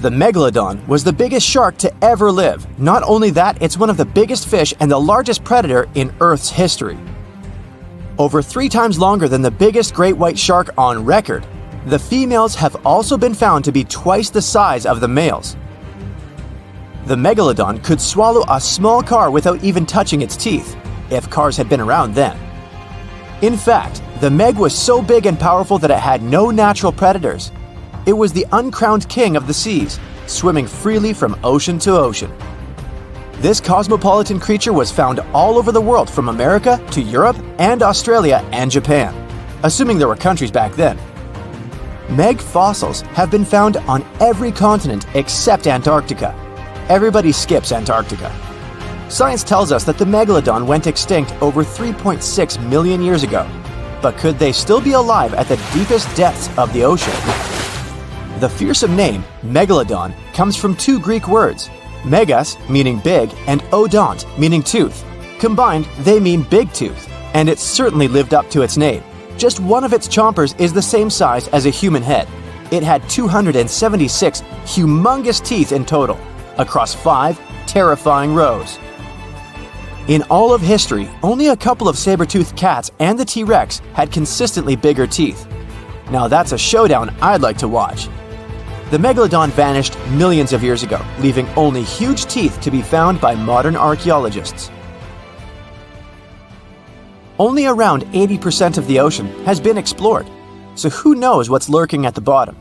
The megalodon was the biggest shark to ever live. Not only that, it's one of the biggest fish and the largest predator in Earth's history. Over 3 times longer than the biggest great white shark on record, the females have also been found to be twice the size of the males. The megalodon could swallow a small car without even touching its teeth, if cars had been around then. In fact, the Meg was so big and powerful that it had no natural predators. It was the uncrowned king of the seas, swimming freely from ocean to ocean. This cosmopolitan creature was found all over the world, from America to Europe and Australia and Japan, assuming there were countries back then. Meg fossils have been found on every continent except Antarctica. Everybody skips Antarctica. Science tells us that the megalodon went extinct over 3.6 million years ago, but could they still be alive at the deepest depths of the ocean? The fearsome name, megalodon, comes from 2 Greek words, megas, meaning big, and odont, meaning tooth. Combined, they mean big tooth, and it certainly lived up to its name. Just one of its chompers is the same size as a human head. It had 276 humongous teeth in total, across 5 terrifying rows. In all of history, only a couple of saber-toothed cats and the T-Rex had consistently bigger teeth. Now that's a showdown I'd like to watch. The megalodon vanished millions of years ago, leaving only huge teeth to be found by modern archaeologists. Only around 80% of the ocean has been explored, so who knows what's lurking at the bottom?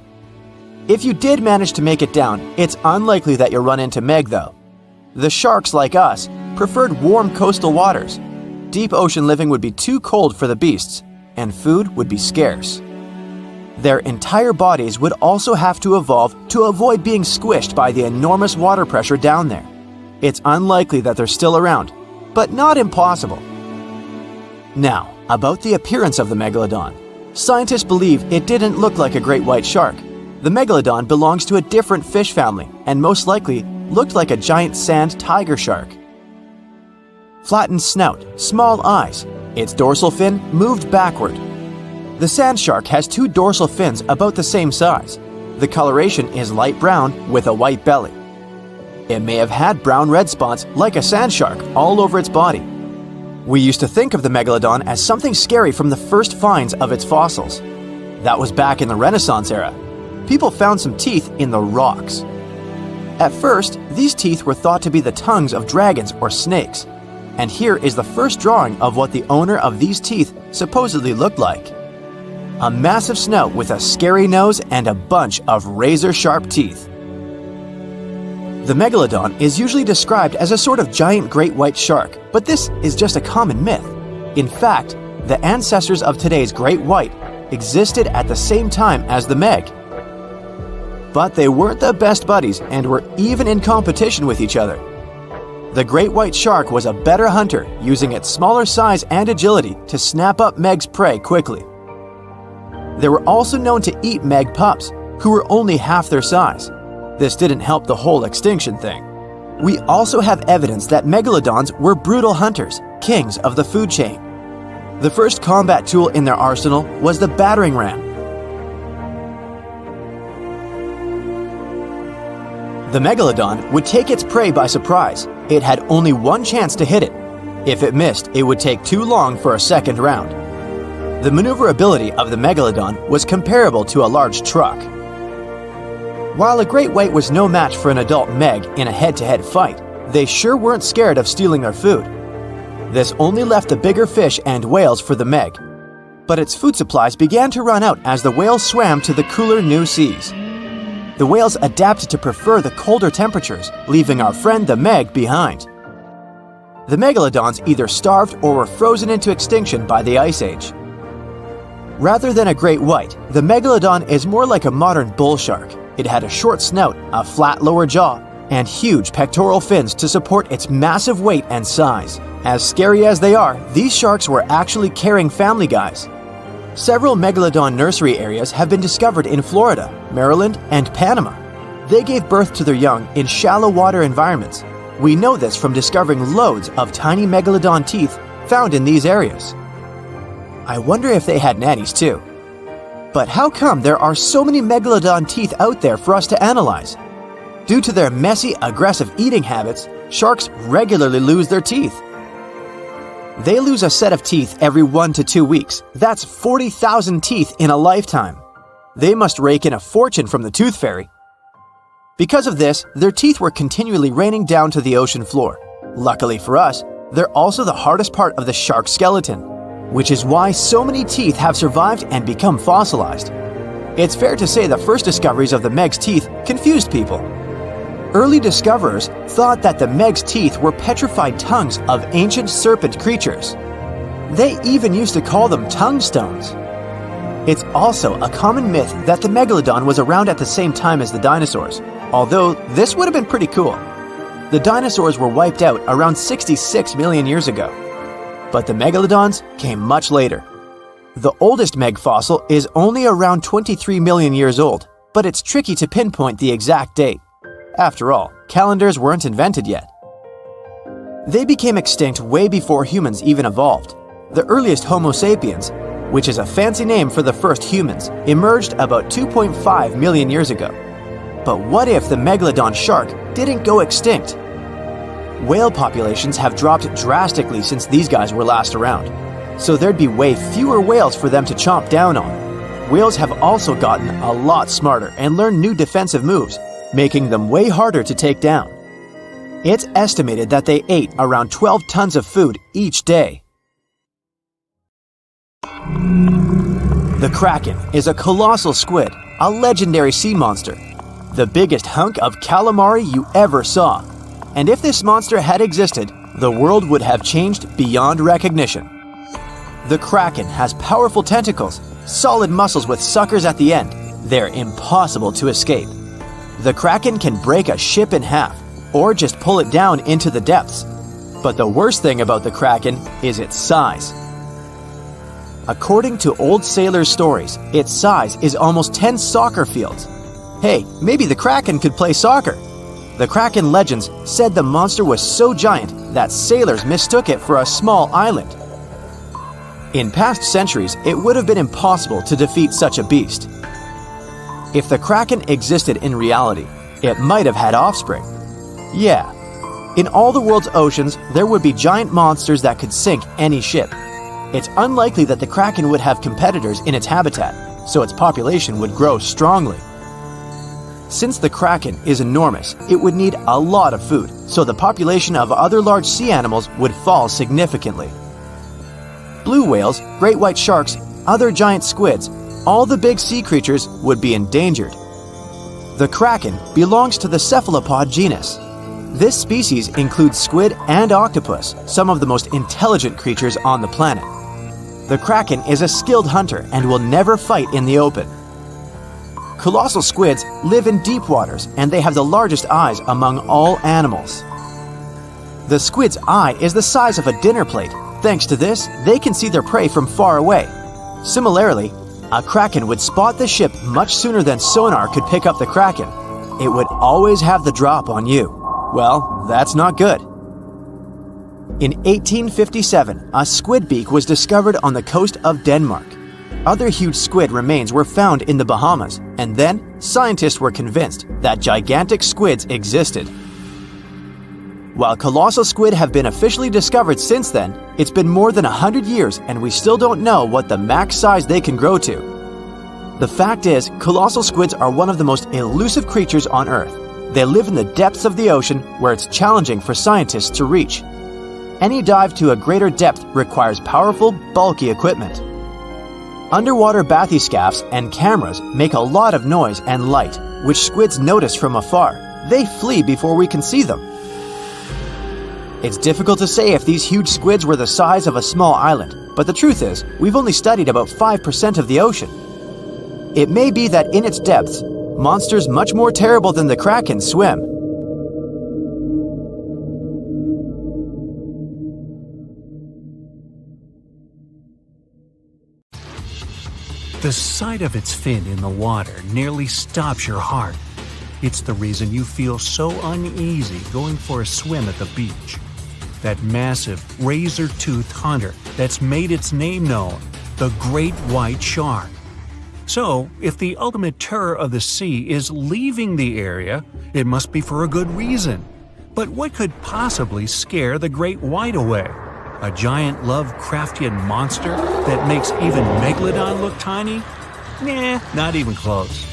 If you did manage to make it down, it's unlikely that you'll run into Meg though. The sharks, like us, preferred warm coastal waters. Deep ocean living would be too cold for the beasts, and food would be scarce. Their entire bodies would also have to evolve to avoid being squished by the enormous water pressure down there. It's unlikely that they're still around, but not impossible. Now, about the appearance of the megalodon. Scientists believe it didn't look like a great white shark. The megalodon belongs to a different fish family and most likely looked like a giant sand tiger shark. Flattened snout, small eyes. Its dorsal fin moved backward. The sand shark has 2 dorsal fins about the same size. The coloration is light brown with a white belly. It may have had brown-red spots like a sand shark all over its body. We used to think of the megalodon as something scary from the first finds of its fossils. That was back in the Renaissance era. People found some teeth in the rocks. At first, these teeth were thought to be the tongues of dragons or snakes. And here is the first drawing of what the owner of these teeth supposedly looked like. A massive snout with a scary nose and a bunch of razor-sharp teeth. The megalodon is usually described as a sort of giant great white shark, but this is just a common myth. In fact, the ancestors of today's great white existed at the same time as the Meg. But they weren't the best buddies and were even in competition with each other. The great white shark was a better hunter, using its smaller size and agility to snap up Meg's prey quickly. They were also known to eat Meg pups, who were only half their size. This didn't help the whole extinction thing. We also have evidence that megalodons were brutal hunters, kings of the food chain. The first combat tool in their arsenal was the battering ram. The megalodon would take its prey by surprise. It had only one chance to hit it. If it missed, it would take too long for a second round. The maneuverability of the megalodon was comparable to a large truck. While a great white was no match for an adult Meg in a head-to-head fight, they sure weren't scared of stealing their food. This only left the bigger fish and whales for the Meg. But its food supplies began to run out as the whales swam to the cooler new seas. The whales adapted to prefer the colder temperatures, leaving our friend the Meg behind. The megalodons either starved or were frozen into extinction by the Ice Age. Rather than a great white, the megalodon is more like a modern bull shark. It had a short snout, a flat lower jaw, and huge pectoral fins to support its massive weight and size. As scary as they are, these sharks were actually caring family guys. Several megalodon nursery areas have been discovered in Florida, Maryland, and Panama. They gave birth to their young in shallow water environments. We know this from discovering loads of tiny megalodon teeth found in these areas. I wonder if they had nannies too. But how come there are so many megalodon teeth out there for us to analyze? Due to their messy, aggressive eating habits, sharks regularly lose their teeth. They lose a set of teeth every 1 to 2 weeks. That's 40,000 teeth in a lifetime. They must rake in a fortune from the tooth fairy. Because of this, their teeth were continually raining down to the ocean floor. Luckily for us, they're also the hardest part of the shark skeleton, which is why so many teeth have survived and become fossilized. It's fair to say the first discoveries of the Meg's teeth confused people. Early discoverers thought that the Meg's teeth were petrified tongues of ancient serpent creatures. They even used to call them tongue stones. It's also a common myth that the megalodon was around at the same time as the dinosaurs, although this would have been pretty cool. The dinosaurs were wiped out around 66 million years ago, but the megalodons came much later. The oldest Meg fossil is only around 23 million years old, but it's tricky to pinpoint the exact date. After all, calendars weren't invented yet. They became extinct way before humans even evolved. The earliest Homo sapiens, which is a fancy name for the first humans, emerged about 2.5 million years ago. But what if the megalodon shark didn't go extinct? Whale populations have dropped drastically since these guys were last around, so there'd be way fewer whales for them to chomp down on. Whales have also gotten a lot smarter and learned new defensive moves, making them way harder to take down. It's estimated that they ate around 12 tons of food each day. The Kraken is a colossal squid, a legendary sea monster, the biggest hunk of calamari you ever saw. And if this monster had existed, the world would have changed beyond recognition. The Kraken has powerful tentacles, solid muscles with suckers at the end. They're impossible to escape. The Kraken can break a ship in half, or just pull it down into the depths. But the worst thing about the Kraken is its size. According to old sailors' stories, its size is almost 10 soccer fields. Hey, maybe the Kraken could play soccer. The Kraken legends said the monster was so giant that sailors mistook it for a small island. In past centuries, it would have been impossible to defeat such a beast. If the Kraken existed in reality, it might have had offspring. Yeah, in all the world's oceans, there would be giant monsters that could sink any ship. It's unlikely that the Kraken would have competitors in its habitat, so its population would grow strongly. Since the Kraken is enormous, it would need a lot of food, so the population of other large sea animals would fall significantly. Blue whales, great white sharks, other giant squids, all the big sea creatures would be endangered. The Kraken belongs to the cephalopod genus. This species includes squid and octopus, some of the most intelligent creatures on the planet. The Kraken is a skilled hunter and will never fight in the open. Colossal squids live in deep waters and they have the largest eyes among all animals. The squid's eye is the size of a dinner plate. Thanks to this, they can see their prey from far away. Similarly, a Kraken would spot the ship much sooner than sonar could pick up the Kraken. It would always have the drop on you. Well, that's not good. In 1857, a squid beak was discovered on the coast of Denmark. Other huge squid remains were found in the Bahamas, and then scientists were convinced that gigantic squids existed. While colossal squid have been officially discovered since then, it's been more than 100 years and we still don't know what the max size they can grow to. The fact is, colossal squids are one of the most elusive creatures on Earth. They live in the depths of the ocean where it's challenging for scientists to reach. Any dive to a greater depth requires powerful, bulky equipment. Underwater bathyscaphs and cameras make a lot of noise and light, which squids notice from afar. They flee before we can see them. It's difficult to say if these huge squids were the size of a small island, but the truth is, we've only studied about 5% of the ocean. It may be that in its depths, monsters much more terrible than the Kraken swim. The sight of its fin in the water nearly stops your heart. It's the reason you feel so uneasy going for a swim at the beach. That massive, razor-toothed hunter that's made its name known, the great white shark. So, if the ultimate terror of the sea is leaving the area, it must be for a good reason. But what could possibly scare the great white away? A giant Lovecraftian monster that makes even Megalodon look tiny? Nah, not even close.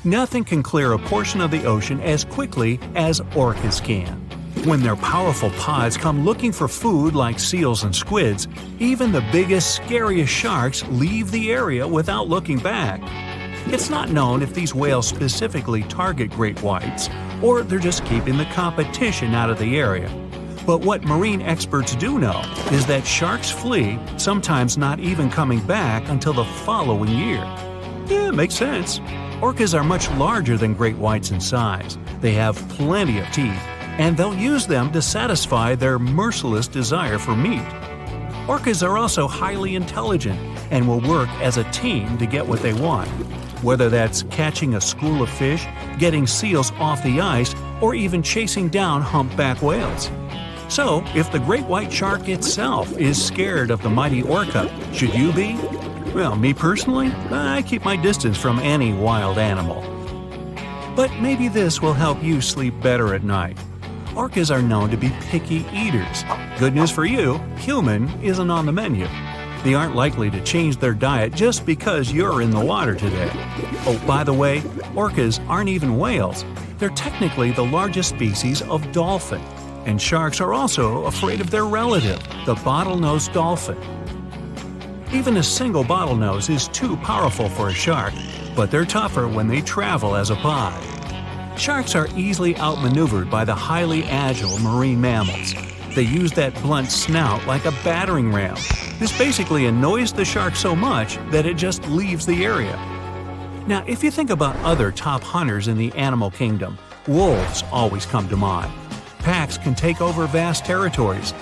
Nothing can clear a portion of the ocean as quickly as orcas can. When their powerful pods come looking for food like seals and squids, even the biggest, scariest sharks leave the area without looking back. It's not known if these whales specifically target great whites, or they're just keeping the competition out of the area. But what marine experts do know is that sharks flee, sometimes not even coming back until the following year. Yeah, makes sense. Orcas are much larger than great whites in size. They have plenty of teeth, and they'll use them to satisfy their merciless desire for meat. Orcas are also highly intelligent and will work as a team to get what they want, whether that's catching a school of fish, getting seals off the ice, or even chasing down humpback whales. So, if the great white shark itself is scared of the mighty orca, should you be? Well, me personally, I keep my distance from any wild animal. But maybe this will help you sleep better at night. Orcas are known to be picky eaters. Good news for you, human isn't on the menu. They aren't likely to change their diet just because you're in the water today. Oh, by the way, orcas aren't even whales. They're technically the largest species of dolphin. And sharks are also afraid of their relative, the bottlenose dolphin. Even a single bottlenose is too powerful for a shark, but they're tougher when they travel as a pod. Sharks are easily outmaneuvered by the highly agile marine mammals. They use that blunt snout like a battering ram. This basically annoys the shark so much that it just leaves the area. Now, if you think about other top hunters in the animal kingdom, wolves always come to mind. Packs can take over vast territories.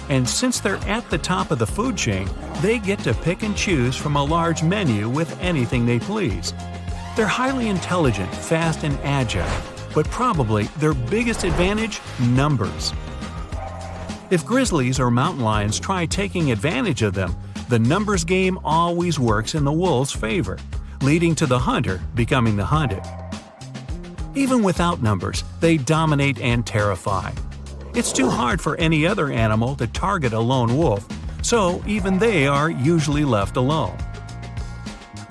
And since they're at the top of the food chain, they get to pick and choose from a large menu with anything they please. They're highly intelligent, fast, and agile, but probably their biggest advantage? Numbers. If grizzlies or mountain lions try taking advantage of them, the numbers game always works in the wolves' favor, leading to the hunter becoming the hunted. Even without numbers, they dominate and terrify. It's too hard for any other animal to target a lone wolf, so even they are usually left alone.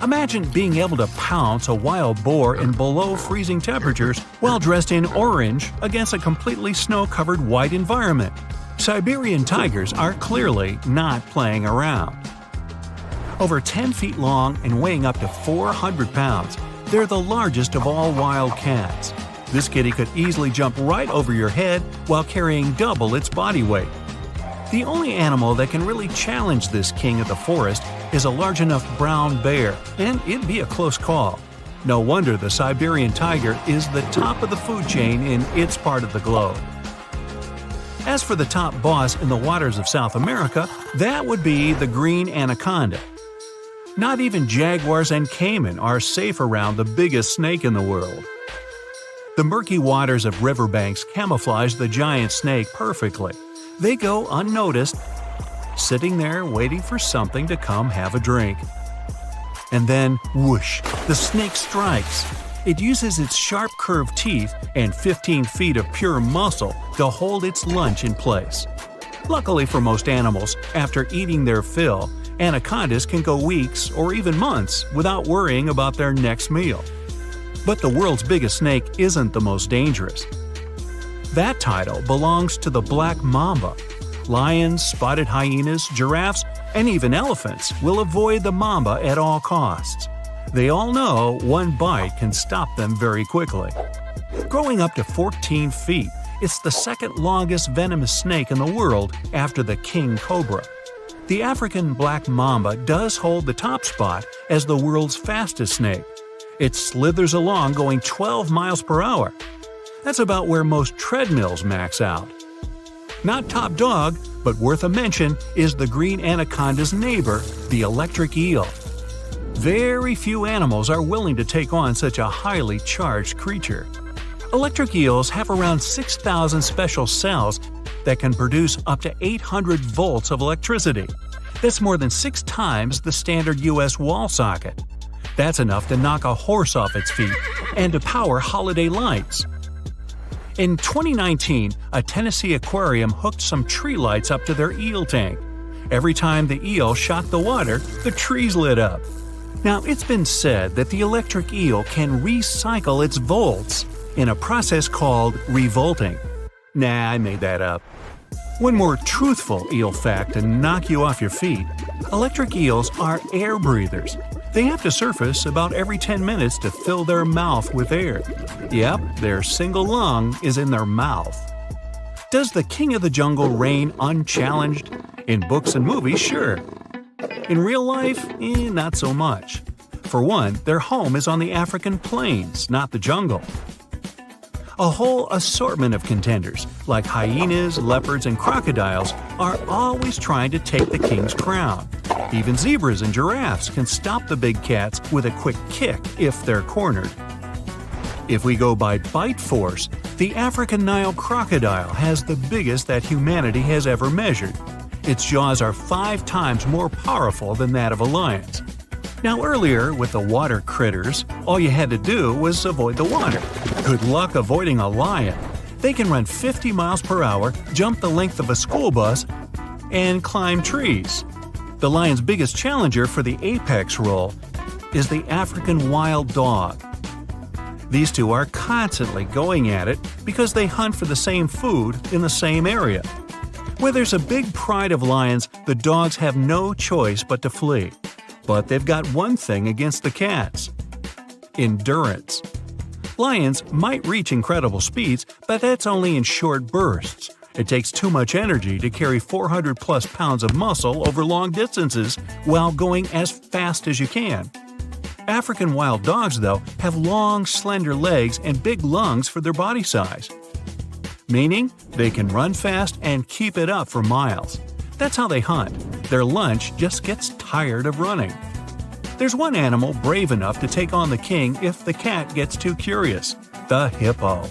Imagine being able to pounce a wild boar in below freezing temperatures while dressed in orange against a completely snow-covered white environment. Siberian tigers are clearly not playing around. Over 10 feet long and weighing up to 400 pounds, they're the largest of all wild cats. This kitty could easily jump right over your head while carrying double its body weight. The only animal that can really challenge this king of the forest is a large enough brown bear, and it'd be a close call. No wonder the Siberian tiger is the top of the food chain in its part of the globe. As for the top boss in the waters of South America, that would be the green anaconda. Not even jaguars and caiman are safe around the biggest snake in the world. The murky waters of riverbanks camouflage the giant snake perfectly. They go unnoticed, sitting there waiting for something to come have a drink. And then, whoosh, the snake strikes. It uses its sharp curved teeth and 15 feet of pure muscle to hold its lunch in place. Luckily for most animals, after eating their fill, anacondas can go weeks or even months without worrying about their next meal. But the world's biggest snake isn't the most dangerous. That title belongs to the black mamba. Lions, spotted hyenas, giraffes, and even elephants will avoid the mamba at all costs. They all know one bite can stop them very quickly. Growing up to 14 feet, it's the second longest venomous snake in the world after the king cobra. The African black mamba does hold the top spot as the world's fastest snake. It slithers along going 12 miles per hour. That's about where most treadmills max out. Not top dog, but worth a mention is the green anaconda's neighbor, the electric eel. Very few animals are willing to take on such a highly charged creature. Electric eels have around 6,000 special cells that can produce up to 800 volts of electricity. That's more than 6 times the standard U.S. wall socket. That's enough to knock a horse off its feet and to power holiday lights. In 2019, a Tennessee aquarium hooked some tree lights up to their eel tank. Every time the eel shot the water, the trees lit up. Now, it's been said that the electric eel can recycle its volts in a process called revolting. Nah, I made that up. One more truthful eel fact to knock you off your feet: electric eels are air breathers. They have to surface about every 10 minutes to fill their mouth with air. Yep, their single lung is in their mouth. Does the king of the jungle reign unchallenged? In books and movies, sure. In real life, not so much. For one, their home is on the African plains, not the jungle. A whole assortment of contenders, like hyenas, leopards, and crocodiles, are always trying to take the king's crown. Even zebras and giraffes can stop the big cats with a quick kick if they're cornered. If we go by bite force, the African Nile crocodile has the biggest that humanity has ever measured. Its jaws are 5 times more powerful than that of a lion's. Now earlier, with the water critters, all you had to do was avoid the water. Good luck avoiding a lion. They can run 50 miles per hour, jump the length of a school bus, and climb trees. The lion's biggest challenger for the apex role is the African wild dog. These two are constantly going at it because they hunt for the same food in the same area. Where there's a big pride of lions, the dogs have no choice but to flee. But they've got one thing against the cats: endurance. Lions might reach incredible speeds, but that's only in short bursts. It takes too much energy to carry 400-plus pounds of muscle over long distances while going as fast as you can. African wild dogs, though, have long, slender legs and big lungs for their body size, meaning they can run fast and keep it up for miles. That's how they hunt. Their lunch just gets tired of running. There's one animal brave enough to take on the king if the cat gets too curious: the hippo.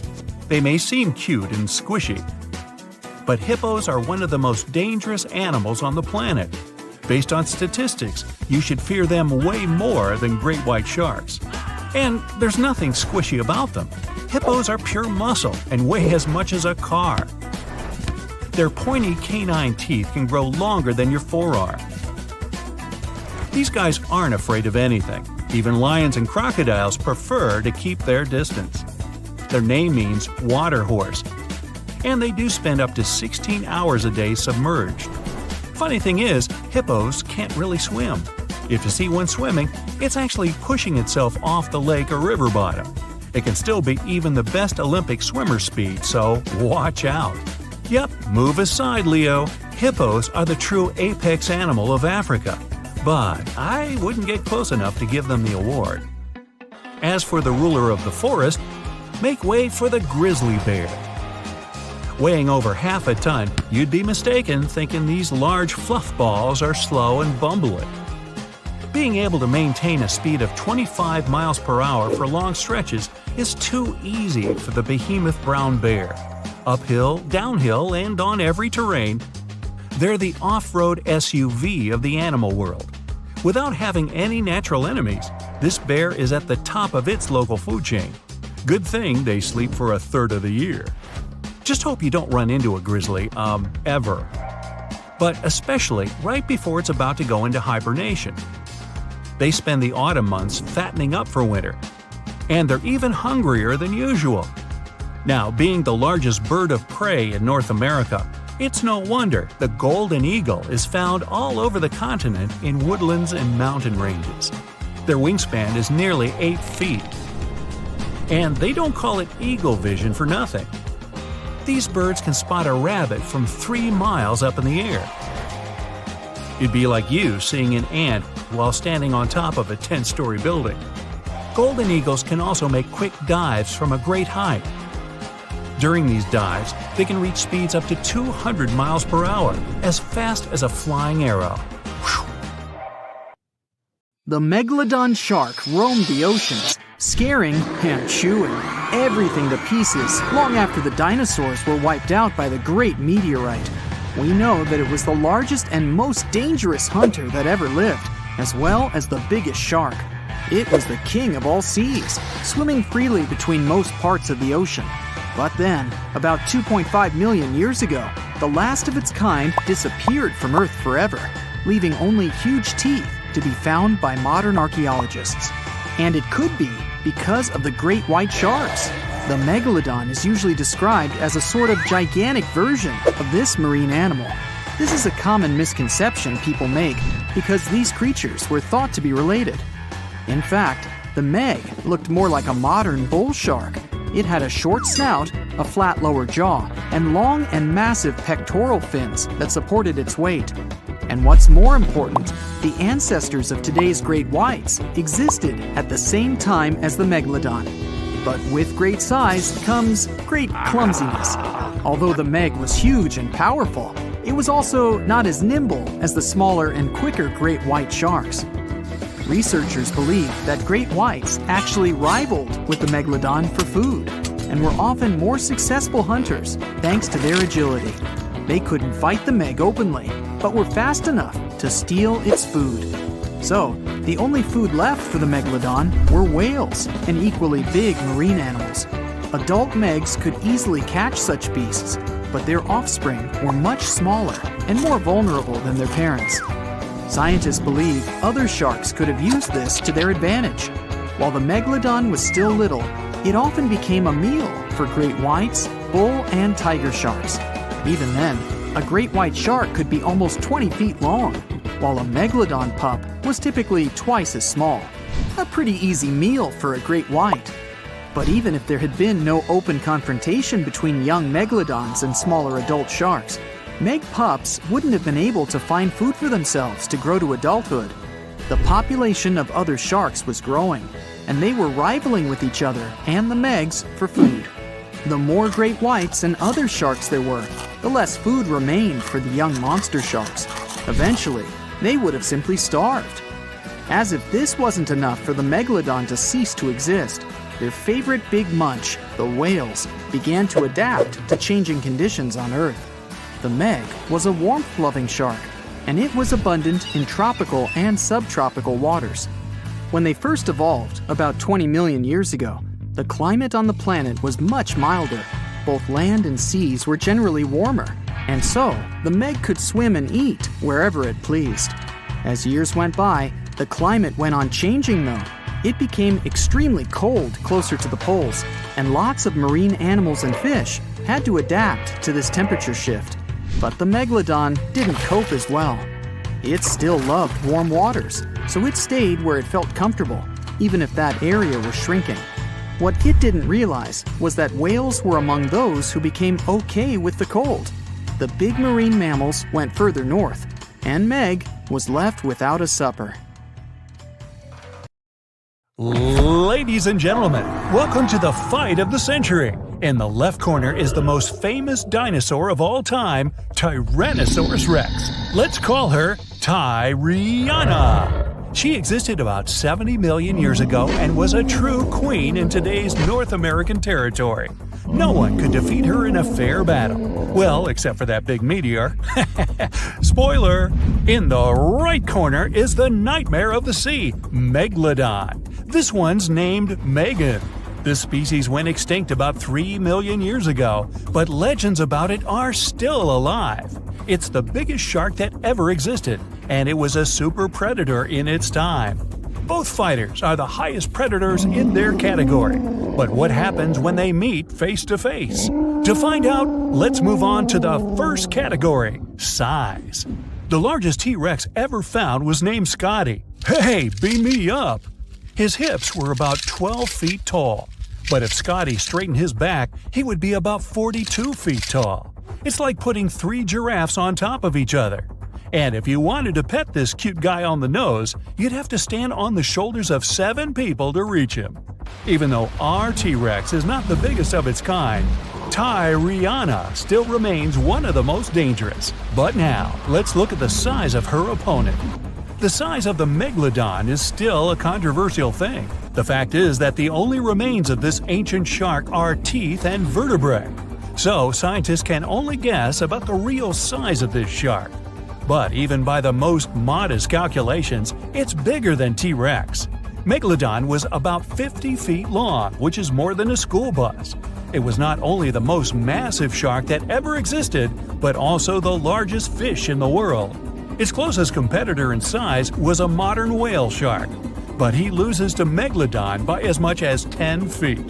They may seem cute and squishy, but hippos are one of the most dangerous animals on the planet. Based on statistics, you should fear them way more than great white sharks. And there's nothing squishy about them. Hippos are pure muscle and weigh as much as a car. Their pointy canine teeth can grow longer than your forearm. These guys aren't afraid of anything. Even lions and crocodiles prefer to keep their distance. Their name means water horse, and they do spend up to 16 hours a day submerged. Funny thing is, hippos can't really swim. If you see one swimming, it's actually pushing itself off the lake or river bottom. It can still beat even the best Olympic swimmer speed, so watch out. Yep, move aside, Leo. Hippos are the true apex animal of Africa. But I wouldn't get close enough to give them the award. As for the ruler of the forest, make way for the grizzly bear. Weighing over half a ton, you'd be mistaken thinking these large fluff balls are slow and bumbling. Being able to maintain a speed of 25 miles per hour for long stretches is too easy for the behemoth brown bear. Uphill, downhill, and on every terrain, they're the off-road SUV of the animal world. Without having any natural enemies, this bear is at the top of its local food chain. Good thing they sleep for a third of the year. Just hope you don't run into a grizzly, ever. But especially right before it's about to go into hibernation. They spend the autumn months fattening up for winter. And they're even hungrier than usual. Now, being the largest bird of prey in North America, it's no wonder the golden eagle is found all over the continent in woodlands and mountain ranges. Their wingspan is nearly 8 feet. And they don't call it eagle vision for nothing. These birds can spot a rabbit from 3 miles up in the air. It'd be like you seeing an ant while standing on top of a 10-story building. Golden eagles can also make quick dives from a great height. During these dives, they can reach speeds up to 200 miles per hour, as fast as a flying arrow. The megalodon shark roamed the oceans, scaring and chewing everything to pieces long after the dinosaurs were wiped out by the great meteorite. We know that it was the largest and most dangerous hunter that ever lived, as well as the biggest shark. It was the king of all seas, swimming freely between most parts of the ocean. But then, about 2.5 million years ago, the last of its kind disappeared from Earth forever, leaving only huge teeth to be found by modern archaeologists. And it could be because of the great white sharks. The megalodon is usually described as a sort of gigantic version of this marine animal. This is a common misconception people make because these creatures were thought to be related. In fact, the meg looked more like a modern bull shark. It had a short snout, a flat lower jaw, and long and massive pectoral fins that supported its weight. And what's more important, the ancestors of today's great whites existed at the same time as the megalodon. But with great size comes great clumsiness. Although the meg was huge and powerful, it was also not as nimble as the smaller and quicker great white sharks. Researchers believe that great whites actually rivaled with the megalodon for food and were often more successful hunters thanks to their agility. They couldn't fight the meg openly, but were fast enough to steal its food. So, the only food left for the megalodon were whales and equally big marine animals. Adult megs could easily catch such beasts, but their offspring were much smaller and more vulnerable than their parents. Scientists believe other sharks could have used this to their advantage. While the megalodon was still little, it often became a meal for great whites, bull, and tiger sharks. Even then, a great white shark could be almost 20 feet long, while a megalodon pup was typically twice as small. A pretty easy meal for a great white. But even if there had been no open confrontation between young megalodons and smaller adult sharks, meg pups wouldn't have been able to find food for themselves to grow to adulthood. The population of other sharks was growing, and they were rivaling with each other and the megs for food. The more great whites and other sharks there were, the less food remained for the young monster sharks. Eventually, they would have simply starved. As if this wasn't enough for the megalodon to cease to exist, their favorite big munch, the whales, began to adapt to changing conditions on Earth. The meg was a warmth-loving shark, and it was abundant in tropical and subtropical waters. When they first evolved, about 20 million years ago, the climate on the planet was much milder. Both land and seas were generally warmer, and so the meg could swim and eat wherever it pleased. As years went by, the climate went on changing though. It became extremely cold closer to the poles, and lots of marine animals and fish had to adapt to this temperature shift. But the megalodon didn't cope as well. It still loved warm waters, so it stayed where it felt comfortable, even if that area was shrinking. What it didn't realize was that whales were among those who became okay with the cold. The big marine mammals went further north, and Meg was left without a supper. Ladies and gentlemen, welcome to the fight of the century. In the left corner is the most famous dinosaur of all time, Tyrannosaurus Rex. Let's call her Tyriana. She existed about 70 million years ago and was a true queen in today's North American territory. No one could defeat her in a fair battle. Well, except for that big meteor. Spoiler! In the right corner is the nightmare of the sea, Megalodon. This one's named Megan. This species went extinct about 3 million years ago, but legends about it are still alive. It's the biggest shark that ever existed, and it was a super predator in its time. Both fighters are the highest predators in their category. But what happens when they meet face to face? To find out, let's move on to the first category, size. The largest T-Rex ever found was named Scotty. Hey, beam me up! His hips were about 12 feet tall. But if Scotty straightened his back, he would be about 42 feet tall. It's like putting 3 giraffes on top of each other. And if you wanted to pet this cute guy on the nose, you'd have to stand on the shoulders of 7 people to reach him. Even though our T-Rex is not the biggest of its kind, Tyriana still remains one of the most dangerous. But now, let's look at the size of her opponent. The size of the Megalodon is still a controversial thing. The fact is that the only remains of this ancient shark are teeth and vertebrae. So scientists can only guess about the real size of this shark. But even by the most modest calculations, it's bigger than T-Rex. Megalodon was about 50 feet long, which is more than a school bus. It was not only the most massive shark that ever existed, but also the largest fish in the world. Its closest competitor in size was a modern whale shark, but he loses to Megalodon by as much as 10 feet.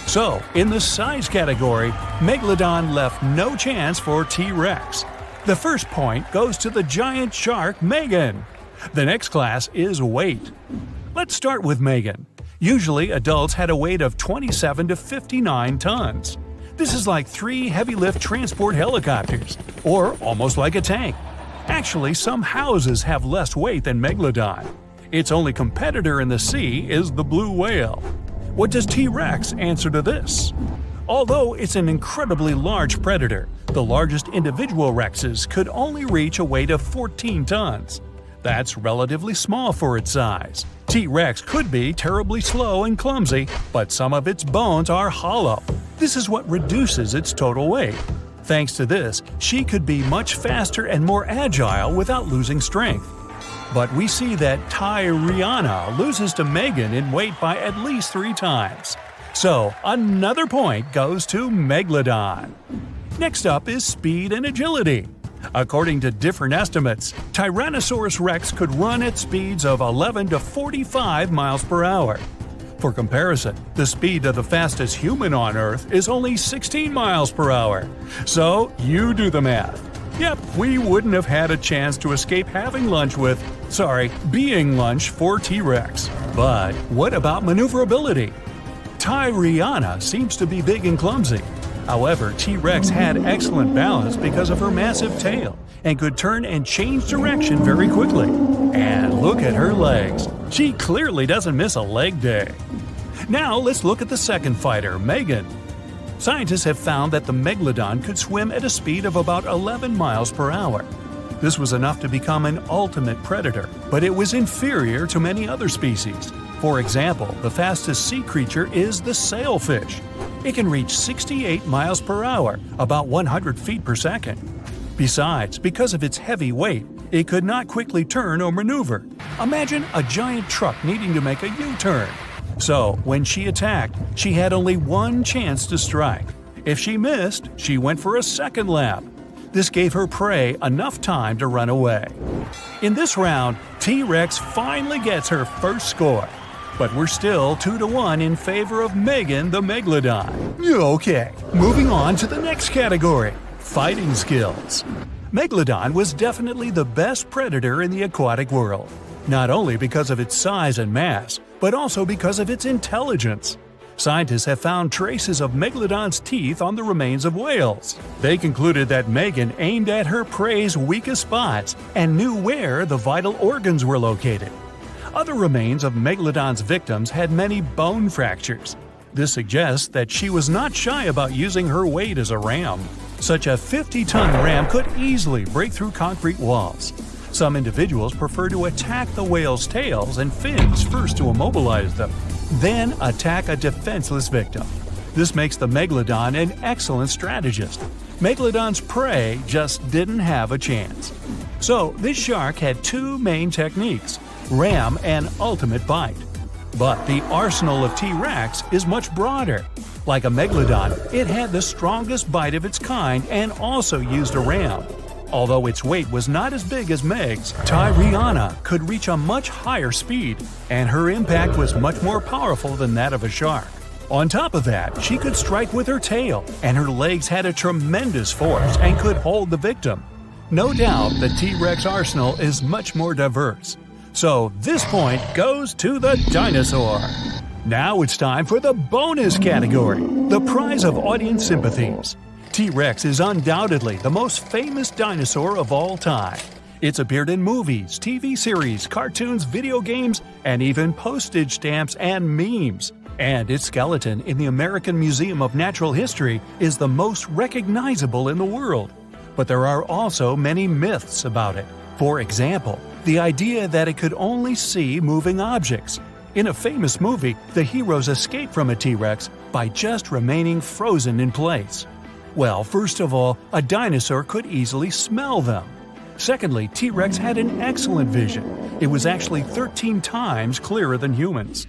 So, in the size category, Megalodon left no chance for T-Rex. The first point goes to the giant shark Megan. The next class is weight. Let's start with Megan. Usually, adults had a weight of 27 to 59 tons. This is like 3 heavy-lift transport helicopters, or almost like a tank. Actually, some houses have less weight than Megalodon. Its only competitor in the sea is the blue whale. What does T-Rex answer to this? Although it's an incredibly large predator, the largest individual rexes could only reach a weight of 14 tons. That's relatively small for its size. T-Rex could be terribly slow and clumsy, but some of its bones are hollow. This is what reduces its total weight. Thanks to this, she could be much faster and more agile without losing strength. But we see that Tyriana loses to Megan in weight by at least 3 times. So, another point goes to Megalodon. Next up is speed and agility. According to different estimates, Tyrannosaurus rex could run at speeds of 11 to 45 miles per hour. For comparison, the speed of the fastest human on Earth is only 16 miles per hour. So, you do the math. Yep, we wouldn't have had a chance to escape being lunch for T-Rex. But what about maneuverability? Tyriana seems to be big and clumsy. However, T-Rex had excellent balance because of her massive tail and could turn and change direction very quickly. And look at her legs. She clearly doesn't miss a leg day. Now let's look at the second fighter, Megan. Scientists have found that the Megalodon could swim at a speed of about 11 miles per hour. This was enough to become an ultimate predator, but it was inferior to many other species. For example, the fastest sea creature is the sailfish. It can reach 68 miles per hour, about 100 feet per second. Besides, because of its heavy weight, it could not quickly turn or maneuver. Imagine a giant truck needing to make a U-turn. So, when she attacked, she had only one chance to strike. If she missed, she went for a second lap. This gave her prey enough time to run away. In this round, T-Rex finally gets her first score. But we're still 2-1 in favor of Megan the Megalodon. Okay, moving on to the next category, fighting skills. Megalodon was definitely the best predator in the aquatic world, not only because of its size and mass, but also because of its intelligence. Scientists have found traces of Megalodon's teeth on the remains of whales. They concluded that Megan aimed at her prey's weakest spots and knew where the vital organs were located. Other remains of Megalodon's victims had many bone fractures. This suggests that she was not shy about using her weight as a ram. Such a 50-ton ram could easily break through concrete walls. Some individuals prefer to attack the whale's tails and fins first to immobilize them, then attack a defenseless victim. This makes the Megalodon an excellent strategist. Megalodon's prey just didn't have a chance. So, this shark had 2 main techniques: ram and ultimate bite. But the arsenal of T-Rex is much broader. Like a Megalodon, it had the strongest bite of its kind and also used a ram. Although its weight was not as big as Meg's, Tyriana could reach a much higher speed, and her impact was much more powerful than that of a shark. On top of that, she could strike with her tail, and her legs had a tremendous force and could hold the victim. No doubt the T-Rex arsenal is much more diverse. So this point goes to the dinosaur. Now it's time for the bonus category, the prize of audience sympathies. T-Rex is undoubtedly the most famous dinosaur of all time. It's appeared in movies, TV series, cartoons, video games, and even postage stamps and memes. And its skeleton in the American Museum of Natural History is the most recognizable in the world. But there are also many myths about it. For example, the idea that it could only see moving objects. In a famous movie, the heroes escape from a T-Rex by just remaining frozen in place. Well, first of all, a dinosaur could easily smell them. Secondly, T-Rex had an excellent vision. It was actually 13 times clearer than humans.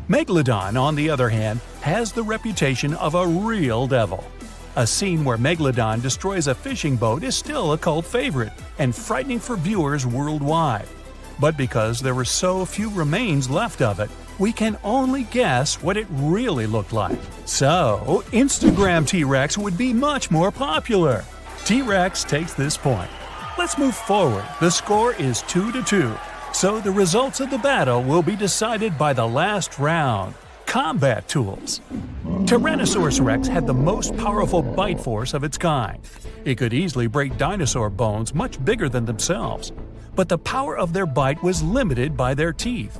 Megalodon, on the other hand, has the reputation of a real devil. A scene where Megalodon destroys a fishing boat is still a cult favorite and frightening for viewers worldwide. But because there were so few remains left of it, we can only guess what it really looked like. So, Instagram T-Rex would be much more popular. T-Rex takes this point. Let's move forward. The score is 2-2. So the results of the battle will be decided by the last round. Combat tools. Tyrannosaurus rex had the most powerful bite force of its kind. It could easily break dinosaur bones much bigger than themselves. But the power of their bite was limited by their teeth.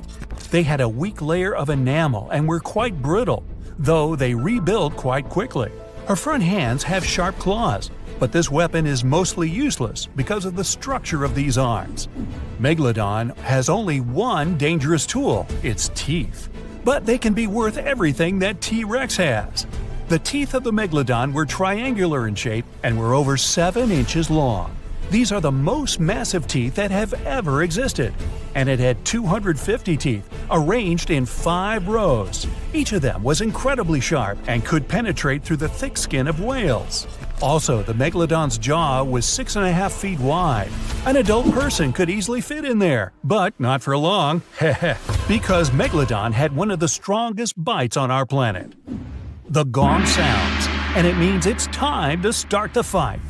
They had a weak layer of enamel and were quite brittle, though they rebuild quite quickly. Her front hands have sharp claws, but this weapon is mostly useless because of the structure of these arms. Megalodon has only one dangerous tool, its teeth. But they can be worth everything that T-Rex has. The teeth of the Megalodon were triangular in shape and were over 7 inches long. These are the most massive teeth that have ever existed, and it had 250 teeth, arranged in 5 rows. Each of them was incredibly sharp and could penetrate through the thick skin of whales. Also, the Megalodon's jaw was 6.5 feet wide. An adult person could easily fit in there, but not for long, because Megalodon had one of the strongest bites on our planet. The gong sounds, and it means it's time to start the fight.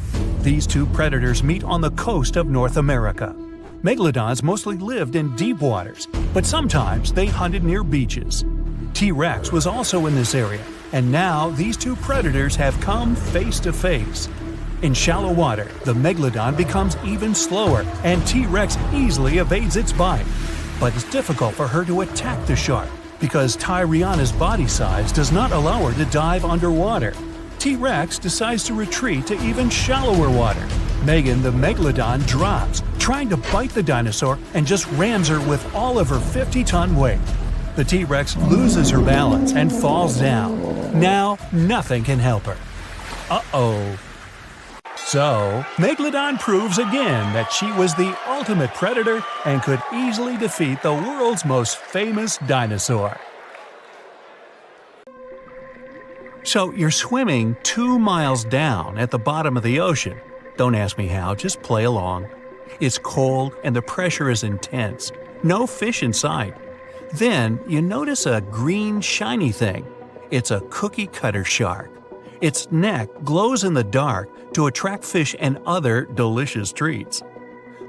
These two predators meet on the coast of North America. Megalodons mostly lived in deep waters, but sometimes they hunted near beaches. T-Rex was also in this area, and now these two predators have come face to face. In shallow water, the Megalodon becomes even slower, and T-Rex easily evades its bite. But it's difficult for her to attack the shark, because Tyriana's body size does not allow her to dive underwater. T-Rex decides to retreat to even shallower water. Megan the Megalodon drops, trying to bite the dinosaur, and just rams her with all of her 50-ton weight. The T-Rex loses her balance and falls down. Now, nothing can help her. Uh-oh. So, Megalodon proves again that she was the ultimate predator and could easily defeat the world's most famous dinosaur. So, you're swimming 2 miles down at the bottom of the ocean. Don't ask me how, just play along. It's cold and the pressure is intense. No fish in sight. Then, you notice a green, shiny thing. It's a cookie cutter shark. Its neck glows in the dark to attract fish and other delicious treats.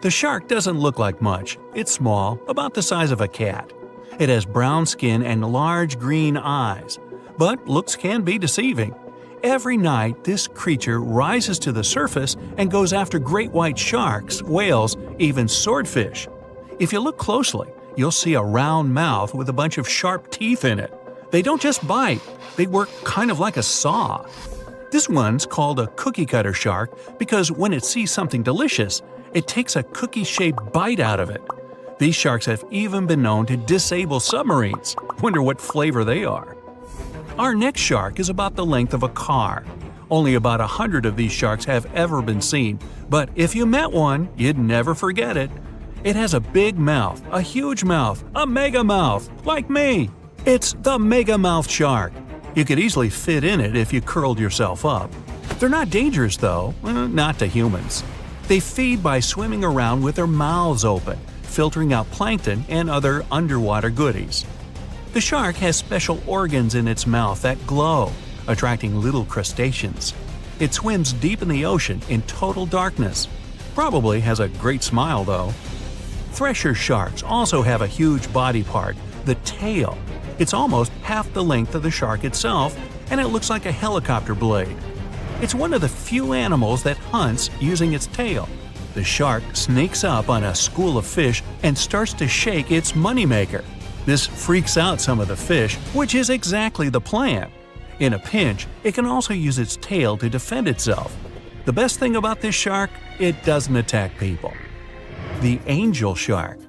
The shark doesn't look like much. It's small, about the size of a cat. It has brown skin and large green eyes. But looks can be deceiving. Every night, this creature rises to the surface and goes after great white sharks, whales, even swordfish. If you look closely, you'll see a round mouth with a bunch of sharp teeth in it. They don't just bite, they work kind of like a saw. This one's called a cookie cutter shark because when it sees something delicious, it takes a cookie-shaped bite out of it. These sharks have even been known to disable submarines. Wonder what flavor they are. Our next shark is about the length of a car. Only about 100 of these sharks have ever been seen, but if you met one, you'd never forget it. It has a big mouth, a huge mouth, a mega mouth, like me. It's the mega mouth shark. You could easily fit in it if you curled yourself up. They're not dangerous though, not to humans. They feed by swimming around with their mouths open, filtering out plankton and other underwater goodies. The shark has special organs in its mouth that glow, attracting little crustaceans. It swims deep in the ocean in total darkness. Probably has a great smile though. Thresher sharks also have a huge body part, the tail. It's almost half the length of the shark itself, and it looks like a helicopter blade. It's one of the few animals that hunts using its tail. The shark sneaks up on a school of fish and starts to shake its moneymaker. This freaks out some of the fish, which is exactly the plan. In a pinch, it can also use its tail to defend itself. The best thing about this shark, it doesn't attack people. The angel shark.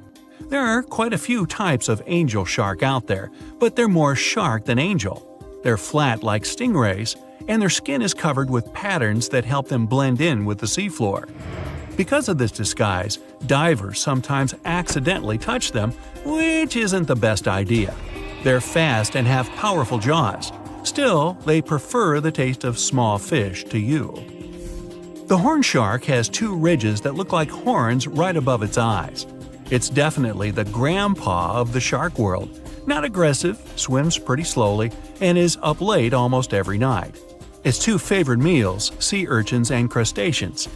There are quite a few types of angel shark out there, but they're more shark than angel. They're flat like stingrays, and their skin is covered with patterns that help them blend in with the seafloor. Because of this disguise, divers sometimes accidentally touch them, which isn't the best idea. They're fast and have powerful jaws. Still, they prefer the taste of small fish to you. The horn shark has two ridges that look like horns right above its eyes. It's definitely the grandpa of the shark world. Not aggressive, swims pretty slowly, and is up late almost every night. Its two favorite meals, sea urchins and crustaceans.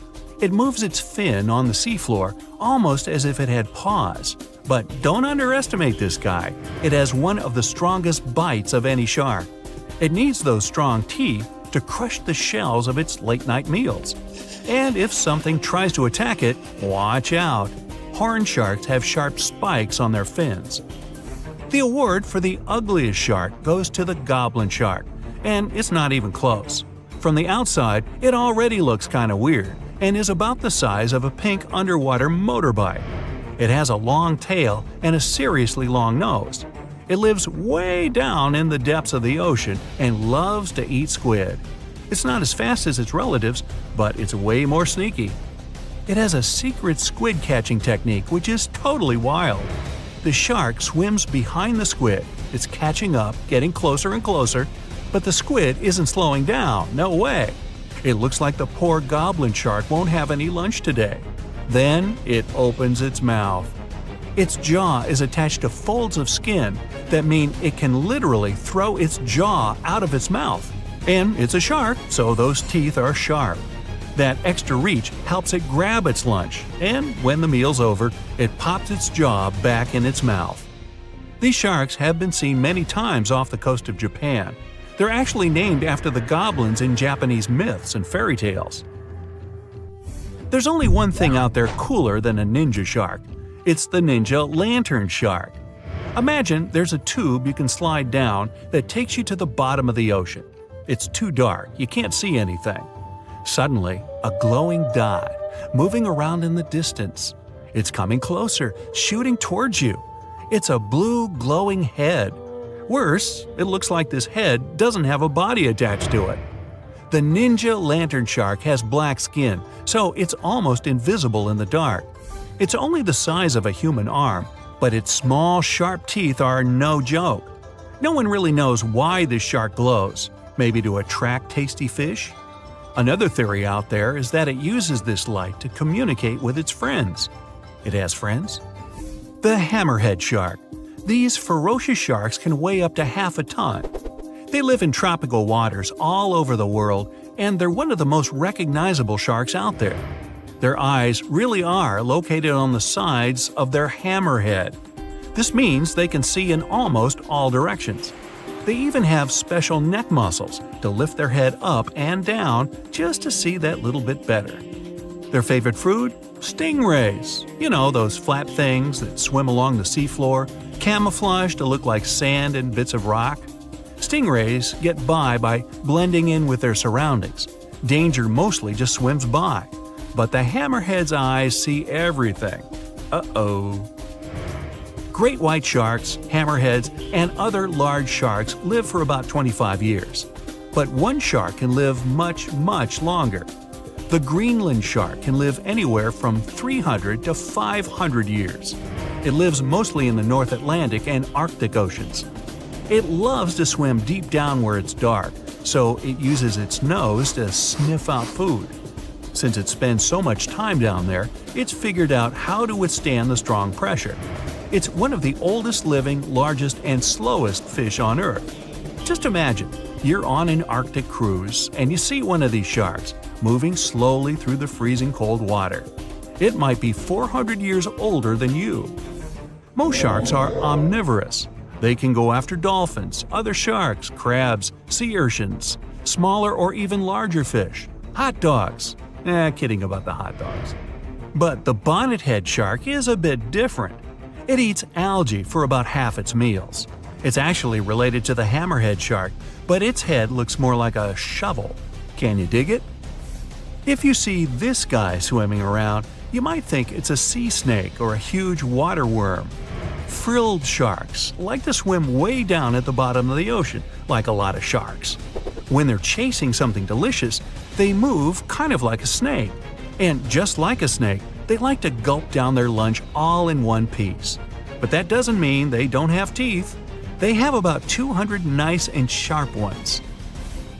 It moves its fin on the seafloor almost as if it had paws. But don't underestimate this guy. It has one of the strongest bites of any shark. It needs those strong teeth to crush the shells of its late-night meals. And if something tries to attack it, watch out. Horn sharks have sharp spikes on their fins. The award for the ugliest shark goes to the goblin shark, and it's not even close. From the outside, it already looks kinda weird, and is about the size of a pink underwater motorbike. It has a long tail and a seriously long nose. It lives way down in the depths of the ocean and loves to eat squid. It's not as fast as its relatives, but it's way more sneaky. It has a secret squid catching technique which is totally wild. The shark swims behind the squid. It's catching up, getting closer and closer, but the squid isn't slowing down, no way. It looks like the poor goblin shark won't have any lunch today. Then it opens its mouth. Its jaw is attached to folds of skin that mean it can literally throw its jaw out of its mouth. And it's a shark, so those teeth are sharp. That extra reach helps it grab its lunch, and when the meal's over, it pops its jaw back in its mouth. These sharks have been seen many times off the coast of Japan. They're actually named after the goblins in Japanese myths and fairy tales. There's only one thing out there cooler than a ninja shark. It's the ninja lantern shark. Imagine there's a tube you can slide down that takes you to the bottom of the ocean. It's too dark, you can't see anything. Suddenly, a glowing dot, moving around in the distance. It's coming closer, shooting towards you. It's a blue glowing head. Worse, it looks like this head doesn't have a body attached to it. The ninja lantern shark has black skin, so it's almost invisible in the dark. It's only the size of a human arm, but its small, sharp teeth are no joke. No one really knows why this shark glows. Maybe to attract tasty fish? Another theory out there is that it uses this light to communicate with its friends. It has friends? The hammerhead shark. These ferocious sharks can weigh up to half a ton. They live in tropical waters all over the world, and they're one of the most recognizable sharks out there. Their eyes really are located on the sides of their hammerhead. This means they can see in almost all directions. They even have special neck muscles to lift their head up and down just to see that little bit better. Their favorite food? Stingrays. You know, those flat things that swim along the seafloor, camouflaged to look like sand and bits of rock. Stingrays get by blending in with their surroundings. Danger mostly just swims by. But the hammerhead's eyes see everything. Uh-oh. Great white sharks, hammerheads, and other large sharks live for about 25 years. But one shark can live much, much longer. The Greenland shark can live anywhere from 300 to 500 years. It lives mostly in the North Atlantic and Arctic oceans. It loves to swim deep down where it's dark, so it uses its nose to sniff out food. Since it spends so much time down there, it's figured out how to withstand the strong pressure. It's one of the oldest living, largest, and slowest fish on Earth. Just imagine, you're on an Arctic cruise and you see one of these sharks moving slowly through the freezing cold water. It might be 400 years older than you. Most sharks are omnivorous. They can go after dolphins, other sharks, crabs, sea urchins, smaller or even larger fish, hot dogs. Kidding about the hot dogs. But the bonnethead shark is a bit different. It eats algae for about half its meals. It's actually related to the hammerhead shark, but its head looks more like a shovel. Can you dig it? If you see this guy swimming around, you might think it's a sea snake or a huge water worm. Frilled sharks like to swim way down at the bottom of the ocean, like a lot of sharks. When they're chasing something delicious, they move kind of like a snake. And just like a snake, they like to gulp down their lunch all in one piece. But that doesn't mean they don't have teeth. They have about 200 nice and sharp ones.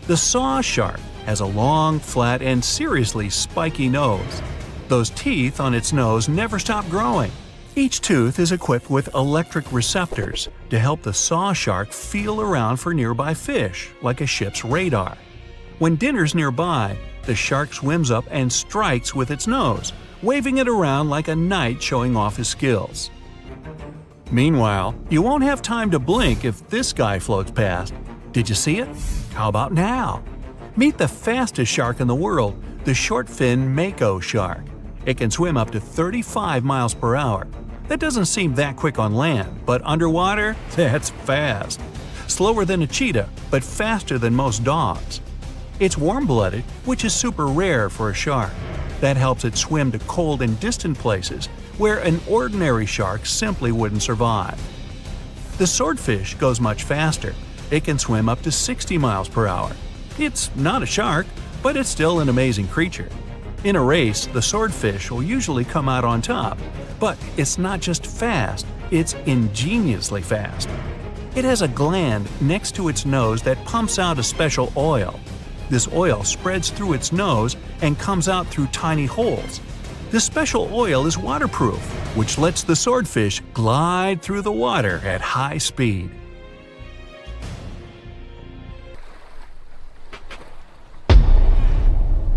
The saw shark has a long, flat, and seriously spiky nose. Those teeth on its nose never stop growing. Each tooth is equipped with electric receptors to help the saw shark feel around for nearby fish, like a ship's radar. When dinner's nearby, the shark swims up and strikes with its nose, waving it around like a knight showing off his skills. Meanwhile, you won't have time to blink if this guy floats past. Did you see it? How about now? Meet the fastest shark in the world, the short-fin mako shark. It can swim up to 35 miles per hour. That doesn't seem that quick on land, but underwater, that's fast. Slower than a cheetah, but faster than most dogs. It's warm-blooded, which is super rare for a shark. That helps it swim to cold and distant places where an ordinary shark simply wouldn't survive. The swordfish goes much faster. It can swim up to 60 miles per hour. It's not a shark, but it's still an amazing creature. In a race, the swordfish will usually come out on top, but it's not just fast, it's ingeniously fast. It has a gland next to its nose that pumps out a special oil. This oil spreads through its nose and comes out through tiny holes. This special oil is waterproof, which lets the swordfish glide through the water at high speed.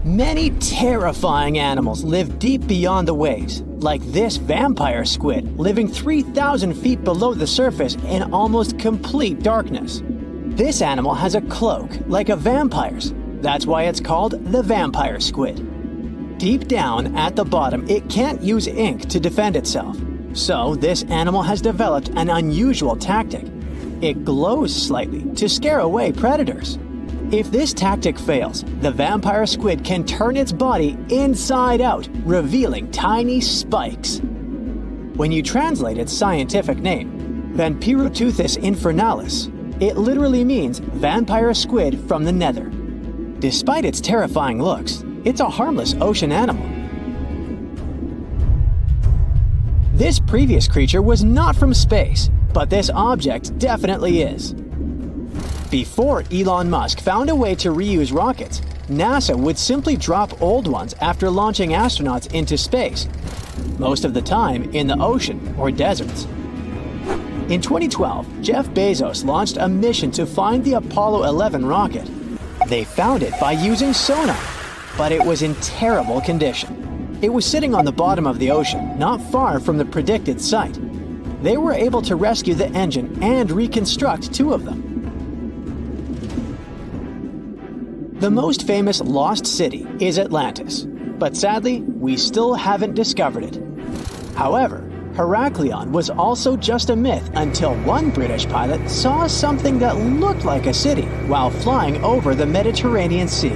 Many terrifying animals live deep beyond the waves, like this vampire squid living 3,000 feet below the surface in almost complete darkness. This animal has a cloak, like a vampire's. That's why it's called the vampire squid. Deep down at the bottom, it can't use ink to defend itself. So this animal has developed an unusual tactic. It glows slightly to scare away predators. If this tactic fails, the vampire squid can turn its body inside out, revealing tiny spikes. When you translate its scientific name, Vampiroteuthis infernalis, it literally means vampire squid from the nether. Despite its terrifying looks, it's a harmless ocean animal. This previous creature was not from space, but this object definitely is. Before Elon Musk found a way to reuse rockets, NASA would simply drop old ones after launching astronauts into space, most of the time in the ocean or deserts. In 2012, Jeff Bezos launched a mission to find the Apollo 11 rocket. They found it by using sonar, but it was in terrible condition. It was sitting on the bottom of the ocean, not far from the predicted site. They were able to rescue the engine and reconstruct 2 of them. The most famous lost city is Atlantis, but sadly, we still haven't discovered it. However, Heraklion was also just a myth until one British pilot saw something that looked like a city while flying over the Mediterranean Sea.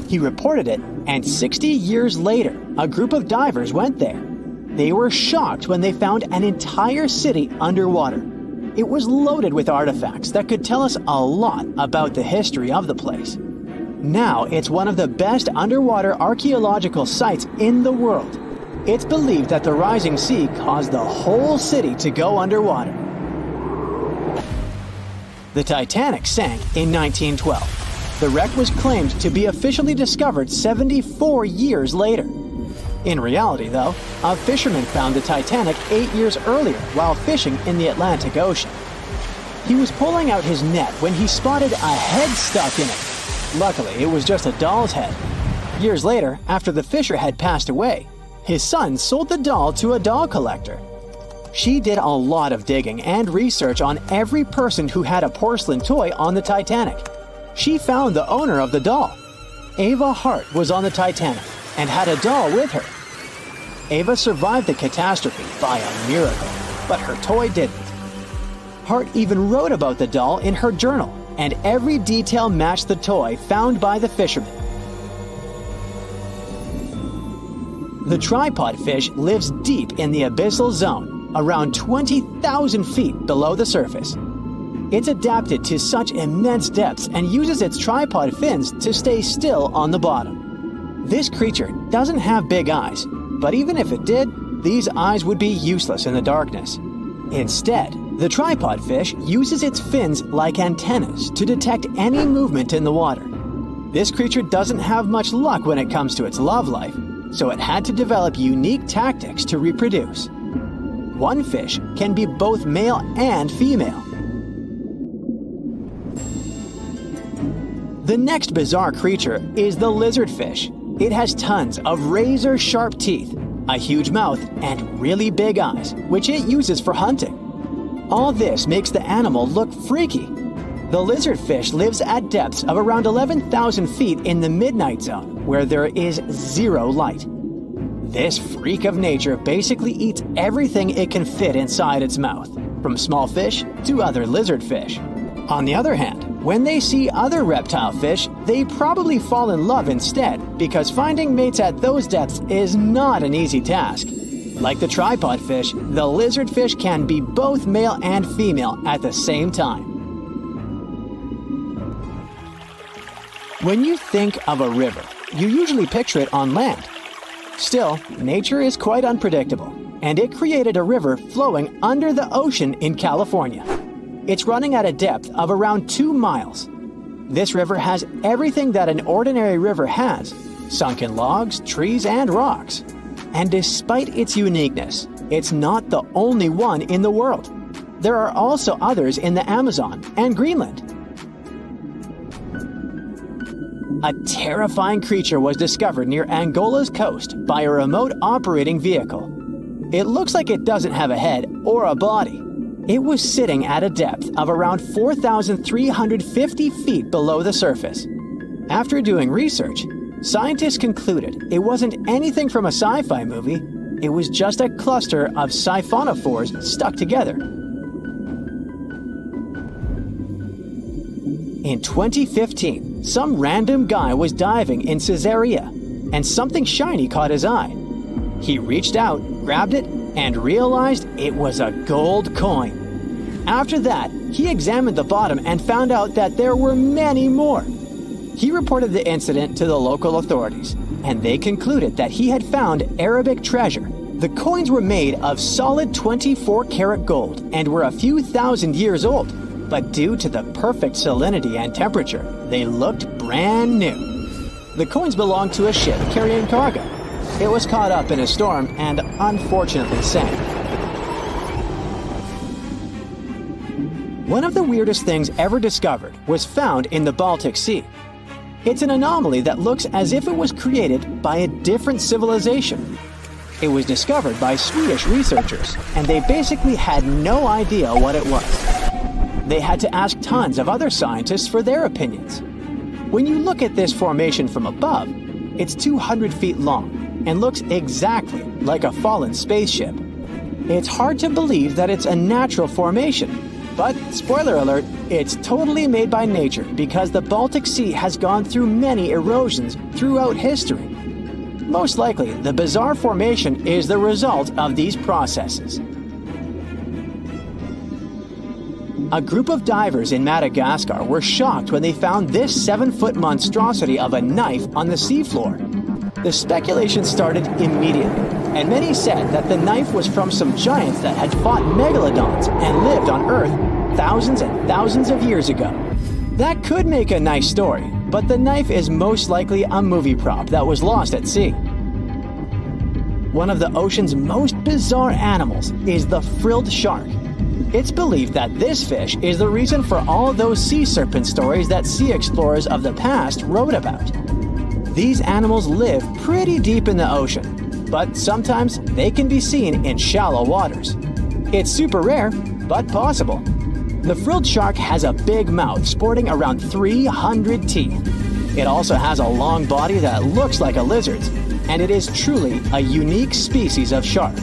He reported it, and 60 years later, a group of divers went there. They were shocked when they found an entire city underwater. It was loaded with artifacts that could tell us a lot about the history of the place. Now it's one of the best underwater archaeological sites in the world. It's believed that the rising sea caused the whole city to go underwater. The Titanic sank in 1912. The wreck was claimed to be officially discovered 74 years later. In reality, though, a fisherman found the Titanic 8 years earlier while fishing in the Atlantic Ocean. He was pulling out his net when he spotted a head stuck in it. Luckily, it was just a doll's head. Years later, after the fisher had passed away, his son sold the doll to a doll collector. She did a lot of digging and research on every person who had a porcelain toy on the Titanic. She found the owner of the doll. Ava Hart was on the Titanic and had a doll with her. Ava survived the catastrophe by a miracle, but her toy didn't. Hart even wrote about the doll in her journal, and every detail matched the toy found by the fisherman. The tripod fish lives deep in the abyssal zone, around 20,000 feet below the surface. It's adapted to such immense depths and uses its tripod fins to stay still on the bottom. This creature doesn't have big eyes, but even if it did, these eyes would be useless in the darkness. Instead, the tripod fish uses its fins like antennas to detect any movement in the water. This creature doesn't have much luck when it comes to its love life, so it had to develop unique tactics to reproduce. One fish can be both male and female. The next bizarre creature is the lizardfish. It has tons of razor-sharp teeth, a huge mouth, and really big eyes, which it uses for hunting. All this makes the animal look freaky. The lizardfish lives at depths of around 11,000 feet in the midnight zone, where there is zero light. This freak of nature basically eats everything it can fit inside its mouth, from small fish to other lizardfish. On the other hand, when they see other reptile fish, they probably fall in love instead, because finding mates at those depths is not an easy task. Like the tripod fish, the lizardfish can be both male and female at the same time. When you think of a river, you usually picture it on land. Still, nature is quite unpredictable, and it created a river flowing under the ocean in California. It's running at a depth of around 2 miles. This river has everything that an ordinary river has: sunken logs, trees, and rocks. And despite its uniqueness, it's not the only one in the world. There are also others in the Amazon and Greenland. A terrifying creature was discovered near Angola's coast by a remote operating vehicle. It looks like it doesn't have a head or a body. It was sitting at a depth of around 4,350 feet below the surface. After doing research, scientists concluded it wasn't anything from a sci-fi movie. It was just a cluster of siphonophores stuck together. In 2015, some random guy was diving in Caesarea, and something shiny caught his eye. He reached out, grabbed it, and realized it was a gold coin. After that, he examined the bottom and found out that there were many more. He reported the incident to the local authorities, and they concluded that he had found Arabic treasure. The coins were made of solid 24-karat gold and were a few thousand years old, but due to the perfect salinity and temperature, they looked brand new. The coins belonged to a ship carrying cargo. It was caught up in a storm and unfortunately sank. One of the weirdest things ever discovered was found in the Baltic Sea. It's an anomaly that looks as if it was created by a different civilization. It was discovered by Swedish researchers, and they basically had no idea what it was. They had to ask tons of other scientists for their opinions. When you look at this formation from above, it's 200 feet long and looks exactly like a fallen spaceship. It's hard to believe that it's a natural formation, but spoiler alert, it's totally made by nature because the Baltic Sea has gone through many erosions throughout history. Most likely, the bizarre formation is the result of these processes. A group of divers in Madagascar were shocked when they found this 7-foot monstrosity of a knife on the seafloor. The speculation started immediately, and many said that the knife was from some giants that had fought megalodons and lived on Earth thousands and thousands of years ago. That could make a nice story, but the knife is most likely a movie prop that was lost at sea. One of the ocean's most bizarre animals is the frilled shark. It's believed that this fish is the reason for all those sea serpent stories that sea explorers of the past wrote about. These animals live pretty deep in the ocean, but sometimes they can be seen in shallow waters. It's super rare, but possible. The frilled shark has a big mouth sporting around 300 teeth. It also has a long body that looks like a lizard's, and it is truly a unique species of shark.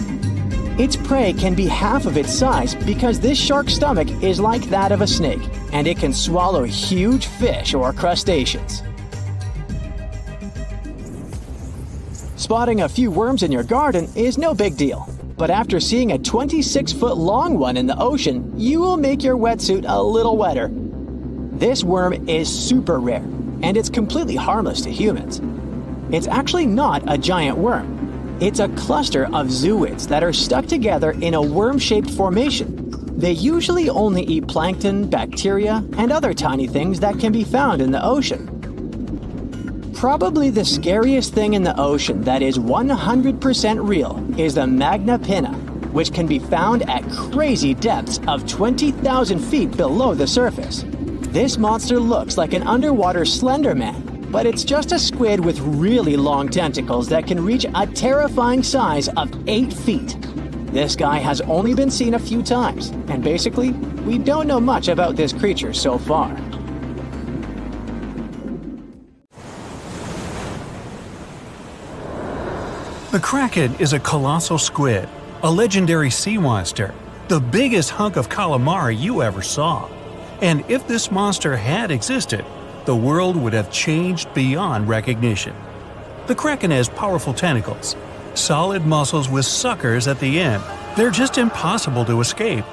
Its prey can be half of its size because this shark's stomach is like that of a snake, and it can swallow huge fish or crustaceans. Spotting a few worms in your garden is no big deal. But after seeing a 26-foot-long one in the ocean, you will make your wetsuit a little wetter. This worm is super rare, and it's completely harmless to humans. It's actually not a giant worm. It's a cluster of zooids that are stuck together in a worm-shaped formation. They usually only eat plankton, bacteria, and other tiny things that can be found in the ocean. Probably the scariest thing in the ocean that is 100% real is the magna pinna, which can be found at crazy depths of 20,000 feet below the surface. This monster looks like an underwater Slender Man, but it's just a squid with really long tentacles that can reach a terrifying size of 8 feet. This guy has only been seen a few times, and basically, we don't know much about this creature so far. The kraken is a colossal squid, a legendary sea monster, the biggest hunk of calamari you ever saw. And if this monster had existed, the world would have changed beyond recognition. The kraken has powerful tentacles, solid muscles with suckers at the end. They're just impossible to escape.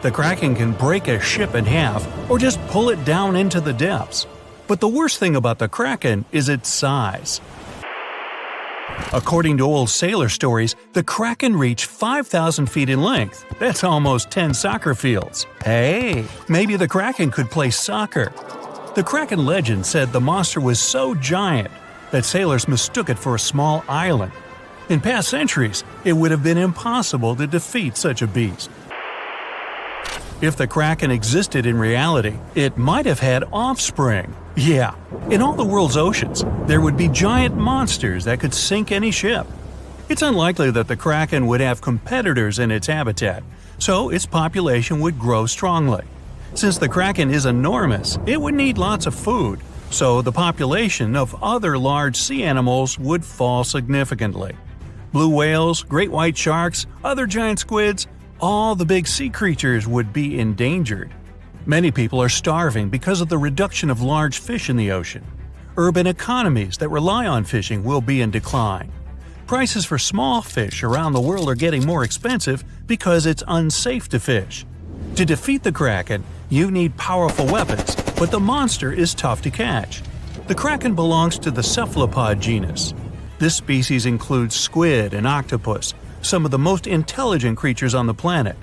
The kraken can break a ship in half or just pull it down into the depths. But the worst thing about the kraken is its size. According to old sailor stories, the kraken reached 5,000 feet in length. That's almost 10 soccer fields. Hey, maybe the kraken could play soccer. The kraken legend said the monster was so giant that sailors mistook it for a small island. In past centuries, it would have been impossible to defeat such a beast. If the kraken existed in reality, it might have had offspring. Yeah, in all the world's oceans, there would be giant monsters that could sink any ship. It's unlikely that the kraken would have competitors in its habitat, so its population would grow strongly. Since the kraken is enormous, it would need lots of food, so the population of other large sea animals would fall significantly. Blue whales, great white sharks, other giant squids, all the big sea creatures would be endangered. Many people are starving because of the reduction of large fish in the ocean. Urban economies that rely on fishing will be in decline. Prices for small fish around the world are getting more expensive because it's unsafe to fish. To defeat the kraken, you need powerful weapons, but the monster is tough to catch. The kraken belongs to the cephalopod genus. This species includes squid and octopus, some of the most intelligent creatures on the planet.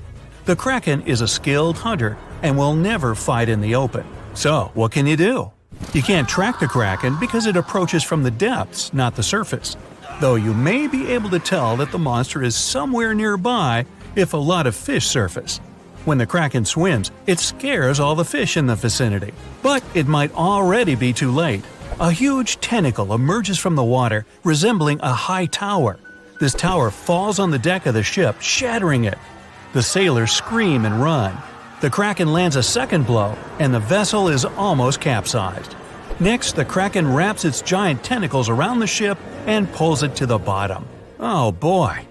The kraken is a skilled hunter and will never fight in the open. So, what can you do? You can't track the kraken because it approaches from the depths, not the surface. Though you may be able to tell that the monster is somewhere nearby if a lot of fish surface. When the kraken swims, it scares all the fish in the vicinity. But it might already be too late. A huge tentacle emerges from the water, resembling a high tower. This tower falls on the deck of the ship, shattering it. The sailors scream and run. The kraken lands a second blow, and the vessel is almost capsized. Next, the kraken wraps its giant tentacles around the ship and pulls it to the bottom. Oh boy!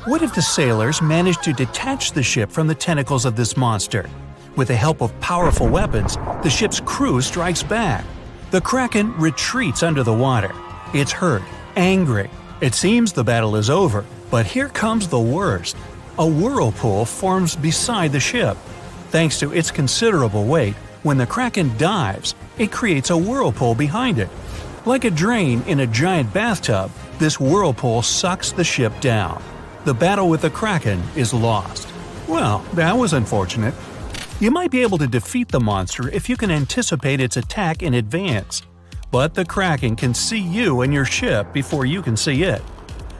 What if the sailors managed to detach the ship from the tentacles of this monster? With the help of powerful weapons, the ship's crew strikes back. The kraken retreats under the water. It's hurt, angry. It seems the battle is over, but here comes the worst. A whirlpool forms beside the ship. Thanks to its considerable weight, when the kraken dives, it creates a whirlpool behind it. Like a drain in a giant bathtub, this whirlpool sucks the ship down. The battle with the kraken is lost. Well, that was unfortunate. You might be able to defeat the monster if you can anticipate its attack in advance. But the kraken can see you and your ship before you can see it.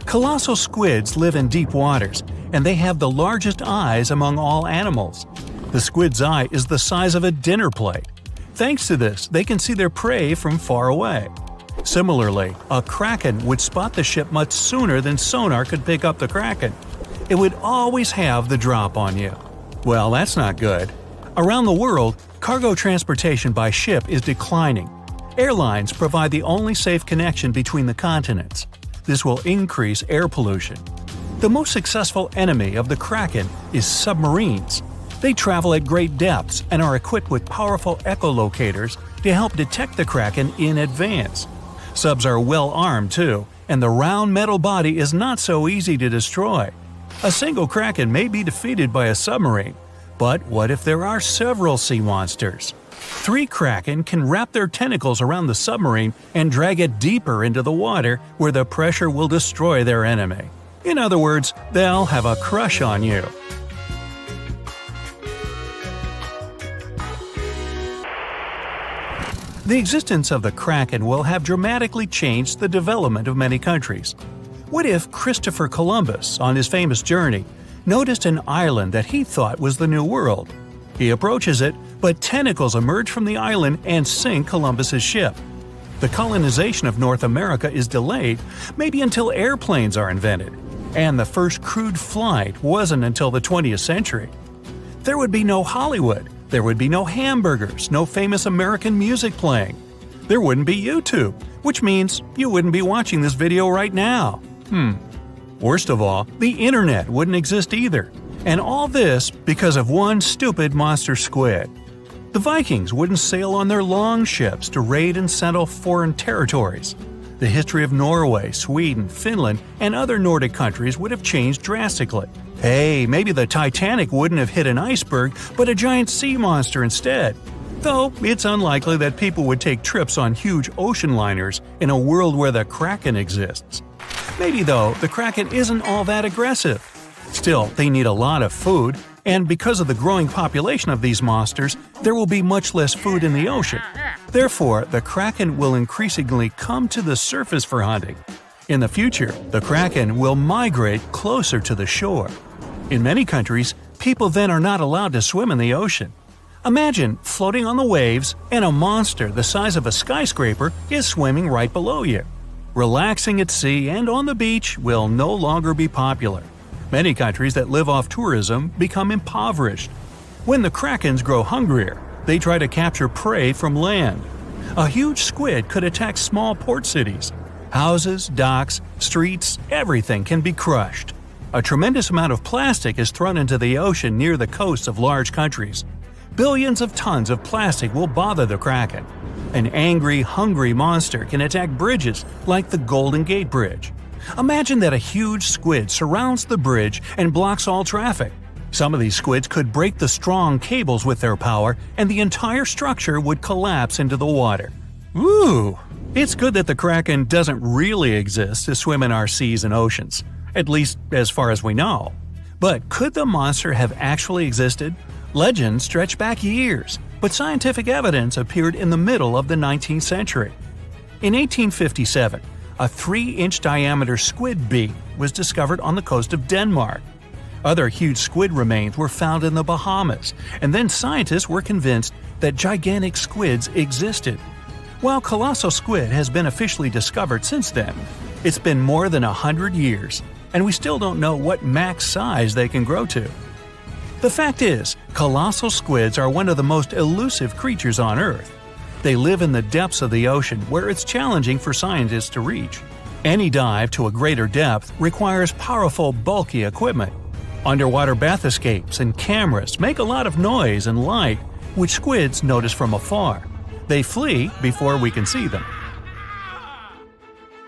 Colossal squids live in deep waters, and they have the largest eyes among all animals. The squid's eye is the size of a dinner plate. Thanks to this, they can see their prey from far away. Similarly, a kraken would spot the ship much sooner than sonar could pick up the kraken. It would always have the drop on you. Well, that's not good. Around the world, cargo transportation by ship is declining. Airlines provide the only safe connection between the continents. This will increase air pollution. The most successful enemy of the kraken is submarines. They travel at great depths and are equipped with powerful echolocators to help detect the kraken in advance. Subs are well armed too, and the round metal body is not so easy to destroy. A single kraken may be defeated by a submarine, but what if there are several sea monsters? 3 kraken can wrap their tentacles around the submarine and drag it deeper into the water where the pressure will destroy their enemy. In other words, they'll have a crush on you. The existence of the kraken will have dramatically changed the development of many countries. What if Christopher Columbus, on his famous journey, noticed an island that he thought was the New World? He approaches it, but tentacles emerge from the island and sink Columbus's ship. The colonization of North America is delayed, maybe until airplanes are invented, and the first crewed flight wasn't until the 20th century. There would be no Hollywood, there would be no hamburgers, no famous American music playing. There wouldn't be YouTube, which means you wouldn't be watching this video right now. Worst of all, the internet wouldn't exist either. And all this because of one stupid monster squid. The Vikings wouldn't sail on their long ships to raid and settle foreign territories. The history of Norway, Sweden, Finland, and other Nordic countries would have changed drastically. Hey, maybe the Titanic wouldn't have hit an iceberg, but a giant sea monster instead. Though it's unlikely that people would take trips on huge ocean liners in a world where the Kraken exists. Maybe though, the Kraken isn't all that aggressive. Still, they need a lot of food, and because of the growing population of these monsters, there will be much less food in the ocean. Therefore, the Kraken will increasingly come to the surface for hunting. In the future, the Kraken will migrate closer to the shore. In many countries, people then are not allowed to swim in the ocean. Imagine floating on the waves and a monster the size of a skyscraper is swimming right below you. Relaxing at sea and on the beach will no longer be popular. Many countries that live off tourism become impoverished. When the krakens grow hungrier, they try to capture prey from land. A huge squid could attack small port cities. Houses, docks, streets, everything can be crushed. A tremendous amount of plastic is thrown into the ocean near the coasts of large countries. Billions of tons of plastic will bother the kraken. An angry, hungry monster can attack bridges like the Golden Gate Bridge. Imagine that a huge squid surrounds the bridge and blocks all traffic. Some of these squids could break the strong cables with their power, and the entire structure would collapse into the water. Ooh! It's good that the kraken doesn't really exist to swim in our seas and oceans, at least as far as we know. But could the monster have actually existed? Legends stretch back years, but scientific evidence appeared in the middle of the 19th century. In 1857, a 3-inch diameter squid beak was discovered on the coast of Denmark. Other huge squid remains were found in the Bahamas, and then scientists were convinced that gigantic squids existed. While colossal squid has been officially discovered since then, it's been more than 100 years, and we still don't know what max size they can grow to. The fact is, colossal squids are one of the most elusive creatures on Earth. They live in the depths of the ocean where it's challenging for scientists to reach. Any dive to a greater depth requires powerful, bulky equipment. Underwater bath escapes and cameras make a lot of noise and light, which squids notice from afar. They flee before we can see them.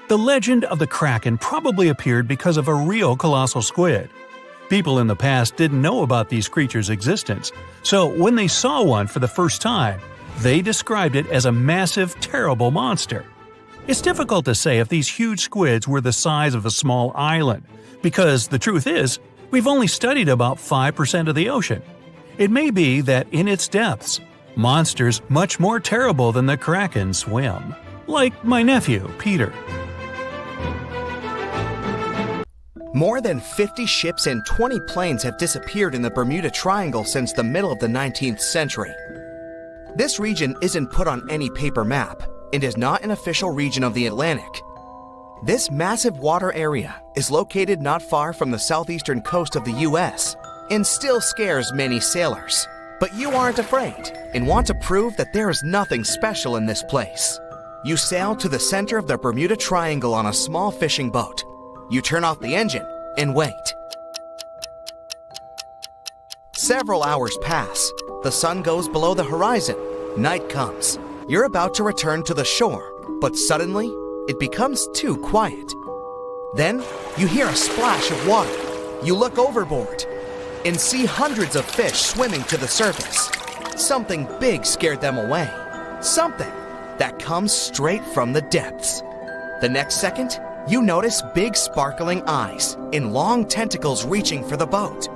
The legend of the kraken probably appeared because of a real colossal squid. People in the past didn't know about these creatures' existence, so when they saw one for the first time, they described it as a massive, terrible monster. It's difficult to say if these huge squids were the size of a small island, because the truth is, we've only studied about 5% of the ocean. It may be that in its depths, monsters much more terrible than the kraken swim. Like my nephew, Peter. More than 50 ships and 20 planes have disappeared in the Bermuda Triangle since the middle of the 19th century. This region isn't put on any paper map and is not an official region of the Atlantic. This massive water area is located not far from the southeastern coast of the US and still scares many sailors. But you aren't afraid and want to prove that there is nothing special in this place. You sail to the center of the Bermuda Triangle on a small fishing boat. You turn off the engine and wait. Several hours pass. The sun goes below the horizon. Night comes. You're about to return to the shore, but suddenly, it becomes too quiet. Then, you hear a splash of water. You look overboard and see hundreds of fish swimming to the surface. Something big scared them away. Something that comes straight from the depths. The next second, you notice big sparkling eyes and long tentacles reaching for the boat.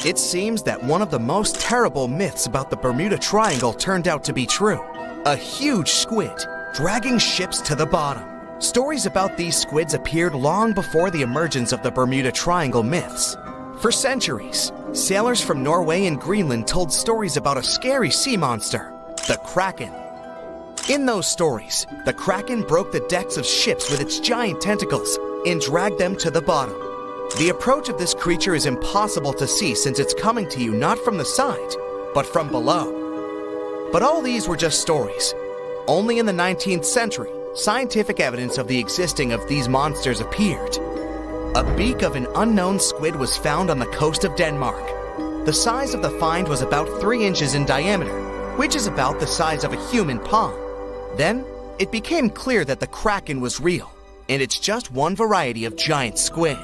It seems that one of the most terrible myths about the Bermuda Triangle turned out to be true. A huge squid dragging ships to the bottom. Stories about these squids appeared long before the emergence of the Bermuda Triangle myths. For centuries, sailors from Norway and Greenland told stories about a scary sea monster, the Kraken. In those stories, the Kraken broke the decks of ships with its giant tentacles and dragged them to the bottom. The approach of this creature is impossible to see since it's coming to you not from the side, but from below. But all these were just stories. Only in the 19th century, scientific evidence of the existing of these monsters appeared. A beak of an unknown squid was found on the coast of Denmark. The size of the find was about 3 inches in diameter, which is about the size of a human palm. Then, it became clear that the Kraken was real, and it's just one variety of giant squid.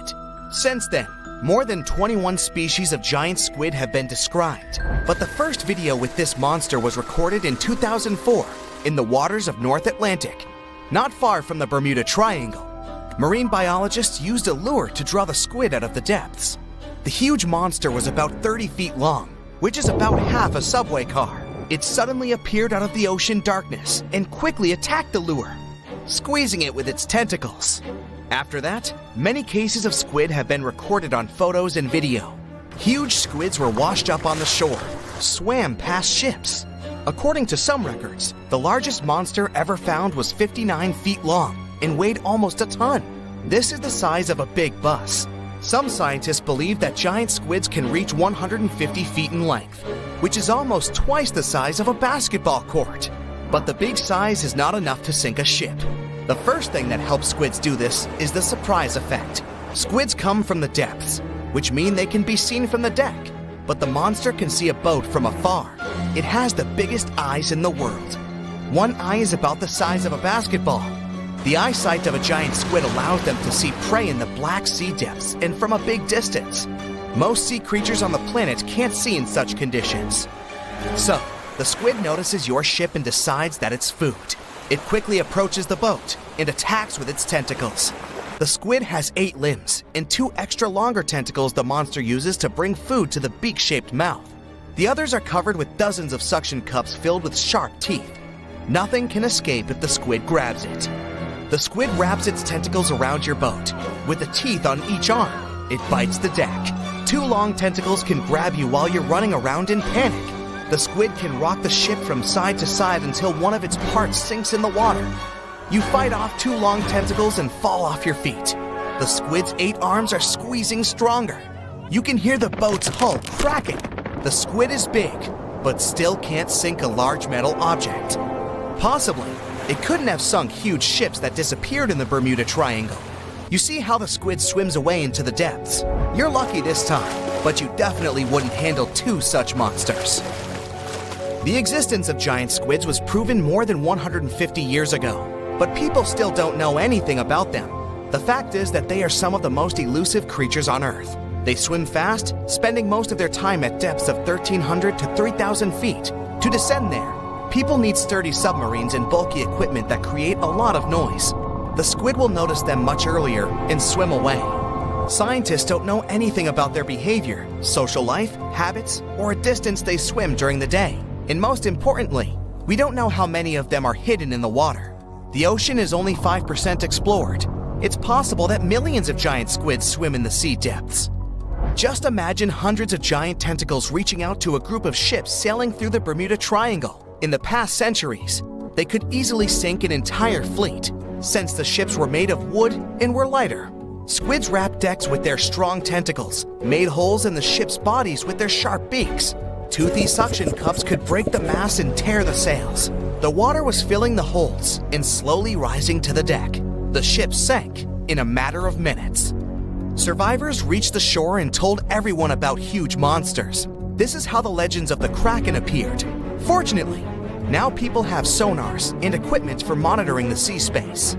Since then, more than 21 species of giant squid have been described, but the first video with this monster was recorded in 2004 in the waters of North Atlantic, not far from the Bermuda Triangle. Marine biologists used a lure to draw the squid out of the depths. The huge monster was about 30 feet long, which is about half a subway car. It suddenly appeared out of the ocean darkness and quickly attacked the lure, squeezing it with its tentacles. After that, many cases of squid have been recorded on photos and video. Huge squids were washed up on the shore, swam past ships. According to some records, the largest monster ever found was 59 feet long and weighed almost a ton. This is the size of a big bus. Some scientists believe that giant squids can reach 150 feet in length, which is almost twice the size of a basketball court. But the big size is not enough to sink a ship. The first thing that helps squids do this is the surprise effect. Squids come from the depths, which mean they can be seen from the deck, but the monster can see a boat from afar. It has the biggest eyes in the world. One eye is about the size of a basketball. The eyesight of a giant squid allows them to see prey in the Black Sea depths and from a big distance. Most sea creatures on the planet can't see in such conditions. So, the squid notices your ship and decides that it's food. It quickly approaches the boat and attacks with its tentacles. The squid has 8 limbs and 2 extra longer tentacles the monster uses to bring food to the beak-shaped mouth. The others are covered with dozens of suction cups filled with sharp teeth. Nothing can escape if the squid grabs it. The squid wraps its tentacles around your boat. With the teeth on each arm, it bites the deck. 2 long tentacles can grab you while you're running around in panic. The squid can rock the ship from side to side until one of its parts sinks in the water. You fight off 2 long tentacles and fall off your feet. The squid's 8 arms are squeezing stronger. You can hear the boat's hull cracking. The squid is big, but still can't sink a large metal object. Possibly, it couldn't have sunk huge ships that disappeared in the Bermuda Triangle. You see how the squid swims away into the depths. You're lucky this time, but you definitely wouldn't handle 2 such monsters. The existence of giant squids was proven more than 150 years ago, but people still don't know anything about them. The fact is that they are some of the most elusive creatures on Earth. They swim fast, spending most of their time at depths of 1,300 to 3,000 feet. To descend there, people need sturdy submarines and bulky equipment that create a lot of noise. The squid will notice them much earlier and swim away. Scientists don't know anything about their behavior, social life, habits, or a distance they swim during the day. And most importantly, we don't know how many of them are hidden in the water. The ocean is only 5% explored. It's possible that millions of giant squids swim in the sea depths. Just imagine hundreds of giant tentacles reaching out to a group of ships sailing through the Bermuda Triangle. In the past centuries, they could easily sink an entire fleet, since the ships were made of wood and were lighter. Squids wrapped decks with their strong tentacles, made holes in the ship's bodies with their sharp beaks. Toothy suction cups could break the masts and tear the sails. The water was filling the holes and slowly rising to the deck. The ship sank in a matter of minutes. Survivors reached the shore and told everyone about huge monsters. This is how the legends of the Kraken appeared. Fortunately, now people have sonars and equipment for monitoring the sea space.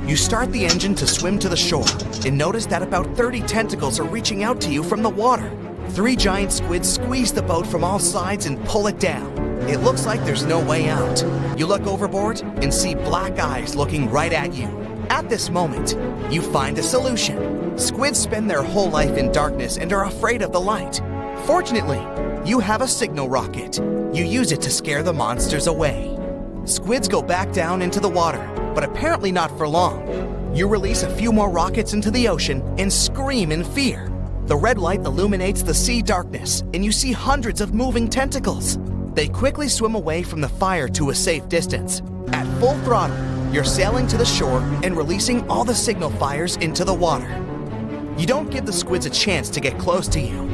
You start the engine to swim to the shore and notice that about 30 tentacles are reaching out to you from the water. 3 giant squids squeeze the boat from all sides and pull it down. It looks like there's no way out. You look overboard and see black eyes looking right at you. At this moment, you find a solution. Squids spend their whole life in darkness and are afraid of the light. Fortunately, you have a signal rocket. You use it to scare the monsters away. Squids go back down into the water, but apparently not for long. You release a few more rockets into the ocean and scream in fear. The red light illuminates the sea darkness, and you see hundreds of moving tentacles. They quickly swim away from the fire to a safe distance. At full throttle, you're sailing to the shore and releasing all the signal fires into the water. You don't give the squids a chance to get close to you.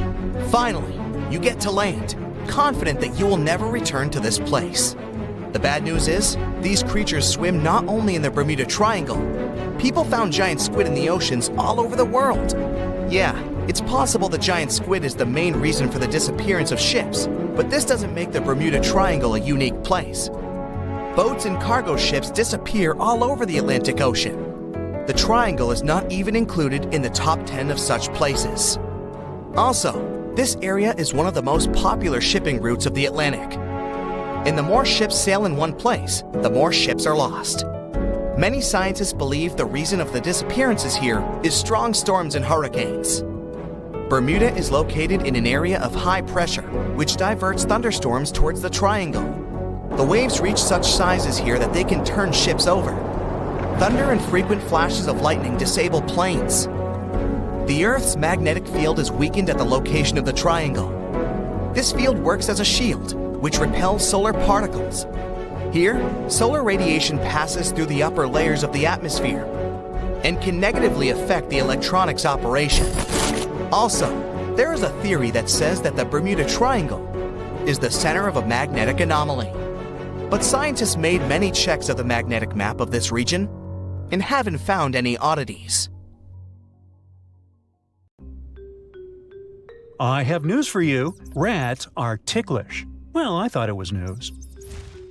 Finally, you get to land, confident that you will never return to this place. The bad news is, these creatures swim not only in the Bermuda Triangle. People found giant squid in the oceans all over the world. Yeah, it's possible the giant squid is the main reason for the disappearance of ships, but this doesn't make the Bermuda Triangle a unique place. Boats and cargo ships disappear all over the Atlantic Ocean. The Triangle is not even included in the top 10 of such places. Also, this area is one of the most popular shipping routes of the Atlantic. And the more ships sail in one place, the more ships are lost. Many scientists believe the reason of the disappearances here is strong storms and hurricanes. Bermuda is located in an area of high pressure, which diverts thunderstorms towards the triangle. The waves reach such sizes here that they can turn ships over. Thunder and frequent flashes of lightning disable planes. The Earth's magnetic field is weakened at the location of the triangle. This field works as a shield, which repels solar particles. Here, solar radiation passes through the upper layers of the atmosphere and can negatively affect the electronics operation. Also, there is a theory that says that the Bermuda Triangle is the center of a magnetic anomaly. But scientists made many checks of the magnetic map of this region and haven't found any oddities. I have news for you. Rats are ticklish. Well, I thought it was news.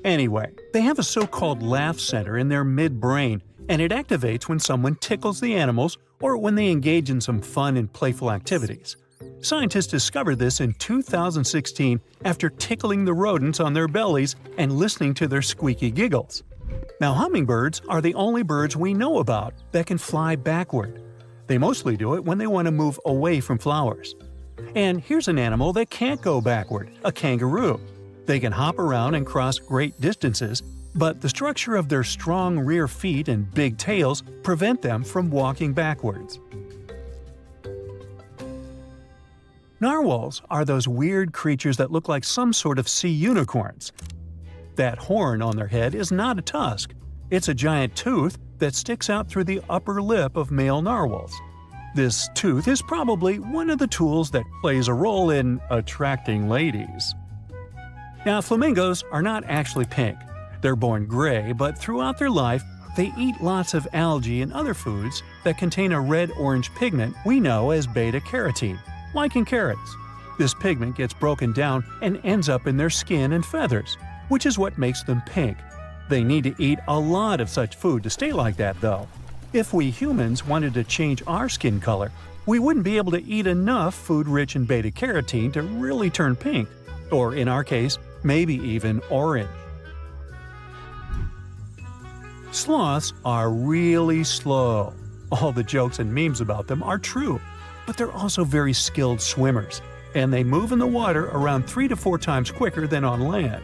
Anyway, they have a so-called laugh center in their midbrain, and it activates when someone tickles the animals or when they engage in some fun and playful activities. Scientists discovered this in 2016 after tickling the rodents on their bellies and listening to their squeaky giggles. Now, hummingbirds are the only birds we know about that can fly backward. They mostly do it when they want to move away from flowers. And here's an animal that can't go backward, a kangaroo. They can hop around and cross great distances, but the structure of their strong rear feet and big tails prevent them from walking backwards. Narwhals are those weird creatures that look like some sort of sea unicorns. That horn on their head is not a tusk. It's a giant tooth that sticks out through the upper lip of male narwhals. This tooth is probably one of the tools that plays a role in attracting ladies. Now, flamingos are not actually pink. They're born gray, but throughout their life, they eat lots of algae and other foods that contain a red-orange pigment we know as beta-carotene, like in carrots. This pigment gets broken down and ends up in their skin and feathers, which is what makes them pink. They need to eat a lot of such food to stay like that, though. If we humans wanted to change our skin color, we wouldn't be able to eat enough food rich in beta-carotene to really turn pink, or in our case, maybe even orange. Sloths are really slow. All the jokes and memes about them are true, but they're also very skilled swimmers, and they move in the water around 3 to 4 times quicker than on land.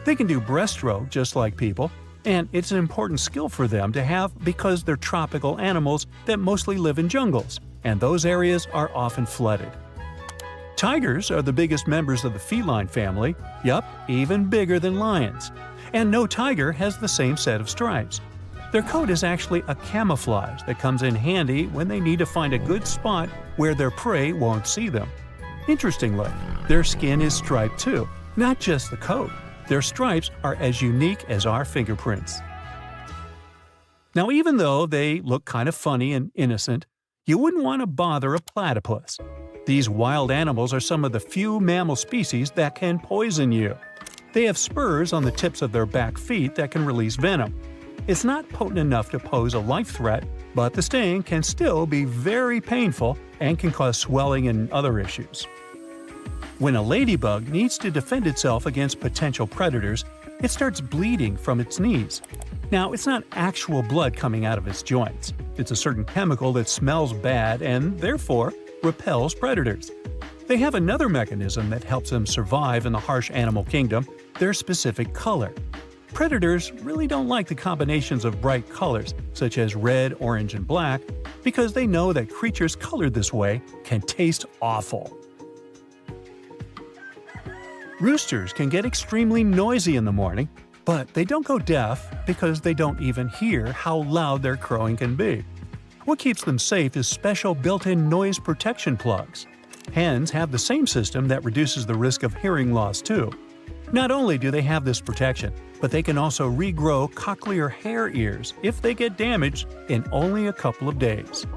They can do breaststroke just like people, and it's an important skill for them to have because they're tropical animals that mostly live in jungles, and those areas are often flooded. Tigers are the biggest members of the feline family, even bigger than lions. And no tiger has the same set of stripes. Their coat is actually a camouflage that comes in handy when they need to find a good spot where their prey won't see them. Interestingly, their skin is striped too, not just the coat. Their stripes are as unique as our fingerprints. Now, even though they look kind of funny and innocent, you wouldn't want to bother a platypus. These wild animals are some of the few mammal species that can poison you. They have spurs on the tips of their back feet that can release venom. It's not potent enough to pose a life threat, but the sting can still be very painful and can cause swelling and other issues. When a ladybug needs to defend itself against potential predators, it starts bleeding from its knees. Now, it's not actual blood coming out of its joints. It's a certain chemical that smells bad and, therefore, repels predators. They have another mechanism that helps them survive in the harsh animal kingdom, their specific color. Predators really don't like the combinations of bright colors, such as red, orange, and black, because they know that creatures colored this way can taste awful. Roosters can get extremely noisy in the morning, but they don't go deaf because they don't even hear how loud their crowing can be. What keeps them safe is special built-in noise protection plugs. Hens have the same system that reduces the risk of hearing loss too. Not only do they have this protection, but they can also regrow cochlear hair ears if they get damaged in only a couple of days.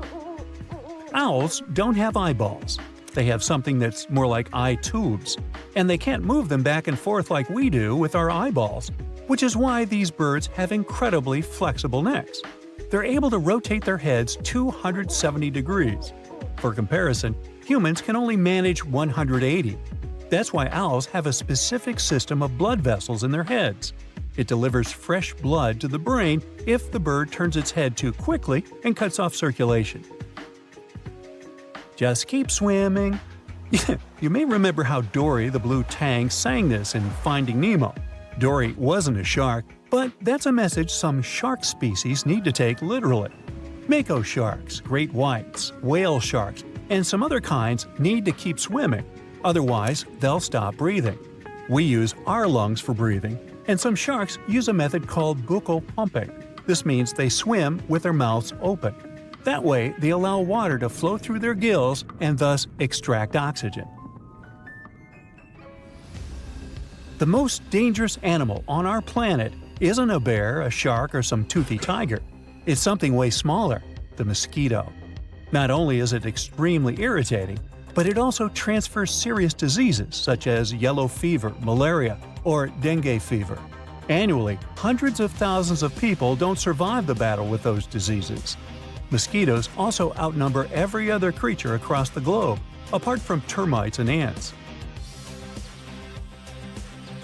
Owls don't have eyeballs. They have something that's more like eye tubes, and they can't move them back and forth like we do with our eyeballs, which is why these birds have incredibly flexible necks. They're able to rotate their heads 270 degrees. For comparison, humans can only manage 180. That's why owls have a specific system of blood vessels in their heads. It delivers fresh blood to the brain if the bird turns its head too quickly and cuts off circulation. Just keep swimming. You may remember how Dory the Blue Tang sang this in Finding Nemo. Dory wasn't a shark, but that's a message some shark species need to take literally. Mako sharks, great whites, whale sharks, and some other kinds need to keep swimming, otherwise they'll stop breathing. We use our lungs for breathing, and some sharks use a method called buccal pumping. This means they swim with their mouths open. That way, they allow water to flow through their gills and thus extract oxygen. The most dangerous animal on our planet isn't a bear, a shark, or some toothy tiger. It's something way smaller, the mosquito. Not only is it extremely irritating, but it also transfers serious diseases such as yellow fever, malaria, or dengue fever. Annually, hundreds of thousands of people don't survive the battle with those diseases. Mosquitoes also outnumber every other creature across the globe, apart from termites and ants.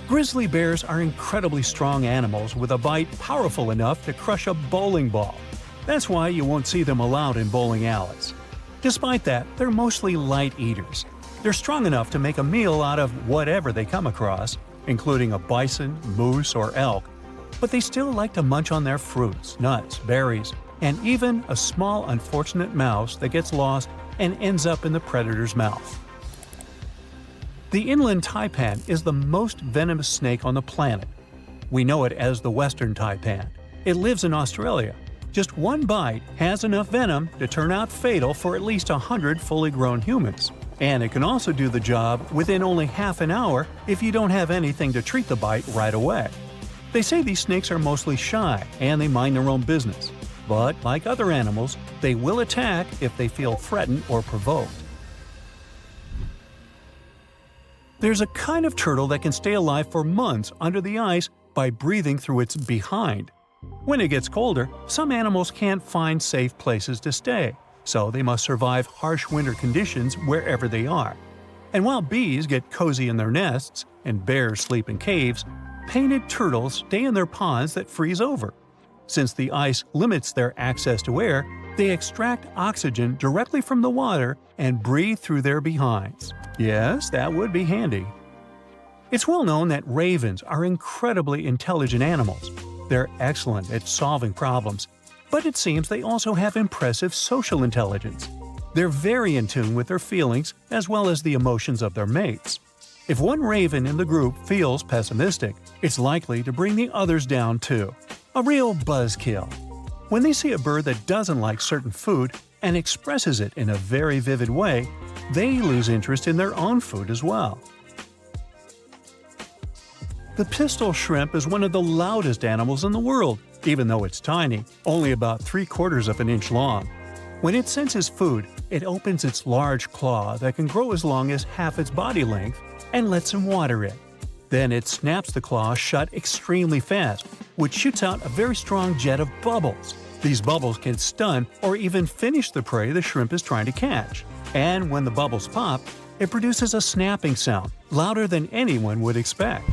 Grizzly bears are incredibly strong animals with a bite powerful enough to crush a bowling ball. That's why you won't see them allowed in bowling alleys. Despite that, they're mostly light eaters. They're strong enough to make a meal out of whatever they come across, including a bison, moose, or elk, but they still like to munch on their fruits, nuts, berries, and even a small unfortunate mouse that gets lost and ends up in the predator's mouth. The inland taipan is the most venomous snake on the planet. We know it as the western taipan. It lives in Australia. Just one bite has enough venom to turn out fatal for at least 100 fully grown humans. And it can also do the job within only half an hour if you don't have anything to treat the bite right away. They say these snakes are mostly shy and they mind their own business. But, like other animals, they will attack if they feel threatened or provoked. There's a kind of turtle that can stay alive for months under the ice by breathing through its behind. When it gets colder, some animals can't find safe places to stay, so they must survive harsh winter conditions wherever they are. And while bees get cozy in their nests and bears sleep in caves, painted turtles stay in their ponds that freeze over. Since the ice limits their access to air, they extract oxygen directly from the water and breathe through their behinds. Yes, that would be handy. It's well known that ravens are incredibly intelligent animals. They're excellent at solving problems, but it seems they also have impressive social intelligence. They're very in tune with their feelings as well as the emotions of their mates. If one raven in the group feels pessimistic, it's likely to bring the others down too. A real buzzkill. When they see a bird that doesn't like certain food and expresses it in a very vivid way, they lose interest in their own food as well. The pistol shrimp is one of the loudest animals in the world, even though it's tiny, only about 3/4 of an inch long. When it senses food, it opens its large claw that can grow as long as half its body length and lets some water in. Then it snaps the claw shut extremely fast, which shoots out a very strong jet of bubbles. These bubbles can stun or even finish the prey the shrimp is trying to catch. And when the bubbles pop, it produces a snapping sound, louder than anyone would expect.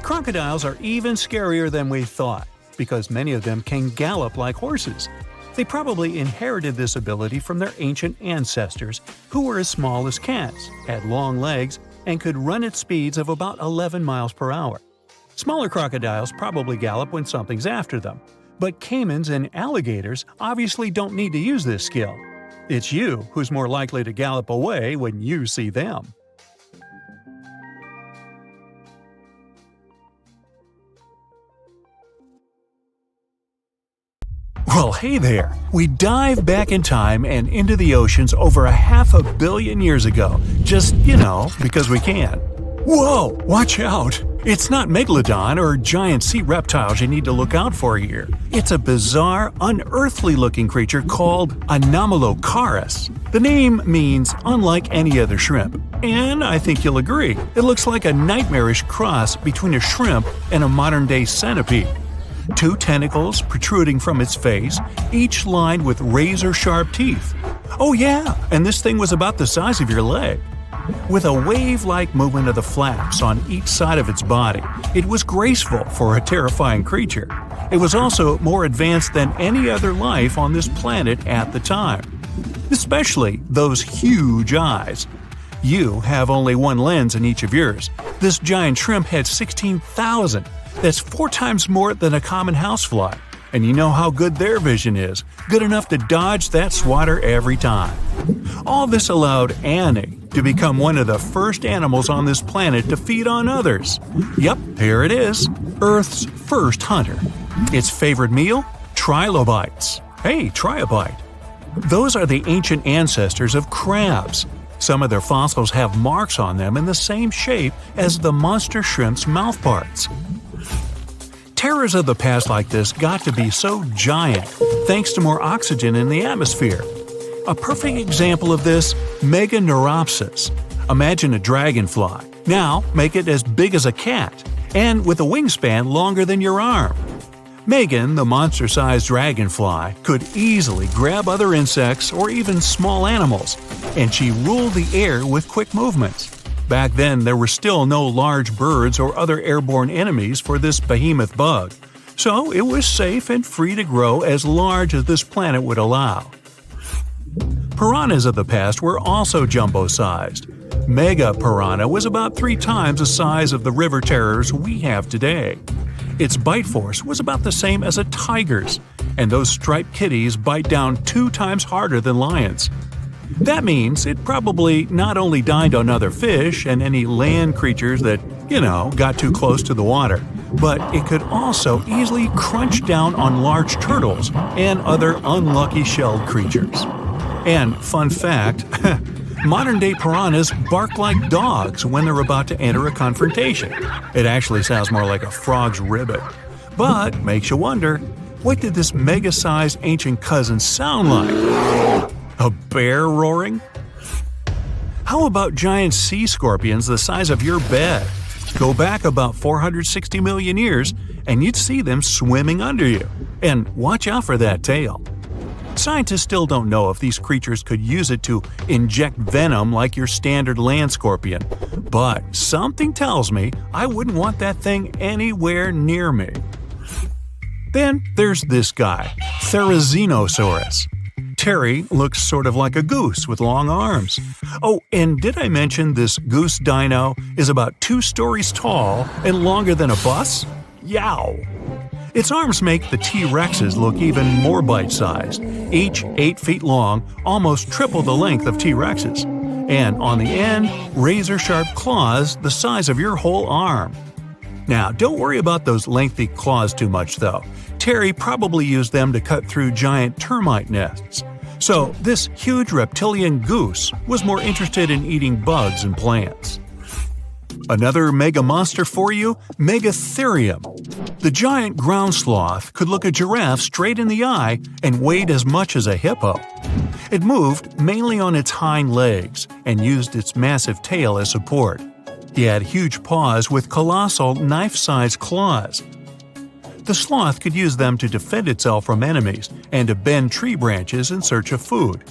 Crocodiles are even scarier than we thought, because many of them can gallop like horses. They probably inherited this ability from their ancient ancestors, who were as small as cats, had long legs, and could run at speeds of about 11 miles per hour. Smaller crocodiles probably gallop when something's after them, but caimans and alligators obviously don't need to use this skill. It's you who's more likely to gallop away when you see them. Well, hey there! We dive back in time and into the oceans over 500 million years ago, just, because we can. Whoa! Watch out! It's not megalodon or giant sea reptiles you need to look out for here. It's a bizarre, unearthly-looking creature called Anomalocaris. The name means unlike any other shrimp, and I think you'll agree, it looks like a nightmarish cross between a shrimp and a modern-day centipede. 2 tentacles protruding from its face, each lined with razor-sharp teeth. Oh yeah, and this thing was about the size of your leg. With a wave-like movement of the flaps on each side of its body, it was graceful for a terrifying creature. It was also more advanced than any other life on this planet at the time. Especially those huge eyes. You have only one lens in each of yours. This giant shrimp had 16,000. That's 4 times more than a common housefly. And you know how good their vision is, good enough to dodge that swatter every time. All this allowed Annie to become one of the first animals on this planet to feed on others. Yep, here it is, Earth's first hunter. Its favorite meal? Trilobites. Hey, try a bite. Those are the ancient ancestors of crabs. Some of their fossils have marks on them in the same shape as the monster shrimp's mouthparts. Terrors of the past like this got to be so giant thanks to more oxygen in the atmosphere. A perfect example of this, Meganeuropsis. Imagine a dragonfly. Now make it as big as a cat, and with a wingspan longer than your arm. Megan, the monster-sized dragonfly, could easily grab other insects or even small animals, and she ruled the air with quick movements. Back then, there were still no large birds or other airborne enemies for this behemoth bug, so it was safe and free to grow as large as this planet would allow. Piranhas of the past were also jumbo-sized. Mega piranha was about 3 times the size of the river terrors we have today. Its bite force was about the same as a tiger's, and those striped kitties bite down 2 times harder than lions. That means it probably not only dined on other fish and any land creatures that, got too close to the water, but it could also easily crunch down on large turtles and other unlucky shelled creatures. And fun fact, modern-day piranhas bark like dogs when they're about to enter a confrontation. It actually sounds more like a frog's ribbit. But makes you wonder, what did this mega-sized ancient cousin sound like? A bear roaring? How about giant sea scorpions the size of your bed? Go back about 460 million years and you'd see them swimming under you. And watch out for that tail. Scientists still don't know if these creatures could use it to inject venom like your standard land scorpion. But something tells me I wouldn't want that thing anywhere near me. Then there's this guy, Therizinosaurus. Terry looks sort of like a goose with long arms. Oh, and did I mention this goose dino is about 2 stories tall and longer than a bus? Yow! Its arms make the T-Rexes look even more bite-sized, each 8 feet long, almost triple the length of T-Rexes. And on the end, razor-sharp claws the size of your whole arm. Now, don't worry about those lengthy claws too much, though. Terry probably used them to cut through giant termite nests. So, this huge reptilian goose was more interested in eating bugs and plants. Another mega monster for you? Megatherium. The giant ground sloth could look a giraffe straight in the eye and weighed as much as a hippo. It moved mainly on its hind legs and used its massive tail as support. He had huge paws with colossal knife-sized claws. The sloth could use them to defend itself from enemies and to bend tree branches in search of food.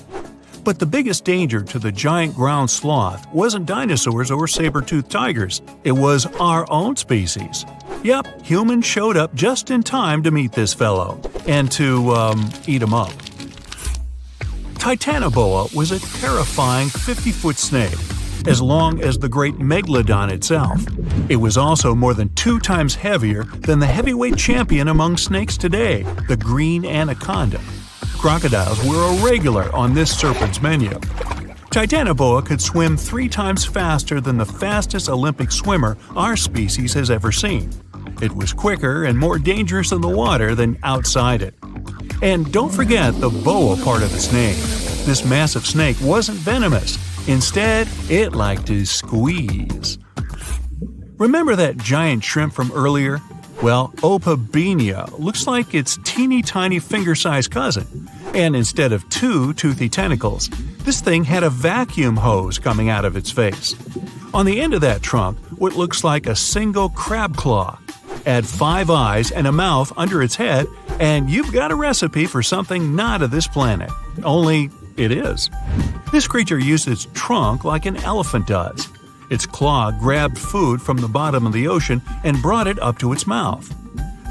But the biggest danger to the giant ground sloth wasn't dinosaurs or saber-toothed tigers, it was our own species. Yep, humans showed up just in time to meet this fellow, and to, eat him up. Titanoboa was a terrifying 50-foot snake, as long as the great megalodon itself. It was also more than 2 times heavier than the heavyweight champion among snakes today, the green anaconda. Crocodiles were a regular on this serpent's menu. Titanoboa could swim 3 times faster than the fastest Olympic swimmer our species has ever seen. It was quicker and more dangerous in the water than outside it. And don't forget the boa part of the snake. This massive snake wasn't venomous. Instead, it liked to squeeze. Remember that giant shrimp from earlier? Well, Opabenia looks like its teeny-tiny finger-sized cousin. And instead of 2 toothy tentacles, this thing had a vacuum hose coming out of its face. On the end of that trunk, what looks like a single crab claw. Add 5 eyes and a mouth under its head, and you've got a recipe for something not of this planet. Only it is. This creature used its trunk like an elephant does. Its claw grabbed food from the bottom of the ocean and brought it up to its mouth.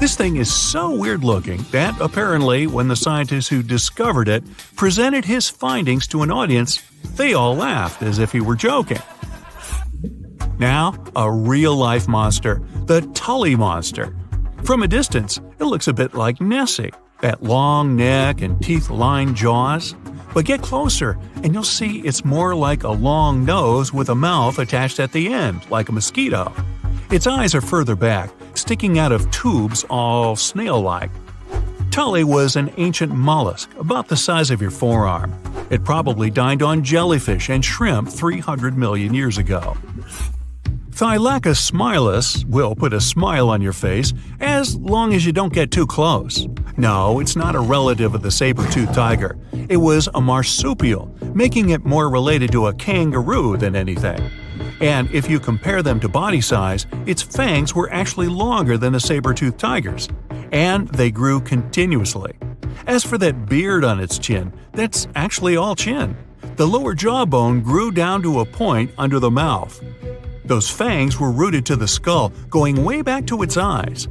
This thing is so weird-looking that, apparently, when the scientist who discovered it presented his findings to an audience, they all laughed as if he were joking. Now, a real-life monster, the Tully monster. From a distance, it looks a bit like Nessie, that long neck and teeth-lined jaws. But get closer, and you'll see it's more like a long nose with a mouth attached at the end, like a mosquito. Its eyes are further back, sticking out of tubes all snail-like. Tully was an ancient mollusk, about the size of your forearm. It probably dined on jellyfish and shrimp 300 million years ago. Thylacus smilus will put a smile on your face as long as you don't get too close. No, it's not a relative of the saber-toothed tiger. It was a marsupial, making it more related to a kangaroo than anything. And if you compare them to body size, its fangs were actually longer than a saber-toothed tiger's. And they grew continuously. As for that beard on its chin, that's actually all chin. The lower jawbone grew down to a point under the mouth. Those fangs were rooted to the skull, going way back to its eyes.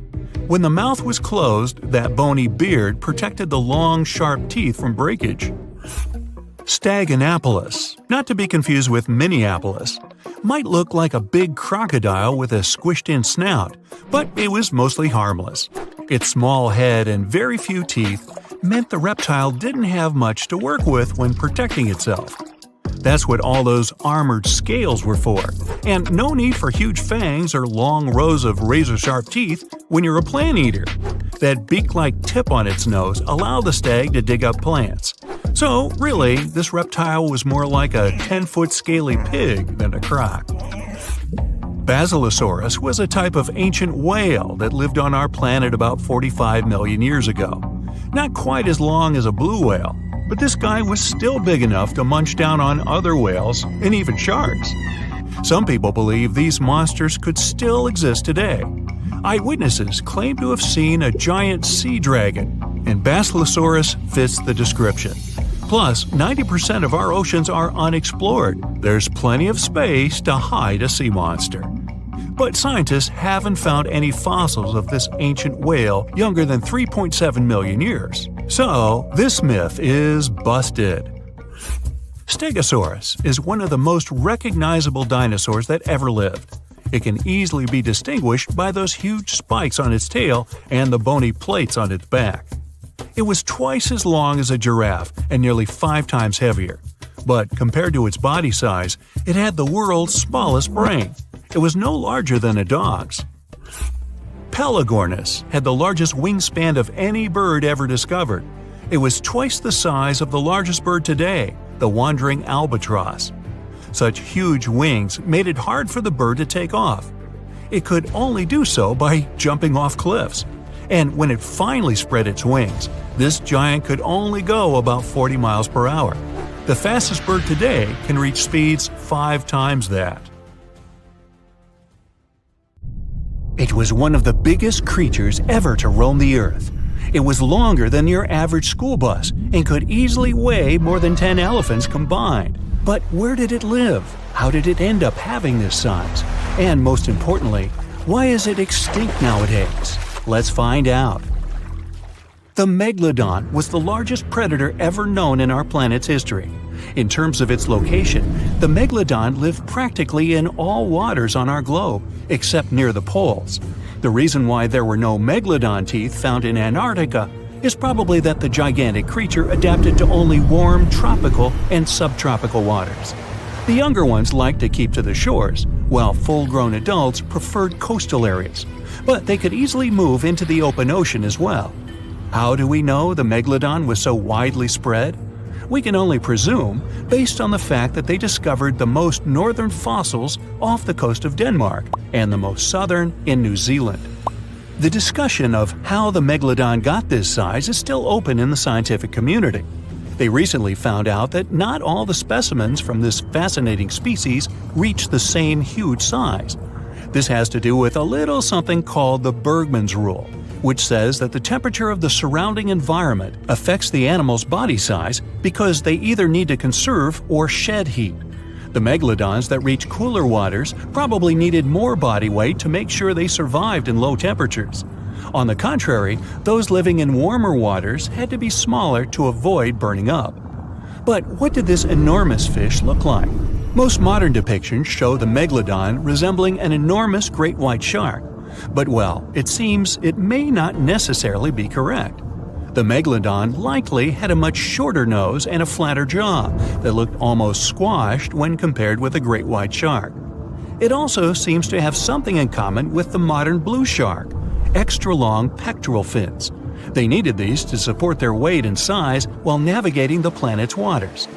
When the mouth was closed, that bony beard protected the long, sharp teeth from breakage. Staganapolis, not to be confused with Minneapolis, might look like a big crocodile with a squished-in snout, but it was mostly harmless. Its small head and very few teeth meant the reptile didn't have much to work with when protecting itself. That's what all those armored scales were for, and no need for huge fangs or long rows of razor-sharp teeth when you're a plant eater. That beak-like tip on its nose allowed the stag to dig up plants. So, really, this reptile was more like a 10-foot scaly pig than a croc. Basilosaurus was a type of ancient whale that lived on our planet about 45 million years ago. Not quite as long as a blue whale, but this guy was still big enough to munch down on other whales and even sharks. Some people believe these monsters could still exist today. Eyewitnesses claim to have seen a giant sea dragon, and Basilosaurus fits the description. Plus, 90% of our oceans are unexplored. There's plenty of space to hide a sea monster. But scientists haven't found any fossils of this ancient whale younger than 3.7 million years. So, this myth is busted. Stegosaurus is one of the most recognizable dinosaurs that ever lived. It can easily be distinguished by those huge spikes on its tail and the bony plates on its back. It was twice as long as a giraffe and nearly 5 times heavier. But compared to its body size, it had the world's smallest brain. It was no larger than a dog's. Pelagornis had the largest wingspan of any bird ever discovered. It was twice the size of the largest bird today, the wandering albatross. Such huge wings made it hard for the bird to take off. It could only do so by jumping off cliffs. And when it finally spread its wings, this giant could only go about 40 miles per hour. The fastest bird today can reach speeds 5 times that. It was one of the biggest creatures ever to roam the earth. It was longer than your average school bus and could easily weigh more than 10 elephants combined. But where did it live? How did it end up having this size? And most importantly, why is it extinct nowadays? Let's find out. The megalodon was the largest predator ever known in our planet's history. In terms of its location, the megalodon lived practically in all waters on our globe, except near the poles. The reason why there were no megalodon teeth found in Antarctica is probably that the gigantic creature adapted to only warm tropical and subtropical waters. The younger ones liked to keep to the shores, while full-grown adults preferred coastal areas, but they could easily move into the open ocean as well. How do we know the megalodon was so widely spread? We can only presume, based on the fact that they discovered the most northern fossils off the coast of Denmark and the most southern in New Zealand. The discussion of how the megalodon got this size is still open in the scientific community. They recently found out that not all the specimens from this fascinating species reach the same huge size. This has to do with a little something called the Bergmann's rule, which says that the temperature of the surrounding environment affects the animal's body size because they either need to conserve or shed heat. The megalodons that reach cooler waters probably needed more body weight to make sure they survived in low temperatures. On the contrary, those living in warmer waters had to be smaller to avoid burning up. But what did this enormous fish look like? Most modern depictions show the megalodon resembling an enormous great white shark. But well, it seems it may not necessarily be correct. The megalodon likely had a much shorter nose and a flatter jaw that looked almost squashed when compared with a great white shark. It also seems to have something in common with the modern blue shark: extra-long pectoral fins. They needed these to support their weight and size while navigating the planet's waters.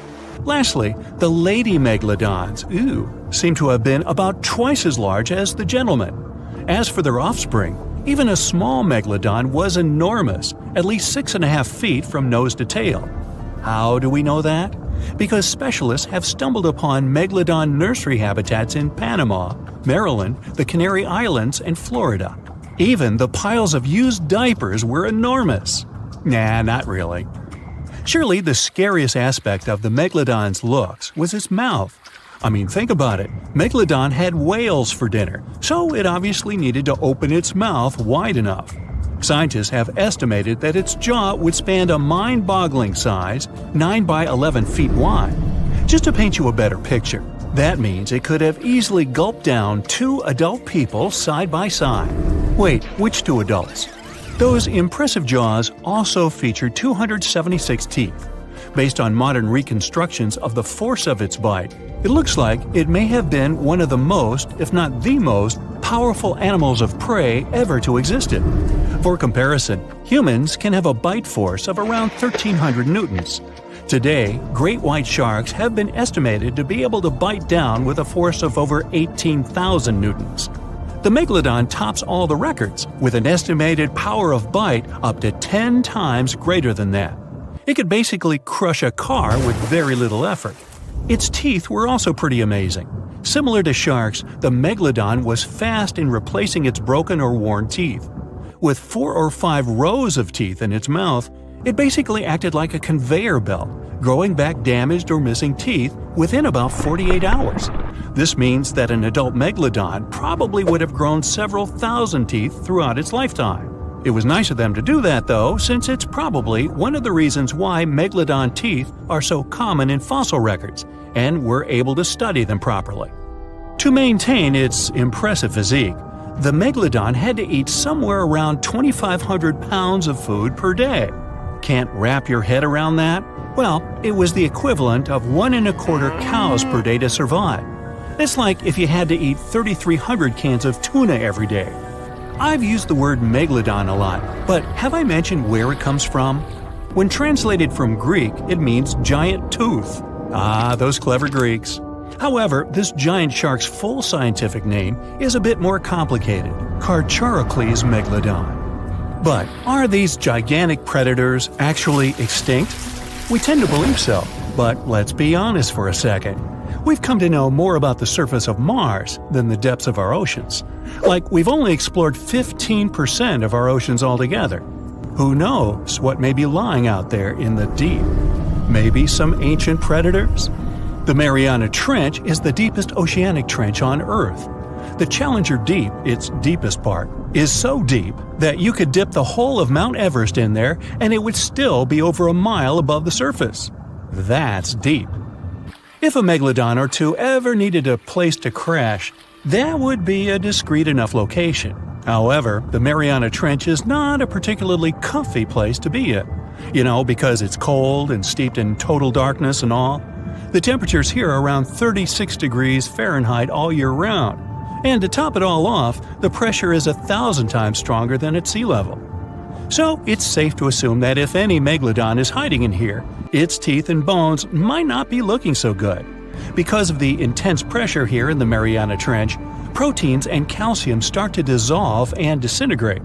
Lastly, the lady megalodons, seem to have been about twice as large as the gentlemen. As for their offspring, even a small megalodon was enormous, at least 6.5 feet from nose to tail. How do we know that? Because specialists have stumbled upon megalodon nursery habitats in Panama, Maryland, the Canary Islands, and Florida. Even the piles of used diapers were enormous. Nah, not really. Surely the scariest aspect of the megalodon's looks was its mouth. I mean, think about it. Megalodon had whales for dinner, so it obviously needed to open its mouth wide enough. Scientists have estimated that its jaw would span a mind-boggling size, 9 by 11 feet wide. Just to paint you a better picture, that means it could have easily gulped down 2 adult people side by side. Wait, which 2 adults? Those impressive jaws also feature 276 teeth. Based on modern reconstructions of the force of its bite, it looks like it may have been one of the most, if not the most, powerful animals of prey ever to exist. For comparison, humans can have a bite force of around 1,300 newtons. Today, great white sharks have been estimated to be able to bite down with a force of over 18,000 newtons. The megalodon tops all the records, with an estimated power of bite up to 10 times greater than that. It could basically crush a car with very little effort. Its teeth were also pretty amazing. Similar to sharks, the megalodon was fast in replacing its broken or worn teeth. With 4 or 5 rows of teeth in its mouth, it basically acted like a conveyor belt, growing back damaged or missing teeth within about 48 hours. This means that an adult megalodon probably would have grown several thousand teeth throughout its lifetime. It was nice of them to do that, though, since it's probably one of the reasons why megalodon teeth are so common in fossil records, and we're able to study them properly. To maintain its impressive physique, the megalodon had to eat somewhere around 2,500 pounds of food per day. Can't wrap your head around that? Well, it was the equivalent of 1 1/4 cows per day to survive. It's like if you had to eat 3,300 cans of tuna every day. I've used the word megalodon a lot, but have I mentioned where it comes from? When translated from Greek, it means giant tooth. Ah, those clever Greeks. However, this giant shark's full scientific name is a bit more complicated: Carcharocles megalodon. But are these gigantic predators actually extinct? We tend to believe so, but let's be honest for a second. we've come to know more about the surface of Mars than the depths of our oceans. Like, we've only explored 15% of our oceans altogether. Who knows what may be lying out there in the deep? Maybe some ancient predators? The Mariana Trench is the deepest oceanic trench on Earth. The Challenger Deep, its deepest part, is so deep that you could dip the whole of Mount Everest in there and it would still be over a mile above the surface. That's deep. If a megalodon or two ever needed a place to crash, that would be a discreet enough location. However, the Mariana Trench is not a particularly comfy place to be in. Because it's cold and steeped in total darkness and all. The temperatures here are around 36 degrees Fahrenheit all year round. And to top it all off, the pressure is 1,000 times stronger than at sea level. So it's safe to assume that if any megalodon is hiding in here, its teeth and bones might not be looking so good. Because of the intense pressure here in the Mariana Trench, proteins and calcium start to dissolve and disintegrate.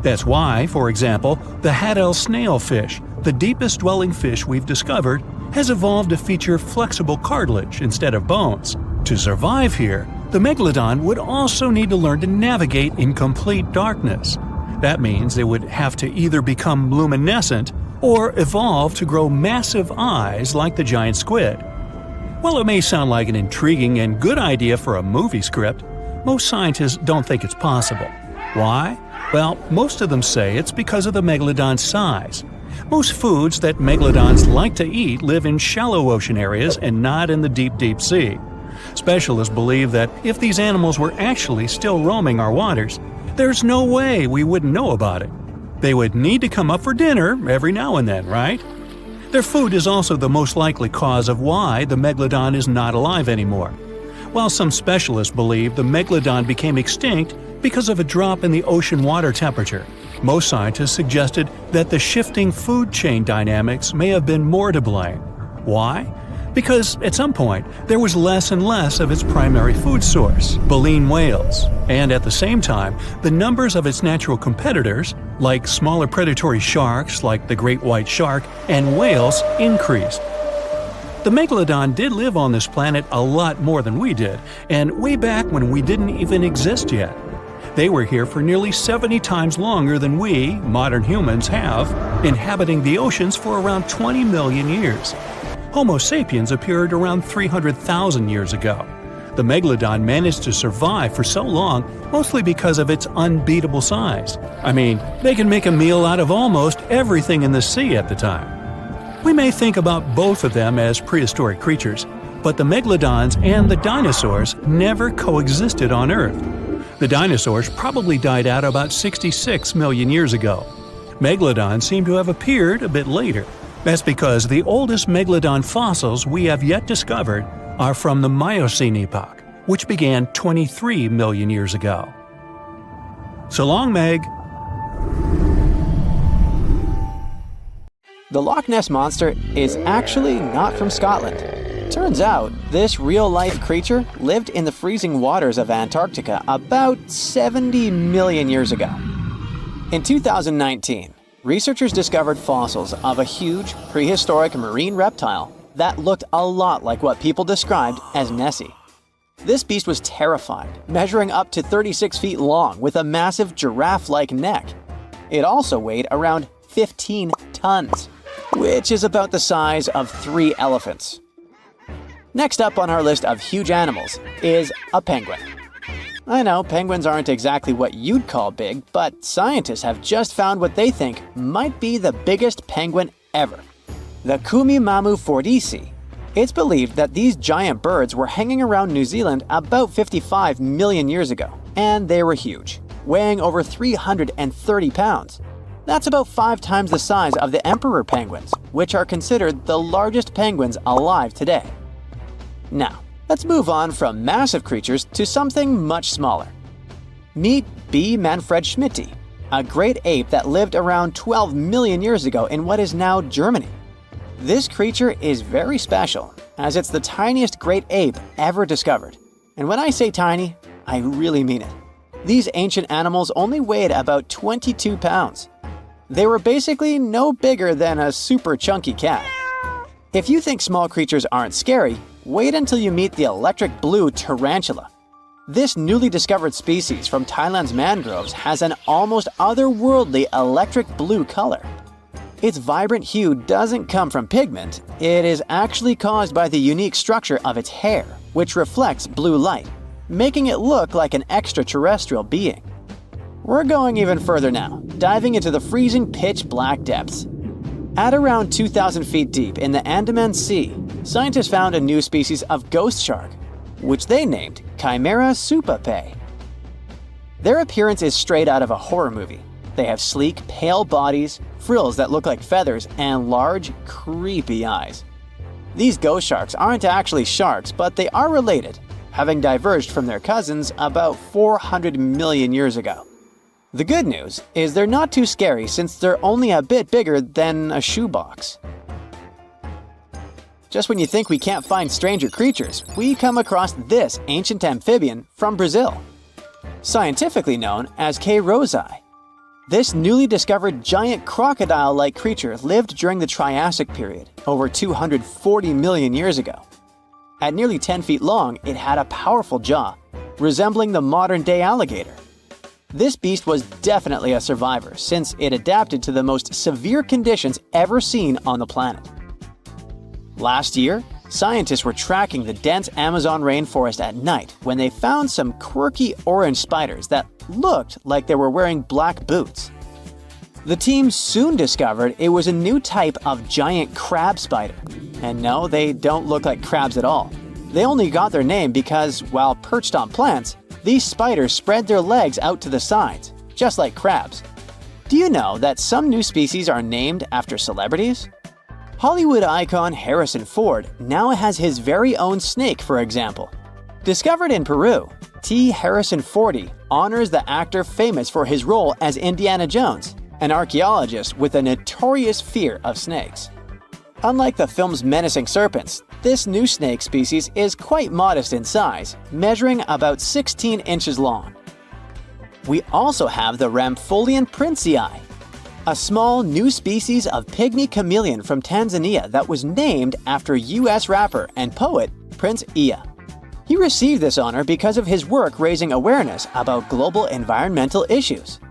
That's why, for example, the Haddell snailfish, the deepest dwelling fish we've discovered, has evolved to feature flexible cartilage instead of bones. To survive here, the megalodon would also need to learn to navigate in complete darkness. That means they would have to either become luminescent or evolve to grow massive eyes like the giant squid. While it may sound like an intriguing and good idea for a movie script, most scientists don't think it's possible. Why? Well, most of them say it's because of the megalodon's size. Most foods that megalodons like to eat live in shallow ocean areas and not in the deep, deep sea. Specialists believe that if these animals were actually still roaming our waters, there's no way we wouldn't know about it. They would need to come up for dinner every now and then, right? Their food is also the most likely cause of why the megalodon is not alive anymore. While some specialists believe the megalodon became extinct because of a drop in the ocean water temperature, most scientists suggested that the shifting food chain dynamics may have been more to blame. Why? Because at some point, there was less and less of its primary food source, baleen whales, and at the same time, the numbers of its natural competitors, like smaller predatory sharks like the great white shark and whales, increased. The megalodon did live on this planet a lot more than we did, and way back when we didn't even exist yet. They were here for nearly 70 times longer than we, modern humans, have, inhabiting the oceans for around 20 million years. Homo sapiens appeared around 300,000 years ago. The megalodon managed to survive for so long mostly because of its unbeatable size. I mean, they can make a meal out of almost everything in the sea at the time. We may think about both of them as prehistoric creatures, but the megalodons and the dinosaurs never coexisted on Earth. The dinosaurs probably died out about 66 million years ago. Megalodons seem to have appeared a bit later. That's because the oldest megalodon fossils we have yet discovered are from the Miocene epoch, which began 23 million years ago. So long, Meg. The Loch Ness Monster is actually not from Scotland. Turns out, this real-life creature lived in the freezing waters of Antarctica about 70 million years ago. In 2019, researchers discovered fossils of a huge, prehistoric marine reptile that looked a lot like what people described as Nessie. This beast was terrifying, measuring up to 36 feet long with a massive giraffe-like neck. It also weighed around 15 tons, which is about the size of 3 elephants. Next up on our list of huge animals is a penguin. I know penguins aren't exactly what you'd call big, but scientists have just found what they think might be the biggest penguin ever, the Kumimamu fordyce. It's believed that these giant birds were hanging around New Zealand about 55 million years ago, and they were huge, weighing over 330 pounds. That's about 5 times the size of the emperor penguins, which are considered the largest penguins alive today. Now, let's move on from massive creatures to something much smaller. Meet B. manfredschmidti, a great ape that lived around 12 million years ago in what is now Germany. This creature is very special, as it's the tiniest great ape ever discovered. And when I say tiny, I really mean it. These ancient animals only weighed about 22 pounds. They were basically no bigger than a super chunky cat. If you think small creatures aren't scary, Wait until you meet the electric blue tarantula. This newly discovered species from Thailand's mangroves has an almost otherworldly electric blue color. Its vibrant hue doesn't come from pigment, it is actually caused by the unique structure of its hair, which reflects blue light, making it look like an extraterrestrial being. We're going even further now, diving into the freezing pitch-black depths. At around 2,000 feet deep in the Andaman Sea, scientists found a new species of ghost shark, which they named Chimera supape. Their appearance is straight out of a horror movie. They have sleek, pale bodies, frills that look like feathers, and large, creepy eyes. These ghost sharks aren't actually sharks, but they are related, having diverged from their cousins about 400 million years ago. The good news is they're not too scary since they're only a bit bigger than a shoebox. Just when you think we can't find stranger creatures, we come across this ancient amphibian from Brazil. Scientifically known as K. rosei. This newly discovered giant crocodile-like creature lived during the Triassic period, over 240 million years ago. At nearly 10 feet long, it had a powerful jaw, resembling the modern-day alligator. This beast was definitely a survivor since it adapted to the most severe conditions ever seen on the planet. Last year, scientists were tracking the dense Amazon rainforest at night when they found some quirky orange spiders that looked like they were wearing black boots. The team soon discovered it was a new type of giant crab spider. And no, they don't look like crabs at all. They only got their name because, while perched on plants, these spiders spread their legs out to the sides, just like crabs. Do you know that some new species are named after celebrities? Hollywood icon Harrison Ford now has his very own snake, for example. Discovered in Peru, T. Harrison Fordy honors the actor famous for his role as Indiana Jones, an archaeologist with a notorious fear of snakes. Unlike the film's menacing serpents, this new snake species is quite modest in size, measuring about 16 inches long. We also have the Rampholion princei, a small new species of pygmy chameleon from Tanzania that was named after US rapper and poet Prince Iya. He received this honor because of his work raising awareness about global environmental issues.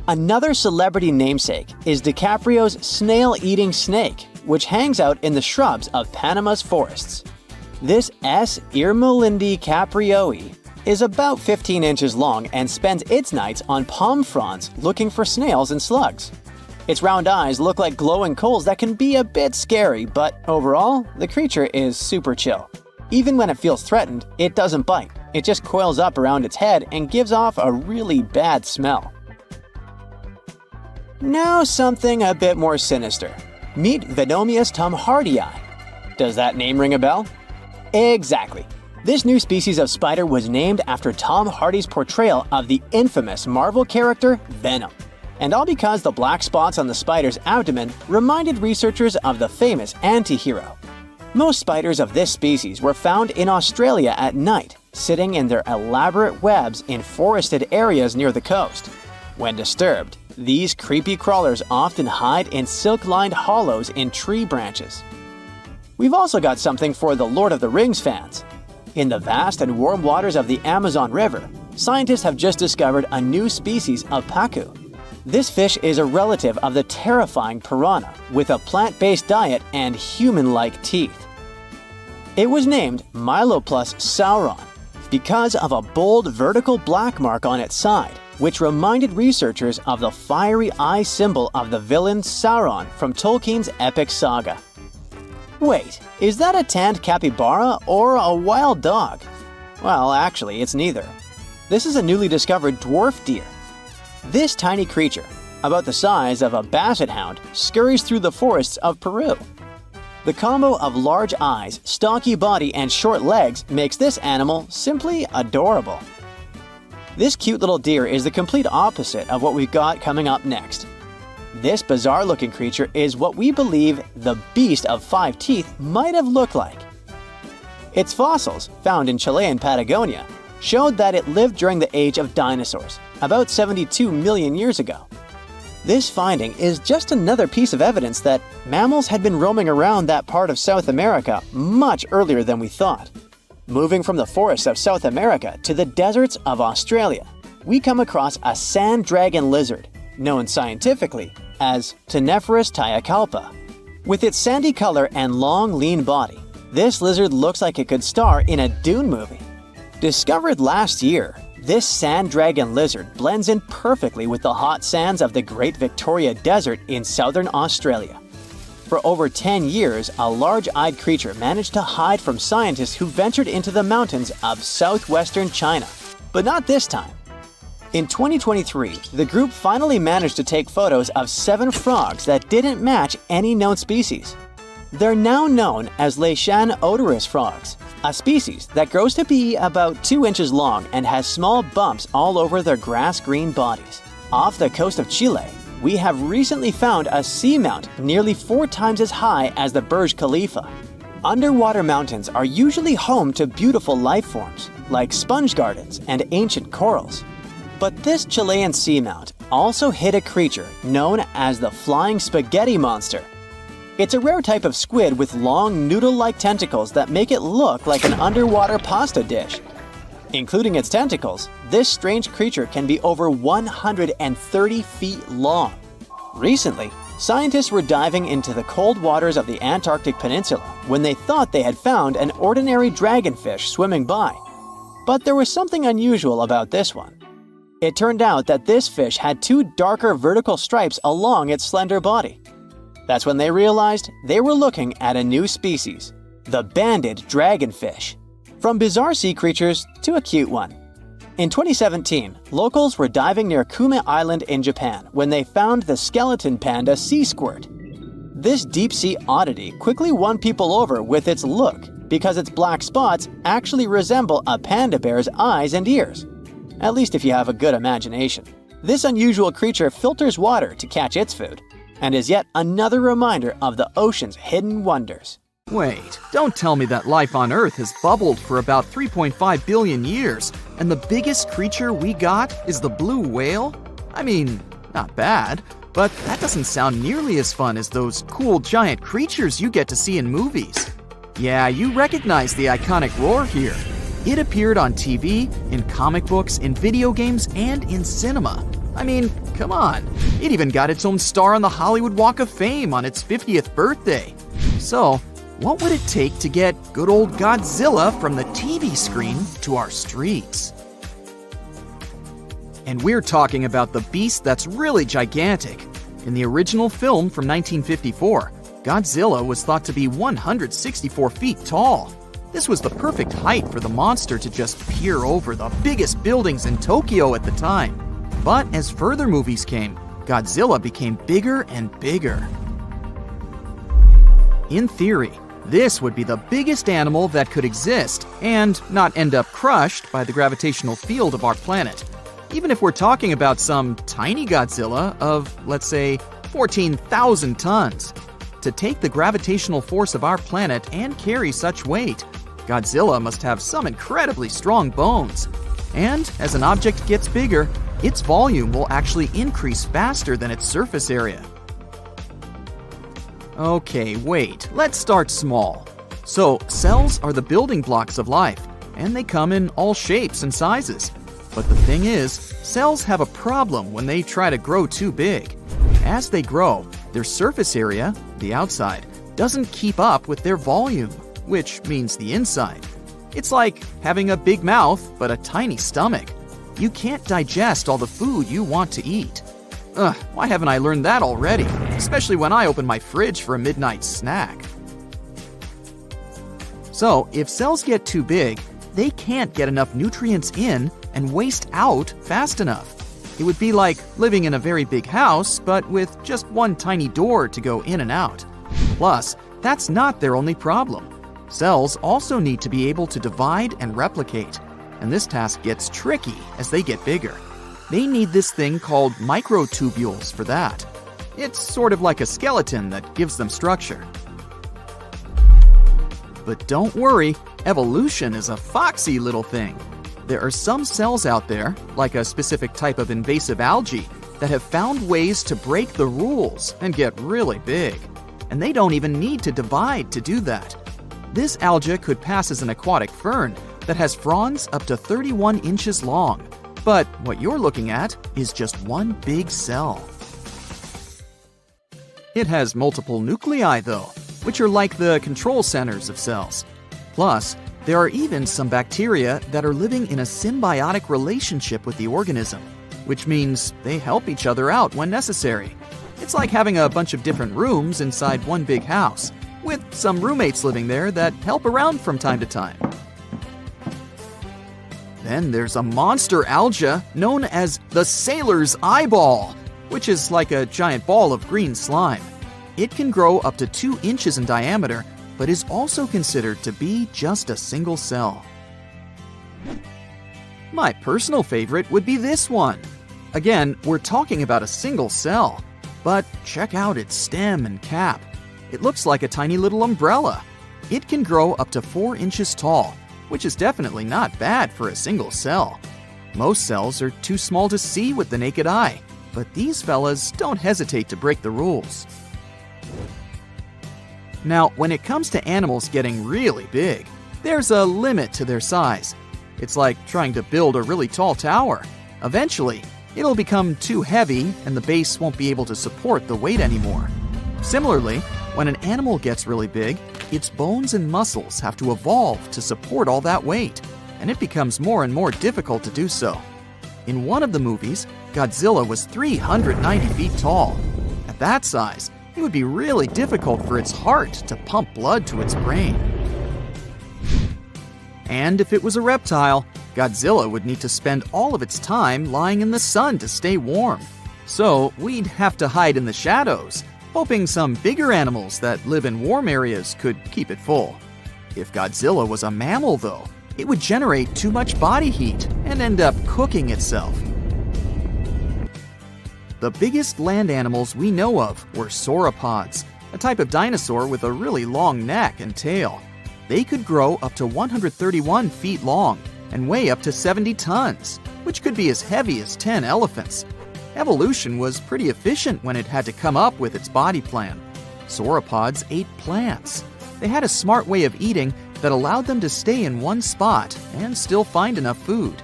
Another celebrity namesake is DiCaprio's snail-eating snake, which hangs out in the shrubs of Panama's forests. This S. Irmelindi caprioi is about 15 inches long and spends its nights on palm fronds looking for snails and slugs. Its round eyes look like glowing coals that can be a bit scary, but overall, the creature is super chill. Even when it feels threatened, it doesn't bite. It just coils up around its head and gives off a really bad smell. Now something a bit more sinister. Meet Venomius tomhardii. Does that name ring a bell? Exactly. This new species of spider was named after Tom Hardy's portrayal of the infamous Marvel character Venom. And all because the black spots on the spider's abdomen reminded researchers of the famous anti-hero. Most spiders of this species were found in Australia at night, sitting in their elaborate webs in forested areas near the coast. When disturbed, these creepy crawlers often hide in silk-lined hollows in tree branches. We've also got something for the Lord of the Rings fans. In the vast and warm waters of the Amazon River, scientists have just discovered a new species of pacu. This fish is a relative of the terrifying piranha, with a plant-based diet and human-like teeth. It was named Myloplus sauron because of a bold vertical black mark on its side, which reminded researchers of the fiery eye symbol of the villain Sauron from Tolkien's epic saga. Wait, is that a tanned capybara or a wild dog? Well, actually, it's neither. This is a newly discovered dwarf deer. This tiny creature, about the size of a basset hound, scurries through the forests of Peru. The combo of large eyes, stocky body, and short legs makes this animal simply adorable. This cute little deer is the complete opposite of what we've got coming up next. This bizarre-looking creature is what we believe the beast of 5 teeth might have looked like. Its fossils, found in Chilean Patagonia, showed that it lived during the age of dinosaurs, about 72 million years ago. This finding is just another piece of evidence that mammals had been roaming around that part of South America much earlier than we thought. Moving from the forests of South America to the deserts of Australia, we come across a sand dragon lizard, known scientifically as Cteniferus tayacalpa. With its sandy color and long, lean body, this lizard looks like it could star in a Dune movie. Discovered last year, this sand dragon lizard blends in perfectly with the hot sands of the Great Victoria Desert in southern Australia. For over 10 years, a large-eyed creature managed to hide from scientists who ventured into the mountains of southwestern China. But not this time. In 2023, the group finally managed to take photos of 7 frogs that didn't match any known species. They're now known as Leishan odorous frogs, a species that grows to be about 2 inches long and has small bumps all over their grass-green bodies. Off the coast of Chile, we have recently found a seamount nearly 4 times as high as the Burj Khalifa. Underwater mountains are usually home to beautiful life forms, like sponge gardens and ancient corals. But this Chilean seamount also hid a creature known as the flying spaghetti monster. It's a rare type of squid with long noodle-like tentacles that make it look like an underwater pasta dish. Including its tentacles, this strange creature can be over 130 feet long. Recently, scientists were diving into the cold waters of the Antarctic Peninsula when they thought they had found an ordinary dragonfish swimming by. But there was something unusual about this one. It turned out that this fish had 2 darker vertical stripes along its slender body. That's when they realized they were looking at a new species, the banded dragonfish. From bizarre sea creatures to a cute one. In 2017, locals were diving near Kume Island in Japan when they found the skeleton panda sea squirt. This deep-sea oddity quickly won people over with its look because its black spots actually resemble a panda bear's eyes and ears. At least if you have a good imagination. This unusual creature filters water to catch its food, and is yet another reminder of the ocean's hidden wonders. Wait, don't tell me that life on Earth has bubbled for about 3.5 billion years, and the biggest creature we got is the blue whale? I mean, not bad, but that doesn't sound nearly as fun as those cool giant creatures you get to see in movies. Yeah, you recognize the iconic roar here. It appeared on TV, in comic books, in video games, and in cinema. I mean, come on. It even got its own star on the Hollywood Walk of Fame on its 50th birthday. So, what would it take to get good old Godzilla from the TV screen to our streets? And we're talking about the beast that's really gigantic. In the original film from 1954, Godzilla was thought to be 164 feet tall. This was the perfect height for the monster to just peer over the biggest buildings in Tokyo at the time. But as further movies came, Godzilla became bigger and bigger. In theory, this would be the biggest animal that could exist and not end up crushed by the gravitational field of our planet. Even if we're talking about some tiny Godzilla of, let's say, 14,000 tons. To take the gravitational force of our planet and carry such weight, Godzilla must have some incredibly strong bones. And as an object gets bigger, its volume will actually increase faster than its surface area. Okay, wait, let's start small. So, cells are the building blocks of life, and they come in all shapes and sizes. But the thing is, cells have a problem when they try to grow too big. As they grow, their surface area, the outside, doesn't keep up with their volume, which means the inside. It's like having a big mouth but a tiny stomach. You can't digest all the food you want to eat. Why haven't I learned that already? Especially when I open my fridge for a midnight snack. So, if cells get too big, they can't get enough nutrients in and waste out fast enough. It would be like living in a very big house, but with just one tiny door to go in and out. Plus, that's not their only problem. Cells also need to be able to divide and replicate, and this task gets tricky as they get bigger. They need this thing called microtubules for that. It's sort of like a skeleton that gives them structure. But don't worry, evolution is a foxy little thing. There are some cells out there, like a specific type of invasive algae, that have found ways to break the rules and get really big. And they don't even need to divide to do that. This algae could pass as an aquatic fern that has fronds up to 31 inches long. But what you're looking at is just one big cell. It has multiple nuclei, though, which are like the control centers of cells. Plus, there are even some bacteria that are living in a symbiotic relationship with the organism, which means they help each other out when necessary. It's like having a bunch of different rooms inside one big house, with some roommates living there that help around from time to time. Then there's a monster algae known as the sailor's eyeball, which is like a giant ball of green slime. It can grow up to 2 inches in diameter, but is also considered to be just a single cell. My personal favorite would be this one. Again, we're talking about a single cell, but check out its stem and cap. It looks like a tiny little umbrella. It can grow up to 4 inches tall, which is definitely not bad for a single cell. Most cells are too small to see with the naked eye, but these fellas don't hesitate to break the rules. Now, when it comes to animals getting really big, there's a limit to their size. It's like trying to build a really tall tower. Eventually, it'll become too heavy and the base won't be able to support the weight anymore. Similarly, when an animal gets really big, its bones and muscles have to evolve to support all that weight, and it becomes more and more difficult to do so. In one of the movies, Godzilla was 390 feet tall. At that size, it would be really difficult for its heart to pump blood to its brain. And if it was a reptile, Godzilla would need to spend all of its time lying in the sun to stay warm. So we'd have to hide in the shadows, hoping some bigger animals that live in warm areas could keep it full. If Godzilla was a mammal, though, it would generate too much body heat and end up cooking itself. The biggest land animals we know of were sauropods, a type of dinosaur with a really long neck and tail. They could grow up to 131 feet long and weigh up to 70 tons, which could be as heavy as 10 elephants. Evolution was pretty efficient when it had to come up with its body plan. Sauropods ate plants. They had a smart way of eating that allowed them to stay in one spot and still find enough food.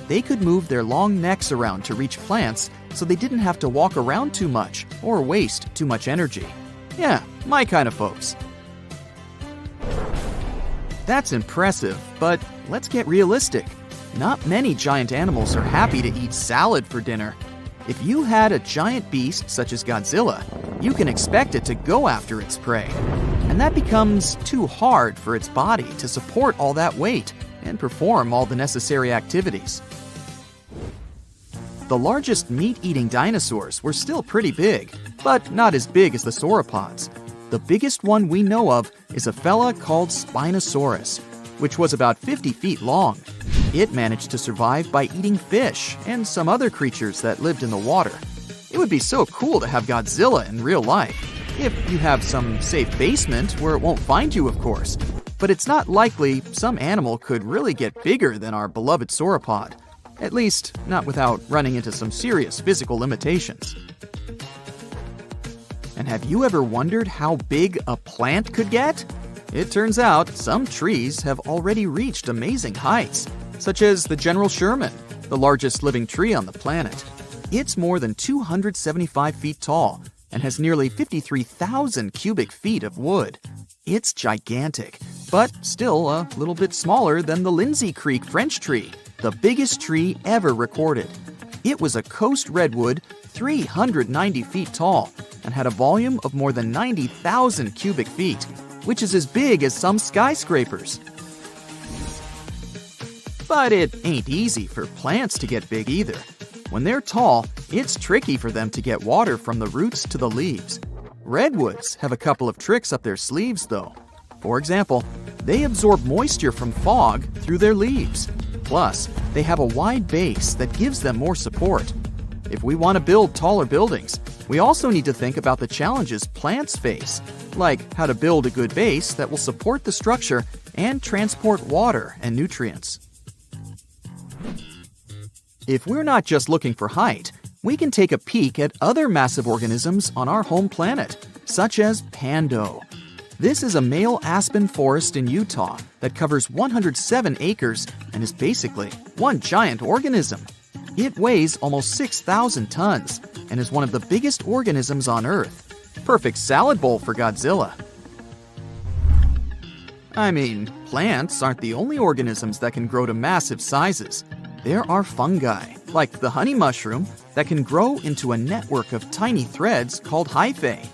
They could move their long necks around to reach plants, so they didn't have to walk around too much or waste too much energy. Yeah, my kind of folks. That's impressive, but let's get realistic. Not many giant animals are happy to eat salad for dinner. If you had a giant beast such as Godzilla, you can expect it to go after its prey. And that becomes too hard for its body to support all that weight and perform all the necessary activities. The largest meat-eating dinosaurs were still pretty big, but not as big as the sauropods. The biggest one we know of is a fella called Spinosaurus, which was about 50 feet long. It managed to survive by eating fish and some other creatures that lived in the water. It would be so cool to have Godzilla in real life, if you have some safe basement where it won't find you, of course. But it's not likely some animal could really get bigger than our beloved sauropod. At least, not without running into some serious physical limitations. And have you ever wondered how big a plant could get? It turns out some trees have already reached amazing heights, such as the General Sherman, the largest living tree on the planet. It's more than 275 feet tall and has nearly 53,000 cubic feet of wood. It's gigantic, but still a little bit smaller than the Lindsay Creek French tree, the biggest tree ever recorded. It was a coast redwood 390 feet tall and had a volume of more than 90,000 cubic feet, which is as big as some skyscrapers. But it ain't easy for plants to get big either. When they're tall, it's tricky for them to get water from the roots to the leaves. Redwoods have a couple of tricks up their sleeves, though. For example, they absorb moisture from fog through their leaves. Plus, they have a wide base that gives them more support. If we want to build taller buildings, we also need to think about the challenges plants face, like how to build a good base that will support the structure and transport water and nutrients. If we're not just looking for height, we can take a peek at other massive organisms on our home planet, such as Pando. This is a male aspen forest in Utah that covers 107 acres and is basically one giant organism. It weighs almost 6,000 tons and is one of the biggest organisms on Earth. Perfect salad bowl for Godzilla. I mean, plants aren't the only organisms that can grow to massive sizes. There are fungi, like the honey mushroom, that can grow into a network of tiny threads called hyphae.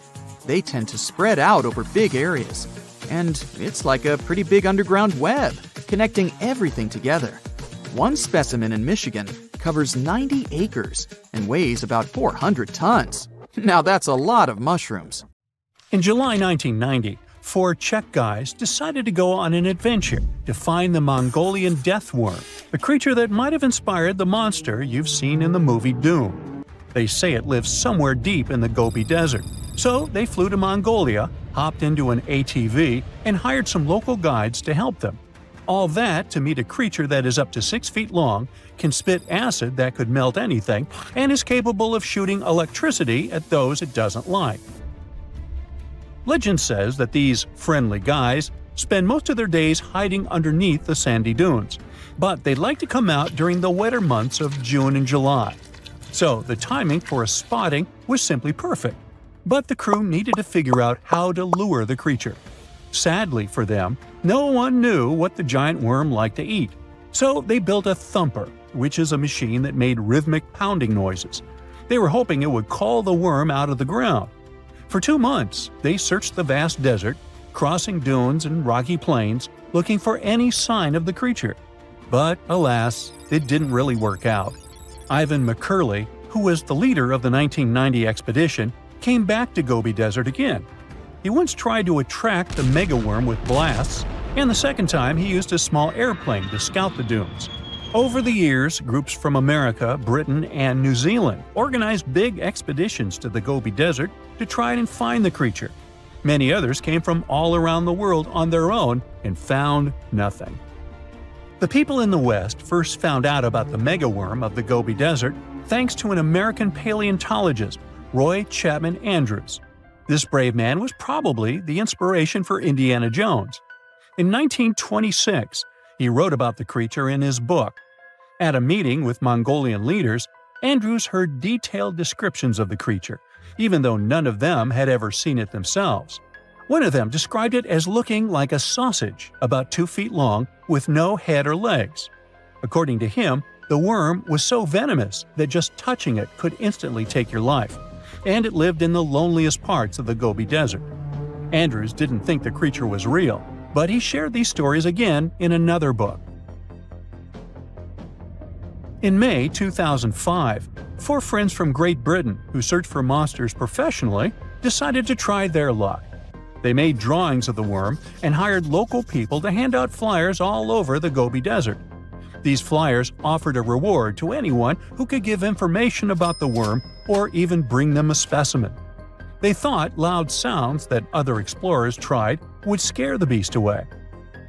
They tend to spread out over big areas, and it's like a pretty big underground web, connecting everything together. One specimen in Michigan covers 90 acres and weighs about 400 tons. Now that's a lot of mushrooms. In July 1990, 4 Czech guys decided to go on an adventure to find the Mongolian death worm, a creature that might have inspired the monster you've seen in the movie Doom. They say it lives somewhere deep in the Gobi Desert. So they flew to Mongolia, hopped into an ATV, and hired some local guides to help them. All that to meet a creature that is up to 6 feet long, can spit acid that could melt anything, and is capable of shooting electricity at those it doesn't like. Legend says that these friendly guys spend most of their days hiding underneath the sandy dunes, but they'd like to come out during the wetter months of June and July. So the timing for a spotting was simply perfect. But the crew needed to figure out how to lure the creature. Sadly for them, no one knew what the giant worm liked to eat. So they built a thumper, which is a machine that made rhythmic pounding noises. They were hoping it would call the worm out of the ground. For 2 months, they searched the vast desert, crossing dunes and rocky plains, looking for any sign of the creature. But alas, it didn't really work out. Ivan McCurley, who was the leader of the 1990 expedition, came back to Gobi Desert again. He once tried to attract the megaworm with blasts, and the second time he used a small airplane to scout the dunes. Over the years, groups from America, Britain, and New Zealand organized big expeditions to the Gobi Desert to try and find the creature. Many others came from all around the world on their own and found nothing. The people in the West first found out about the megaworm of the Gobi Desert thanks to an American paleontologist, Roy Chapman Andrews. This brave man was probably the inspiration for Indiana Jones. In 1926, he wrote about the creature in his book. At a meeting with Mongolian leaders, Andrews heard detailed descriptions of the creature, even though none of them had ever seen it themselves. One of them described it as looking like a sausage, about 2 feet long, with no head or legs. According to him, the worm was so venomous that just touching it could instantly take your life, and it lived in the loneliest parts of the Gobi Desert. Andrews didn't think the creature was real, but he shared these stories again in another book. In May 2005, 4 friends from Great Britain who search for monsters professionally decided to try their luck. They made drawings of the worm and hired local people to hand out flyers all over the Gobi Desert. These flyers offered a reward to anyone who could give information about the worm or even bring them a specimen. They thought loud sounds that other explorers tried would scare the beast away.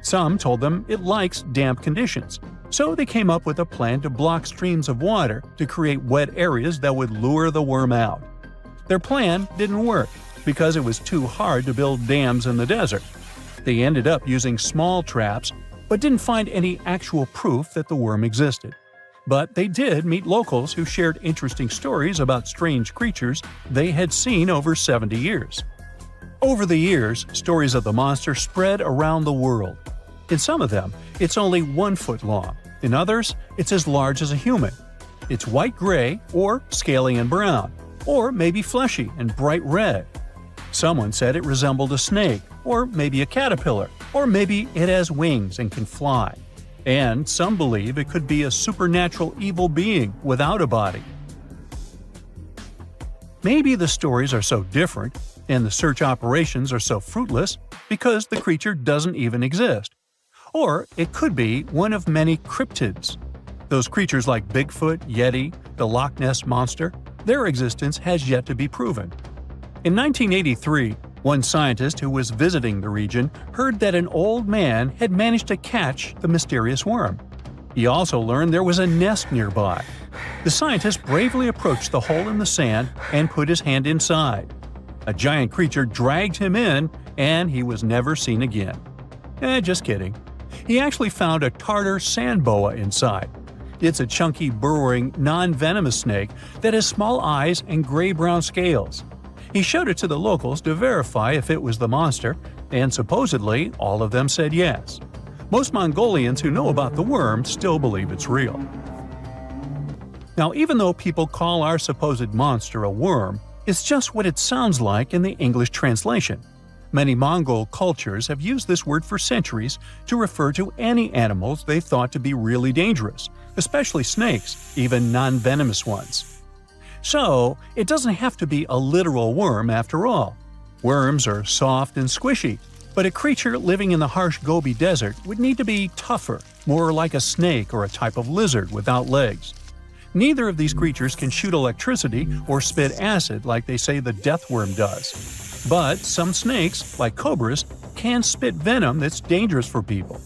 Some told them it likes damp conditions, so they came up with a plan to block streams of water to create wet areas that would lure the worm out. Their plan didn't work because it was too hard to build dams in the desert. They ended up using small traps, but didn't find any actual proof that the worm existed. But they did meet locals who shared interesting stories about strange creatures they had seen over 70 years. Over the years, stories of the monster spread around the world. In some of them, it's only 1 foot long. In others, it's as large as a human. It's white-gray or scaly and brown, or maybe fleshy and bright red. Someone said it resembled a snake, or maybe a caterpillar, or maybe it has wings and can fly. And some believe it could be a supernatural evil being without a body. Maybe the stories are so different, and the search operations are so fruitless, because the creature doesn't even exist. Or it could be one of many cryptids. Those creatures like Bigfoot, Yeti, the Loch Ness Monster, their existence has yet to be proven. In 1983, one scientist who was visiting the region heard that an old man had managed to catch the mysterious worm. He also learned there was a nest nearby, The scientist bravely approached the hole in the sand and put his hand inside. A giant creature dragged him in, and he was never seen again. Just kidding. He actually found a Tartar sand boa inside. It's a chunky, burrowing, non-venomous snake that has small eyes and gray-brown scales. He showed it to the locals to verify if it was the monster, and supposedly all of them said yes. Most Mongolians who know about the worm still believe it's real. Now, even though people call our supposed monster a worm, it's just what it sounds like in the English translation. Many Mongol cultures have used this word for centuries to refer to any animals they thought to be really dangerous, especially snakes, even non-venomous ones. So, it doesn't have to be a literal worm after all. Worms are soft and squishy, but a creature living in the harsh Gobi Desert would need to be tougher, more like a snake or a type of lizard without legs. Neither of these creatures can shoot electricity or spit acid like they say the death worm does. But some snakes, like cobras, can spit venom that's dangerous for people.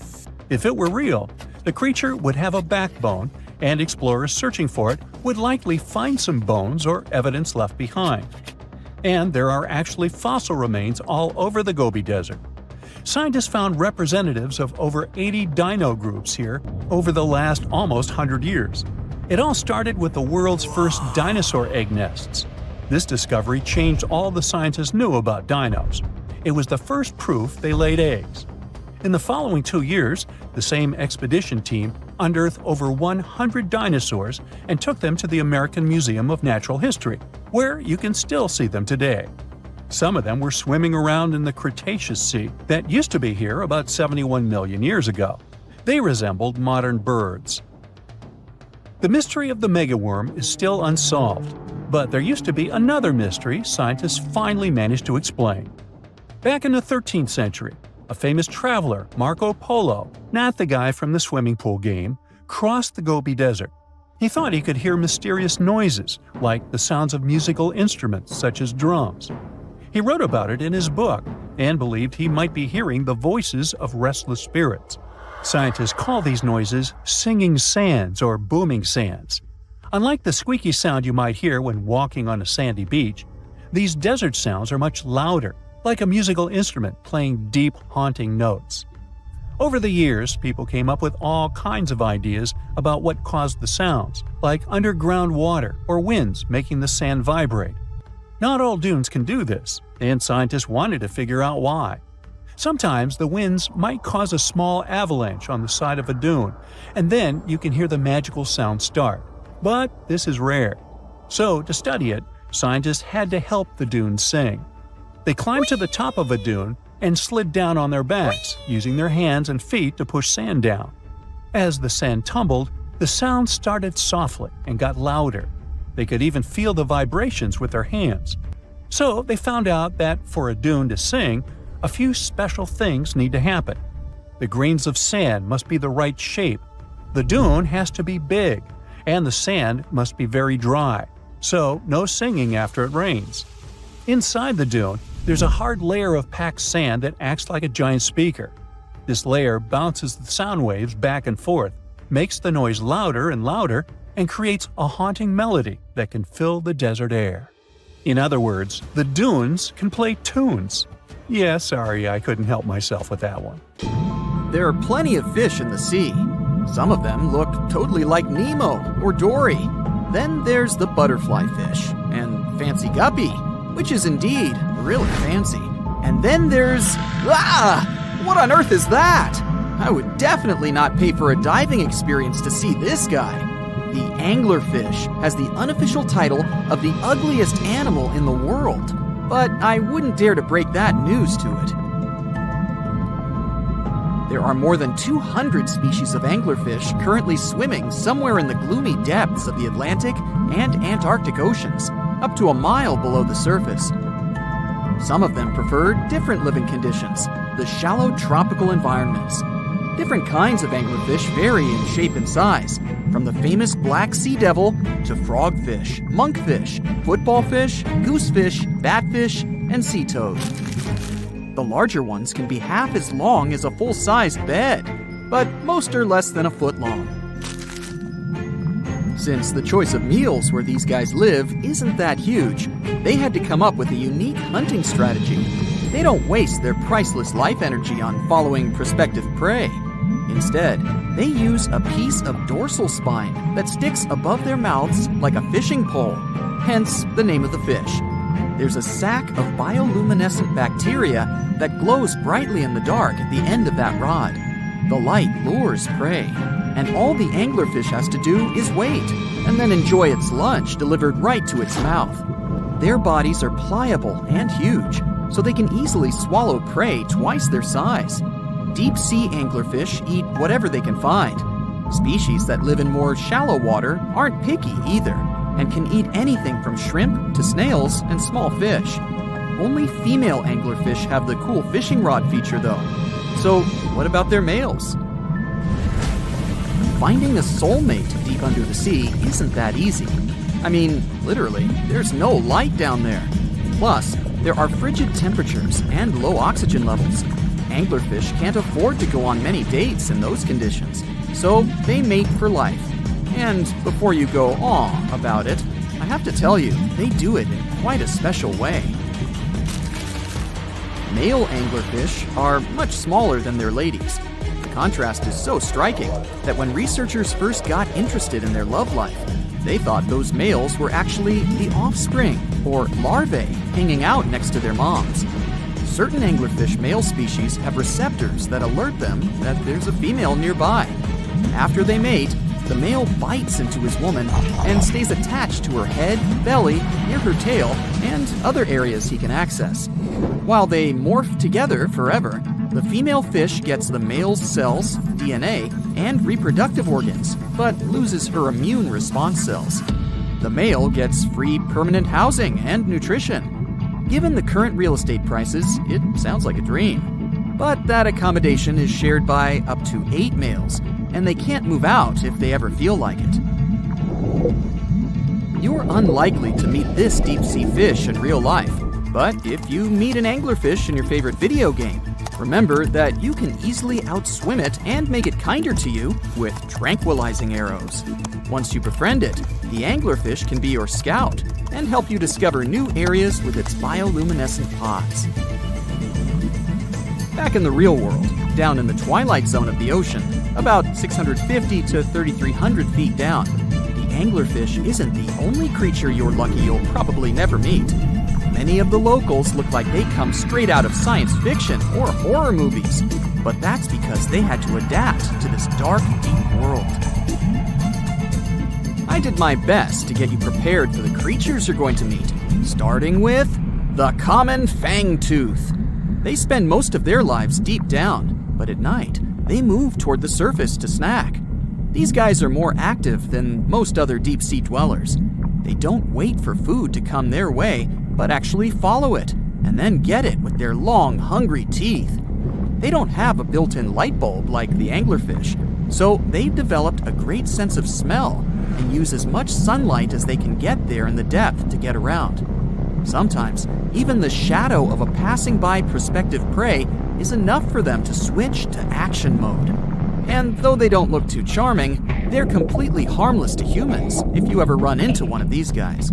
If it were real, the creature would have a backbone, and explorers searching for it would likely find some bones or evidence left behind. And there are actually fossil remains all over the Gobi Desert. Scientists found representatives of over 80 dino groups here over the last almost 100 years. It all started with the world's first dinosaur egg nests. This discovery changed all the scientists knew about dinos. It was the first proof they laid eggs. In the following 2 years, the same expedition team unearthed over 100 dinosaurs and took them to the American Museum of Natural History, where you can still see them today. Some of them were swimming around in the Cretaceous Sea that used to be here about 71 million years ago. They resembled modern birds. The mystery of the megaworm is still unsolved, but there used to be another mystery scientists finally managed to explain. Back in the 13th century, a famous traveler, Marco Polo, not the guy from the swimming pool game, crossed the Gobi Desert. He thought he could hear mysterious noises, like the sounds of musical instruments such as drums. He wrote about it in his book and believed he might be hearing the voices of restless spirits. Scientists call these noises singing sands or booming sands. Unlike the squeaky sound you might hear when walking on a sandy beach, these desert sounds are much louder, like a musical instrument playing deep, haunting notes. Over the years, people came up with all kinds of ideas about what caused the sounds, like underground water or winds making the sand vibrate. Not all dunes can do this, and scientists wanted to figure out why. Sometimes the winds might cause a small avalanche on the side of a dune, and then you can hear the magical sound start. But this is rare. So, to study it, scientists had to help the dunes sing. They climbed to the top of a dune and slid down on their backs, using their hands and feet to push sand down. As the sand tumbled, the sound started softly and got louder. They could even feel the vibrations with their hands. So, they found out that for a dune to sing, a few special things need to happen. The grains of sand must be the right shape. The dune has to be big, and the sand must be very dry, so no singing after it rains. Inside the dune, there's a hard layer of packed sand that acts like a giant speaker. This layer bounces the sound waves back and forth, makes the noise louder and louder, and creates a haunting melody that can fill the desert air. In other words, the dunes can play tunes. Yeah, sorry, I couldn't help myself with that one. There are plenty of fish in the sea. Some of them look totally like Nemo or Dory. Then there's the butterfly fish and fancy guppy, which is indeed really fancy. And then there's... What on earth is that? I would definitely not pay for a diving experience to see this guy. The anglerfish has the unofficial title of the ugliest animal in the world, but I wouldn't dare to break that news to it. There are more than 200 species of anglerfish currently swimming somewhere in the gloomy depths of the Atlantic and Antarctic Oceans, up to a mile below the surface. Some of them prefer different living conditions, the shallow tropical environments. Different kinds of anglerfish vary in shape and size, from the famous black sea devil to frogfish, monkfish, footballfish, goosefish, batfish, and sea toad. The larger ones can be half as long as a full-sized bed, but most are less than a foot long. Since the choice of meals where these guys live isn't that huge, they had to come up with a unique hunting strategy. They don't waste their priceless life energy on following prospective prey. Instead, they use a piece of dorsal spine that sticks above their mouths like a fishing pole, hence the name of the fish. There's a sac of bioluminescent bacteria that glows brightly in the dark at the end of that rod. The light lures prey, and all the anglerfish has to do is wait, and then enjoy its lunch delivered right to its mouth. Their bodies are pliable and huge, so they can easily swallow prey twice their size. Deep-sea anglerfish eat whatever they can find. Species that live in more shallow water aren't picky either, and can eat anything from shrimp to snails and small fish. Only female anglerfish have the cool fishing rod feature though. So what about their males? Finding a soulmate deep under the sea isn't that easy. I mean, literally, there's no light down there. Plus, there are frigid temperatures and low oxygen levels. Anglerfish can't afford to go on many dates in those conditions, so they mate for life. And before you go "aw" about it, I have to tell you, they do it in quite a special way. Male anglerfish are much smaller than their ladies. The contrast is so striking that when researchers first got interested in their love life, they thought those males were actually the offspring, or larvae, hanging out next to their moms. Certain anglerfish male species have receptors that alert them that there's a female nearby. After they mate, the male bites into his woman and stays attached to her head, belly, near her tail, and other areas he can access. While they morph together forever, the female fish gets the male's cells, DNA, and reproductive organs, but loses her immune response cells. The male gets free permanent housing and nutrition. Given the current real estate prices, it sounds like a dream. But that accommodation is shared by up to 8 males, and they can't move out if they ever feel like it. You're unlikely to meet this deep-sea fish in real life, but if you meet an anglerfish in your favorite video game, remember that you can easily outswim it and make it kinder to you with tranquilizing arrows. Once you befriend it, the anglerfish can be your scout and help you discover new areas with its bioluminescent pods. Back in the real world, down in the twilight zone of the ocean, about 650 to 3,300 feet down, the anglerfish isn't the only creature you're lucky you'll probably never meet. Many of the locals look like they come straight out of science fiction or horror movies, but that's because they had to adapt to this dark, deep world. I did my best to get you prepared for the creatures you're going to meet, starting with the common fangtooth. They spend most of their lives deep down, but at night, they move toward the surface to snack. These guys are more active than most other deep-sea dwellers. They don't wait for food to come their way, but actually follow it, and then get it with their long, hungry teeth. They don't have a built-in light bulb like the anglerfish, so they've developed a great sense of smell and use as much sunlight as they can get there in the depth to get around. Sometimes, even the shadow of a passing by prospective prey is enough for them to switch to action mode. And though they don't look too charming, they're completely harmless to humans if you ever run into one of these guys.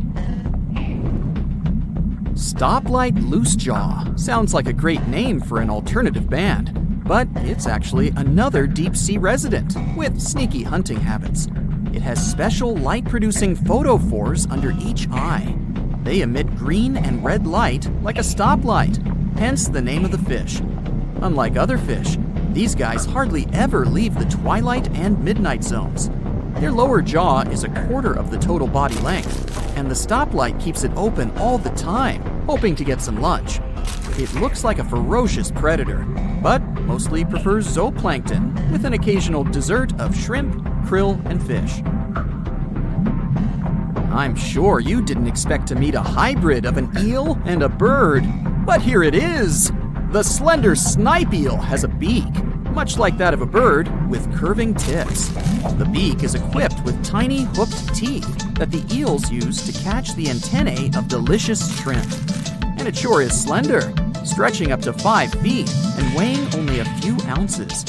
Stoplight Loosejaw sounds like a great name for an alternative band, but it's actually another deep-sea resident with sneaky hunting habits. It has special light-producing photophores under each eye. They emit green and red light like a stoplight, hence the name of the fish. Unlike other fish, these guys hardly ever leave the twilight and midnight zones. Their lower jaw is a quarter of the total body length, and the stoplight keeps it open all the time, hoping to get some lunch. It looks like a ferocious predator, but mostly prefers zooplankton, with an occasional dessert of shrimp, krill, and fish. I'm sure you didn't expect to meet a hybrid of an eel and a bird, but here it is! The slender snipe eel has a beak, much like that of a bird, with curving tips. The beak is equipped with tiny hooked teeth that the eels use to catch the antennae of delicious shrimp. And it sure is slender, stretching up to 5 feet and weighing only a few ounces.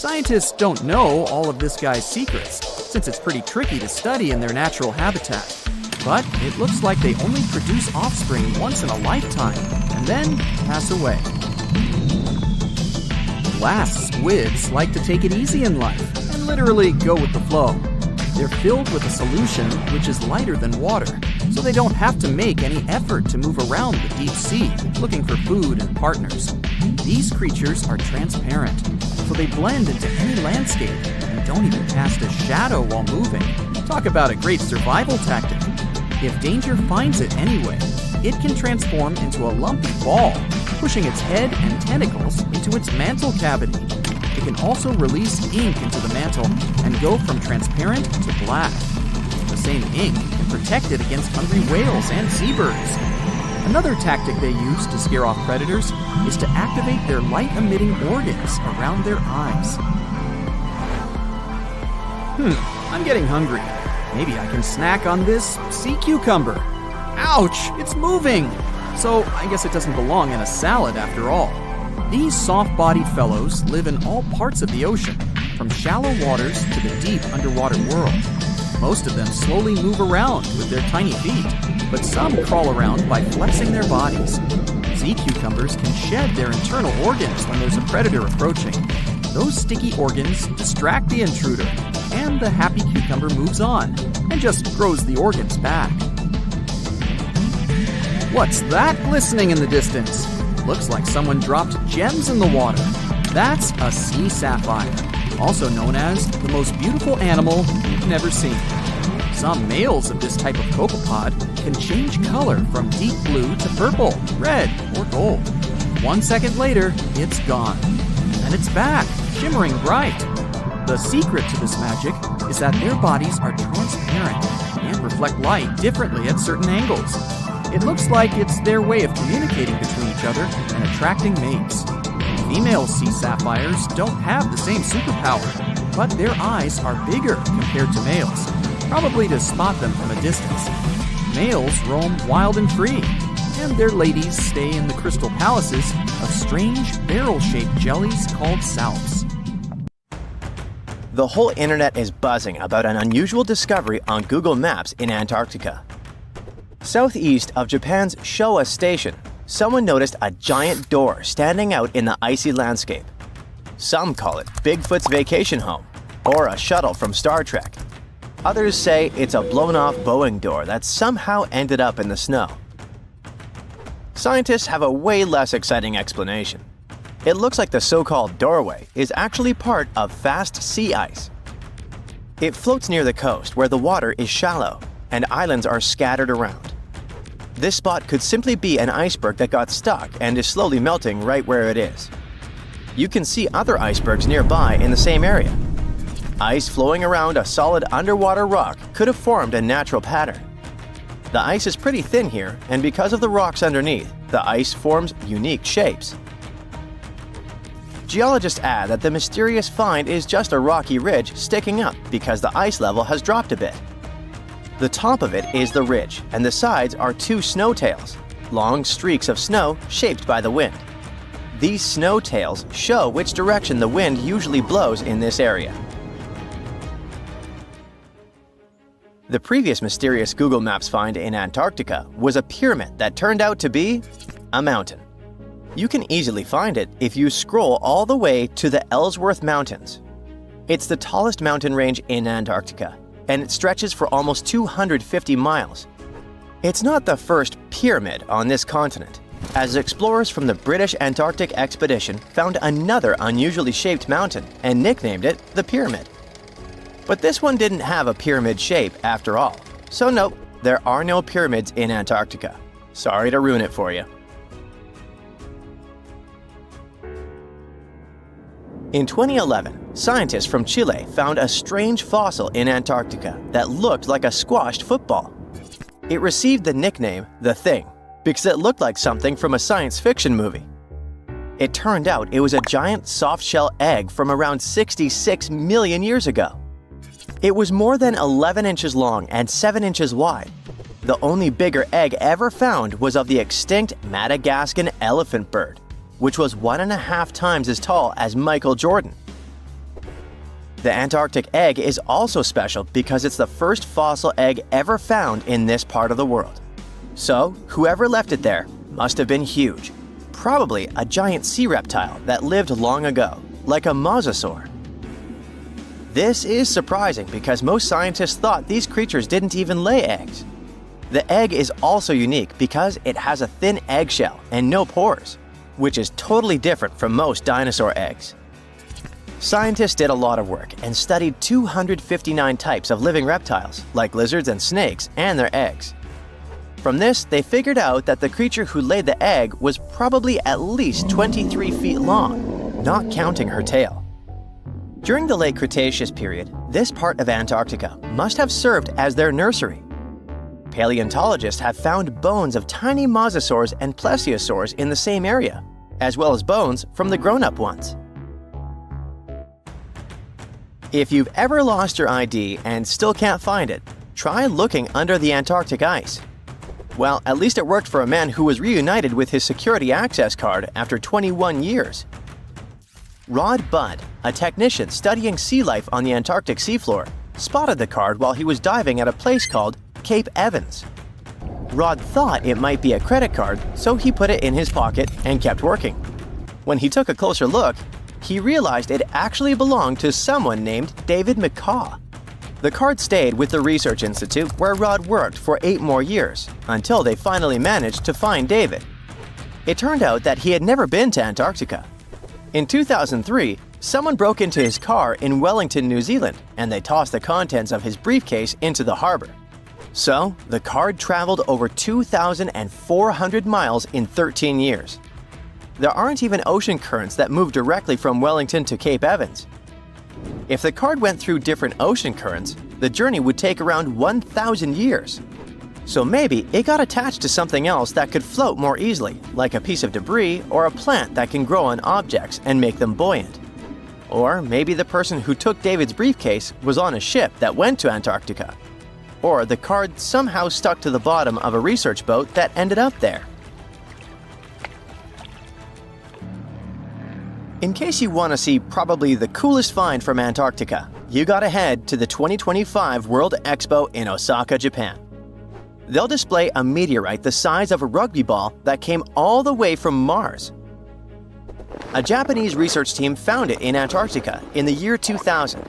Scientists don't know all of this guy's secrets, since it's pretty tricky to study in their natural habitat. But it looks like they only produce offspring once in a lifetime, and then pass away. Glass squids like to take it easy in life, and literally go with the flow. They're filled with a solution which is lighter than water, so they don't have to make any effort to move around the deep sea, looking for food and partners. These creatures are transparent, so they blend into any landscape and don't even cast a shadow while moving. Talk about a great survival tactic. If danger finds it anyway, it can transform into a lumpy ball, pushing its head and tentacles into its mantle cavity. It can also release ink into the mantle and go from transparent to black. The same ink can protect it against hungry whales and seabirds. Another tactic they use to scare off predators is to activate their light-emitting organs around their eyes. I'm getting hungry. Maybe I can snack on this sea cucumber. Ouch, it's moving! So I guess it doesn't belong in a salad after all. These soft-bodied fellows live in all parts of the ocean, from shallow waters to the deep underwater world. Most of them slowly move around with their tiny feet, but some crawl around by flexing their bodies. Sea cucumbers can shed their internal organs when there's a predator approaching. Those sticky organs distract the intruder, and the happy cucumber moves on and just grows the organs back. What's that glistening in the distance? Looks like someone dropped gems in the water. That's a sea sapphire, also known as the most beautiful animal you've never seen. Some males of this type of copepod can change color from deep blue to purple, red, or gold. 1 second later, it's gone. And it's back, shimmering bright. The secret to this magic is that their bodies are transparent and reflect light differently at certain angles. It looks like it's their way of communicating between each other and attracting mates. Female sea sapphires don't have the same superpower, but their eyes are bigger compared to males, probably to spot them from a distance. Males roam wild and free, and their ladies stay in the crystal palaces of strange barrel-shaped jellies called salps. The whole internet is buzzing about an unusual discovery on Google Maps in Antarctica. Southeast of Japan's Showa Station, someone noticed a giant door standing out in the icy landscape. Some call it Bigfoot's vacation home, or a shuttle from Star Trek. Others say it's a blown-off Boeing door that somehow ended up in the snow. Scientists have a way less exciting explanation. It looks like the so-called doorway is actually part of fast sea ice. It floats near the coast where the water is shallow and islands are scattered around. This spot could simply be an iceberg that got stuck and is slowly melting right where it is. You can see other icebergs nearby in the same area. Ice flowing around a solid underwater rock could have formed a natural pattern. The ice is pretty thin here, and because of the rocks underneath, the ice forms unique shapes. Geologists add that the mysterious find is just a rocky ridge sticking up because the ice level has dropped a bit. The top of it is the ridge, and the sides are two snow tails, long streaks of snow shaped by the wind. These snow tails show which direction the wind usually blows in this area. The previous mysterious Google Maps find in Antarctica was a pyramid that turned out to be a mountain. You can easily find it if you scroll all the way to the Ellsworth Mountains. It's the tallest mountain range in Antarctica, and it stretches for almost 250 miles. It's not the first pyramid on this continent, as explorers from the British Antarctic Expedition found another unusually shaped mountain and nicknamed it the Pyramid. But this one didn't have a pyramid shape after all, so nope, there are no pyramids in Antarctica. Sorry to ruin it for you. In 2011, scientists from Chile found a strange fossil in Antarctica that looked like a squashed football. It received the nickname The Thing because it looked like something from a science fiction movie. It turned out it was a giant soft-shell egg from around 66 million years ago. It was more than 11 inches long and 7 inches wide. The only bigger egg ever found was of the extinct Madagascan elephant bird, which was 1.5 times as tall as Michael Jordan. The Antarctic egg is also special because it's the first fossil egg ever found in this part of the world. So, whoever left it there must have been huge. Probably a giant sea reptile that lived long ago, like a mosasaur. This is surprising because most scientists thought these creatures didn't even lay eggs. The egg is also unique because it has a thin eggshell and no pores, which is totally different from most dinosaur eggs. Scientists did a lot of work and studied 259 types of living reptiles, like lizards and snakes, and their eggs. From this, they figured out that the creature who laid the egg was probably at least 23 feet long, not counting her tail. During the late Cretaceous period, this part of Antarctica must have served as their nursery. Paleontologists have found bones of tiny mosasaurs and plesiosaurs in the same area, as well as bones from the grown-up ones. If you've ever lost your ID and still can't find it, try looking under the Antarctic ice. Well, at least it worked for a man who was reunited with his security access card after 21 years. Rod Budd, a technician studying sea life on the Antarctic seafloor, spotted the card while he was diving at a place called Cape Evans. Rod thought it might be a credit card, so he put it in his pocket and kept working. When he took a closer look, he realized it actually belonged to someone named David McCaw. The card stayed with the Research Institute where Rod worked for 8 more years, until they finally managed to find David. It turned out that he had never been to Antarctica. In 2003, someone broke into his car in Wellington, New Zealand, and they tossed the contents of his briefcase into the harbor. So, the card traveled over 2,400 miles in 13 years. There aren't even ocean currents that move directly from Wellington to Cape Evans. If the card went through different ocean currents, the journey would take around 1,000 years. So maybe it got attached to something else that could float more easily, like a piece of debris or a plant that can grow on objects and make them buoyant. Or maybe the person who took David's briefcase was on a ship that went to Antarctica. Or the card somehow stuck to the bottom of a research boat that ended up there. In case you want to see probably the coolest find from Antarctica, you gotta head to the 2025 World Expo in Osaka, Japan. They'll display a meteorite the size of a rugby ball that came all the way from Mars. A Japanese research team found it in Antarctica in the year 2000.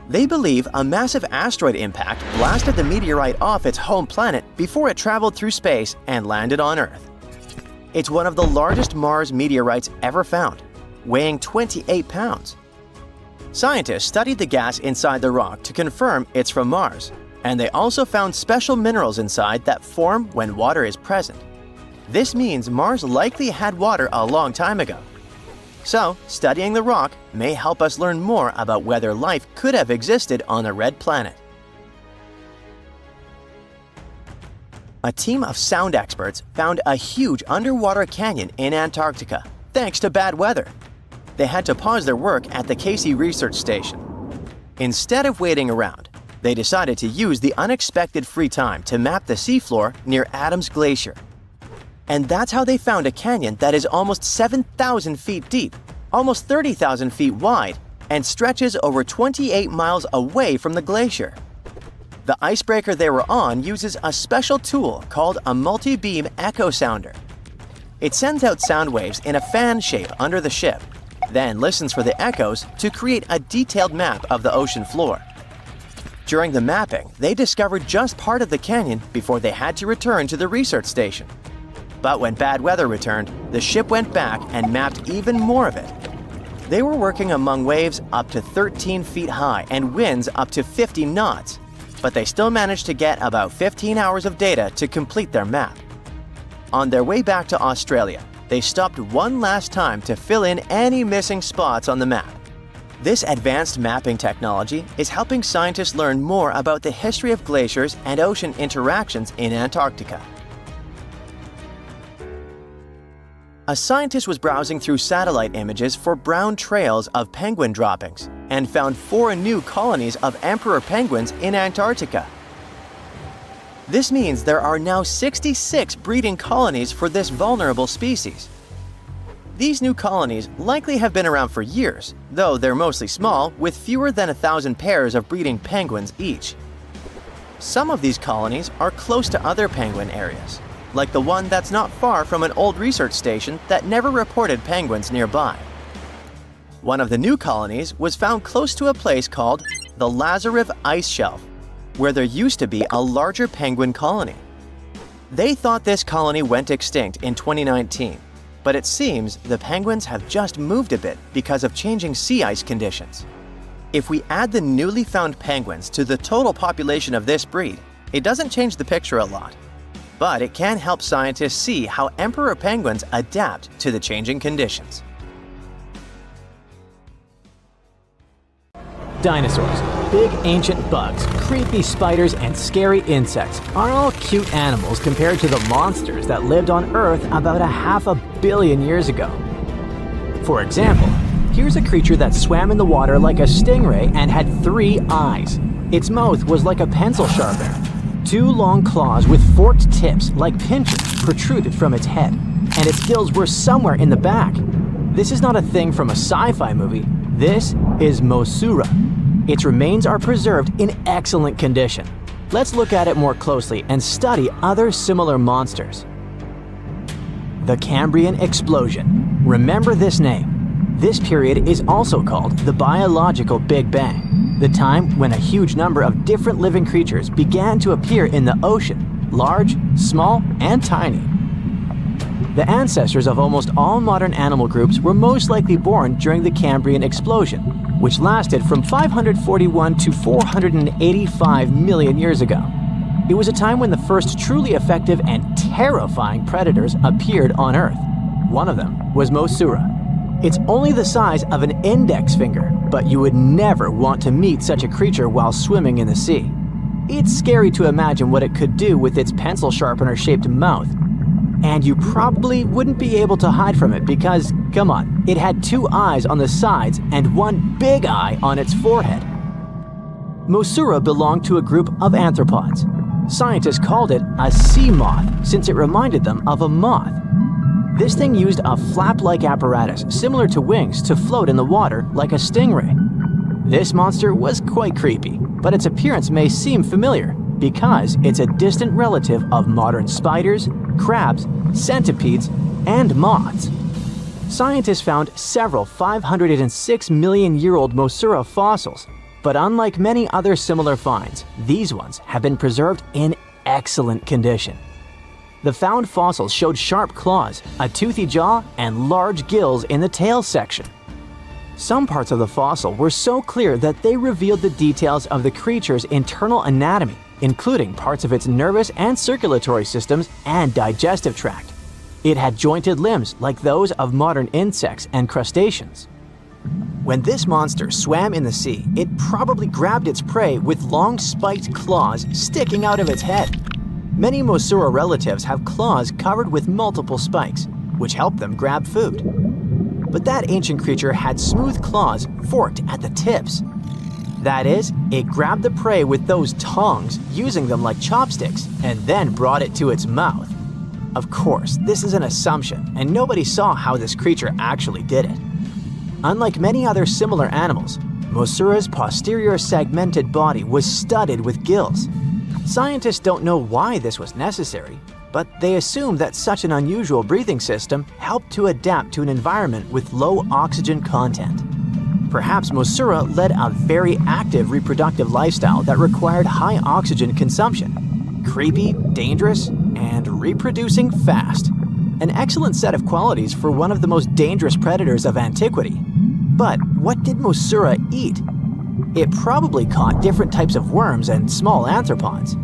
They believe a massive asteroid impact blasted the meteorite off its home planet before it traveled through space and landed on Earth. It's one of the largest Mars meteorites ever found, weighing 28 pounds. Scientists studied the gas inside the rock to confirm it's from Mars, and they also found special minerals inside that form when water is present. This means Mars likely had water a long time ago. So, studying the rock may help us learn more about whether life could have existed on a red planet. A team of sound experts found a huge underwater canyon in Antarctica, thanks to bad weather. They had to pause their work at the Casey Research Station. Instead of waiting around, they decided to use the unexpected free time to map the seafloor near Adams Glacier. And that's how they found a canyon that is almost 7,000 feet deep, almost 30,000 feet wide, and stretches over 28 miles away from the glacier. The icebreaker they were on uses a special tool called a multi-beam echo sounder. It sends out sound waves in a fan shape under the ship, then listens for the echoes to create a detailed map of the ocean floor. During the mapping, they discovered just part of the canyon before they had to return to the research station. But when bad weather returned, the ship went back and mapped even more of it. They were working among waves up to 13 feet high and winds up to 50 knots, but they still managed to get about 15 hours of data to complete their map. On their way back to Australia, they stopped one last time to fill in any missing spots on the map. This advanced mapping technology is helping scientists learn more about the history of glaciers and ocean interactions in Antarctica. A scientist was browsing through satellite images for brown trails of penguin droppings and found 4 new colonies of emperor penguins in Antarctica. This means there are now 66 breeding colonies for this vulnerable species. These new colonies likely have been around for years, though they're mostly small, with fewer than 1,000 pairs of breeding penguins each. Some of these colonies are close to other penguin areas, like the one that's not far from an old research station that never reported penguins nearby. One of the new colonies was found close to a place called the Lazarev Ice Shelf, where there used to be a larger penguin colony. They thought this colony went extinct in 2019, but it seems the penguins have just moved a bit because of changing sea ice conditions. If we add the newly found penguins to the total population of this breed, it doesn't change the picture a lot. But it can help scientists see how emperor penguins adapt to the changing conditions. Dinosaurs, big ancient bugs, creepy spiders, and scary insects are all cute animals compared to the monsters that lived on Earth about 500 million years ago. For example, here's a creature that swam in the water like a stingray and had 3 eyes. Its mouth was like a pencil sharpener. 2 long claws with forked tips like pincers protruded from its head, and its gills were somewhere in the back. This is not a thing from a sci-fi movie. This is Mosaura. Its remains are preserved in excellent condition. Let's look at it more closely and study other similar monsters. The Cambrian Explosion. Remember this name. This period is also called the biological Big Bang, the time when a huge number of different living creatures began to appear in the ocean, large, small, and tiny. The ancestors of almost all modern animal groups were most likely born during the Cambrian Explosion, which lasted from 541 to 485 million years ago. It was a time when the first truly effective and terrifying predators appeared on Earth. One of them was Mosaura. It's only the size of an index finger, but you would never want to meet such a creature while swimming in the sea. It's scary to imagine what it could do with its pencil sharpener-shaped mouth. And you probably wouldn't be able to hide from it because, come on, it had 2 eyes on the sides and 1 big eye on its forehead. Mosaura belonged to a group of arthropods. Scientists called it a sea moth since it reminded them of a moth. This thing used a flap-like apparatus similar to wings to float in the water like a stingray. This monster was quite creepy, but its appearance may seem familiar because it's a distant relative of modern spiders, crabs, centipedes, and moths. Scientists found several 506-million-year-old Mosaura fossils, but unlike many other similar finds, these ones have been preserved in excellent condition. The found fossils showed sharp claws, a toothy jaw, and large gills in the tail section. Some parts of the fossil were so clear that they revealed the details of the creature's internal anatomy, including parts of its nervous and circulatory systems and digestive tract. It had jointed limbs like those of modern insects and crustaceans. When this monster swam in the sea, it probably grabbed its prey with long spiked claws sticking out of its head. Many Mosaura relatives have claws covered with multiple spikes, which help them grab food. But that ancient creature had smooth claws forked at the tips. That is, it grabbed the prey with those tongs, using them like chopsticks, and then brought it to its mouth. Of course, this is an assumption, and nobody saw how this creature actually did it. Unlike many other similar animals, Mosaura's posterior segmented body was studded with gills. Scientists don't know why this was necessary, but they assume that such an unusual breathing system helped to adapt to an environment with low oxygen content. Perhaps Mosaura led a very active reproductive lifestyle that required high oxygen consumption. Creepy, dangerous, and reproducing fast. An excellent set of qualities for one of the most dangerous predators of antiquity. But what did Mosaura eat? It probably caught different types of worms and small arthropods.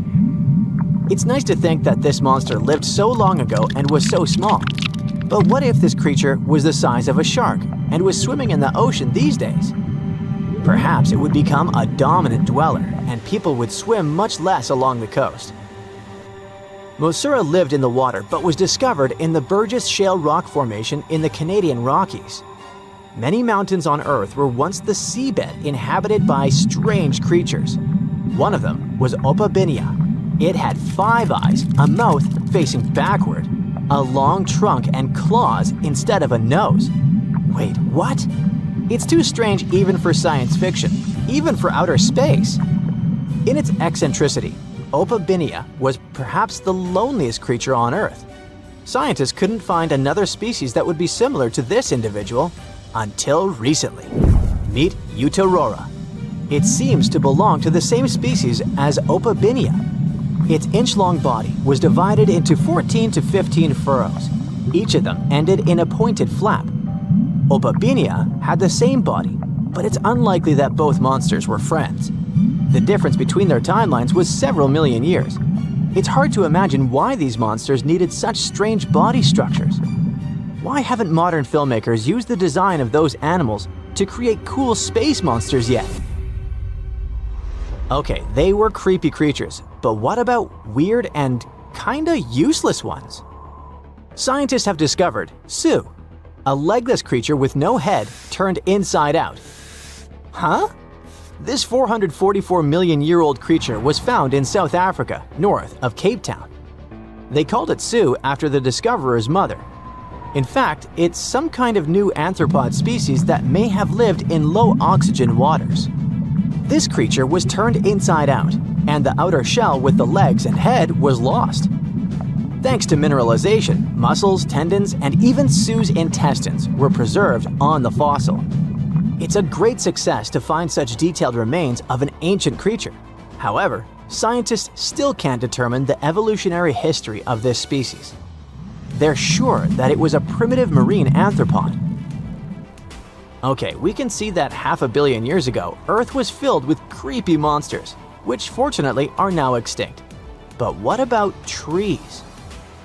It's nice to think that this monster lived so long ago and was so small. But what if this creature was the size of a shark and was swimming in the ocean these days? Perhaps it would become a dominant dweller and people would swim much less along the coast. Mosaura lived in the water but was discovered in the Burgess Shale Rock Formation in the Canadian Rockies. Many mountains on Earth were once the seabed inhabited by strange creatures. One of them was Opabinia. It had 5 eyes, a mouth facing backward, a long trunk and claws instead of a nose. Wait, what? It's too strange even for science fiction, even for outer space. In its eccentricity, Opabinia was perhaps the loneliest creature on Earth. Scientists couldn't find another species that would be similar to this individual until recently. Meet Utaurora. It seems to belong to the same species as Opabinia. Its inch-long body was divided into 14 to 15 furrows. Each of them ended in a pointed flap. Opabinia had the same body, but it's unlikely that both monsters were friends. The difference between their timelines was several million years. It's hard to imagine why these monsters needed such strange body structures. Why haven't modern filmmakers used the design of those animals to create cool space monsters yet? Okay, they were creepy creatures, but what about weird and kinda useless ones? Scientists have discovered Sue, a legless creature with no head turned inside out. Huh? This 444 million year old creature was found in South Africa, north of Cape Town. They called it Sue after the discoverer's mother. In fact, it's some kind of new arthropod species that may have lived in low oxygen waters. This creature was turned inside out, and the outer shell with the legs and head was lost. Thanks to mineralization, muscles, tendons, and even Sue's intestines were preserved on the fossil. It's a great success to find such detailed remains of an ancient creature. However, scientists still can't determine the evolutionary history of this species. They're sure that it was a primitive marine arthropod. Okay, we can see that 500 million years ago, Earth was filled with creepy monsters, which fortunately are now extinct. But what about trees?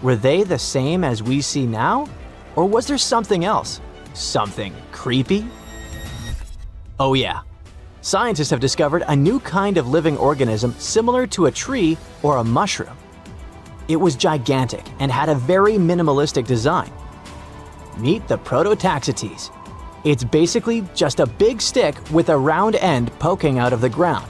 Were they the same as we see now? Or was there something else? Something creepy? Oh yeah. Scientists have discovered a new kind of living organism similar to a tree or a mushroom. It was gigantic and had a very minimalistic design. Meet the Prototaxites. It's basically just a big stick with a round end poking out of the ground.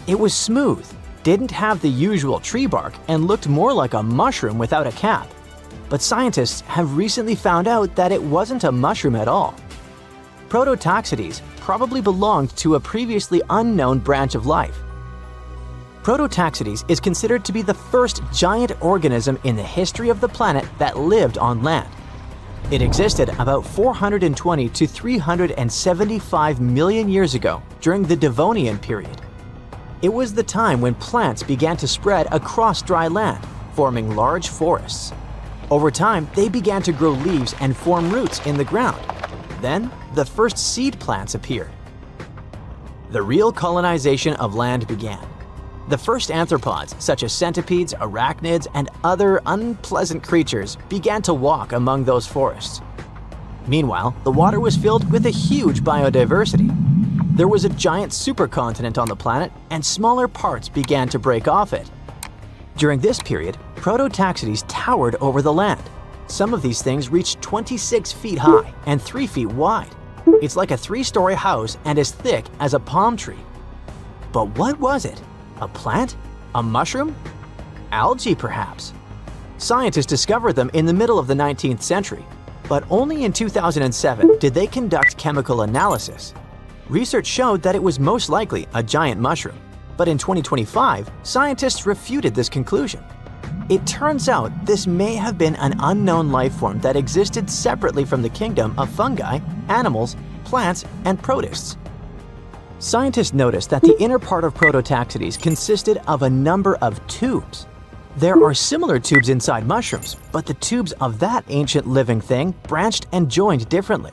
It was smooth, didn't have the usual tree bark, and looked more like a mushroom without a cap. But scientists have recently found out that it wasn't a mushroom at all. Prototaxites probably belonged to a previously unknown branch of life. Prototaxites is considered to be the first giant organism in the history of the planet that lived on land. It existed about 420 to 375 million years ago during the Devonian period. It was the time when plants began to spread across dry land, forming large forests. Over time, they began to grow leaves and form roots in the ground. Then, the first seed plants appeared. The real colonization of land began. The first arthropods, such as centipedes, arachnids, and other unpleasant creatures, began to walk among those forests. Meanwhile, the water was filled with a huge biodiversity. There was a giant supercontinent on the planet, and smaller parts began to break off it. During this period, Prototaxites towered over the land. Some of these things reached 26 feet high and 3 feet wide. It's like a 3-story house and as thick as a palm tree. But what was it? A plant? A mushroom? Algae, perhaps? Scientists discovered them in the middle of the 19th century, but only in 2007 did they conduct chemical analysis. Research showed that it was most likely a giant mushroom, but in 2025, scientists refuted this conclusion. It turns out this may have been an unknown life form that existed separately from the kingdom of fungi, animals, plants, and protists. Scientists noticed that the inner part of Prototaxites consisted of a number of tubes. There are similar tubes inside mushrooms, but the tubes of that ancient living thing branched and joined differently.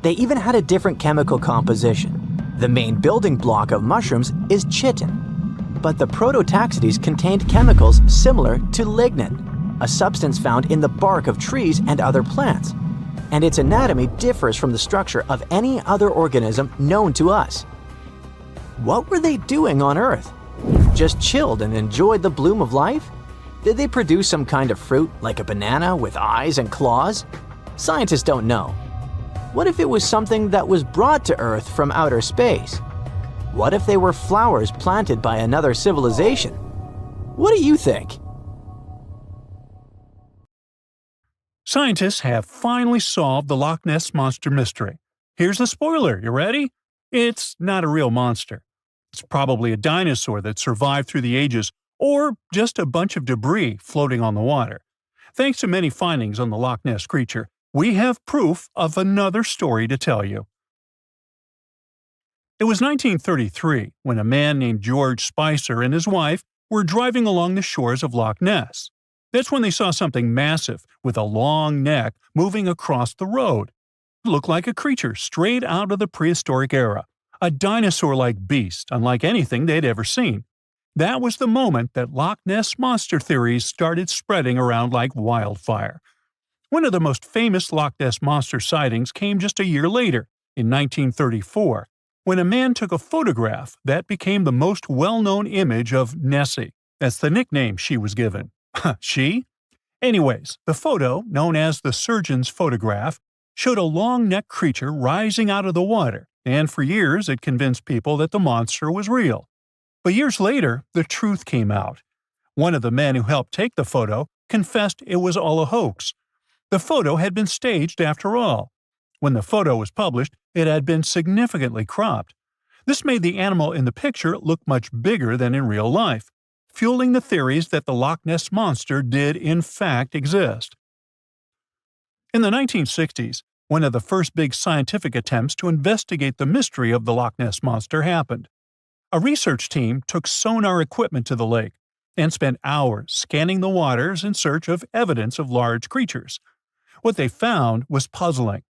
They even had a different chemical composition. The main building block of mushrooms is chitin, but the Prototaxites contained chemicals similar to lignin, a substance found in the bark of trees and other plants, and its anatomy differs from the structure of any other organism known to us. What were they doing on Earth? Just chilled and enjoyed the bloom of life? Did they produce some kind of fruit, like a banana with eyes and claws? Scientists don't know. What if it was something that was brought to Earth from outer space? What if they were flowers planted by another civilization? What do you think? Scientists have finally solved the Loch Ness Monster mystery. Here's the spoiler, you ready? It's not a real monster. It's probably a dinosaur that survived through the ages, or just a bunch of debris floating on the water. Thanks to many findings on the Loch Ness creature, we have proof of another story to tell you. It was 1933 when a man named George Spicer and his wife were driving along the shores of Loch Ness. That's when they saw something massive with a long neck moving across the road. It looked like a creature straight out of the prehistoric era, a dinosaur-like beast unlike anything they'd ever seen. That was the moment that Loch Ness Monster theories started spreading around like wildfire. One of the most famous Loch Ness Monster sightings came just a year later, in 1934, when a man took a photograph that became the most well-known image of Nessie. That's the nickname she was given. She? Anyways, the photo, known as the surgeon's photograph, showed a long-necked creature rising out of the water, and for years it convinced people that the monster was real. But years later, the truth came out. One of the men who helped take the photo confessed it was all a hoax. The photo had been staged after all. When the photo was published, it had been significantly cropped. This made the animal in the picture look much bigger than in real life, fueling the theories that the Loch Ness Monster did in fact exist. In the 1960s, one of the first big scientific attempts to investigate the mystery of the Loch Ness Monster happened. A research team took sonar equipment to the lake and spent hours scanning the waters in search of evidence of large creatures. What they found was puzzling.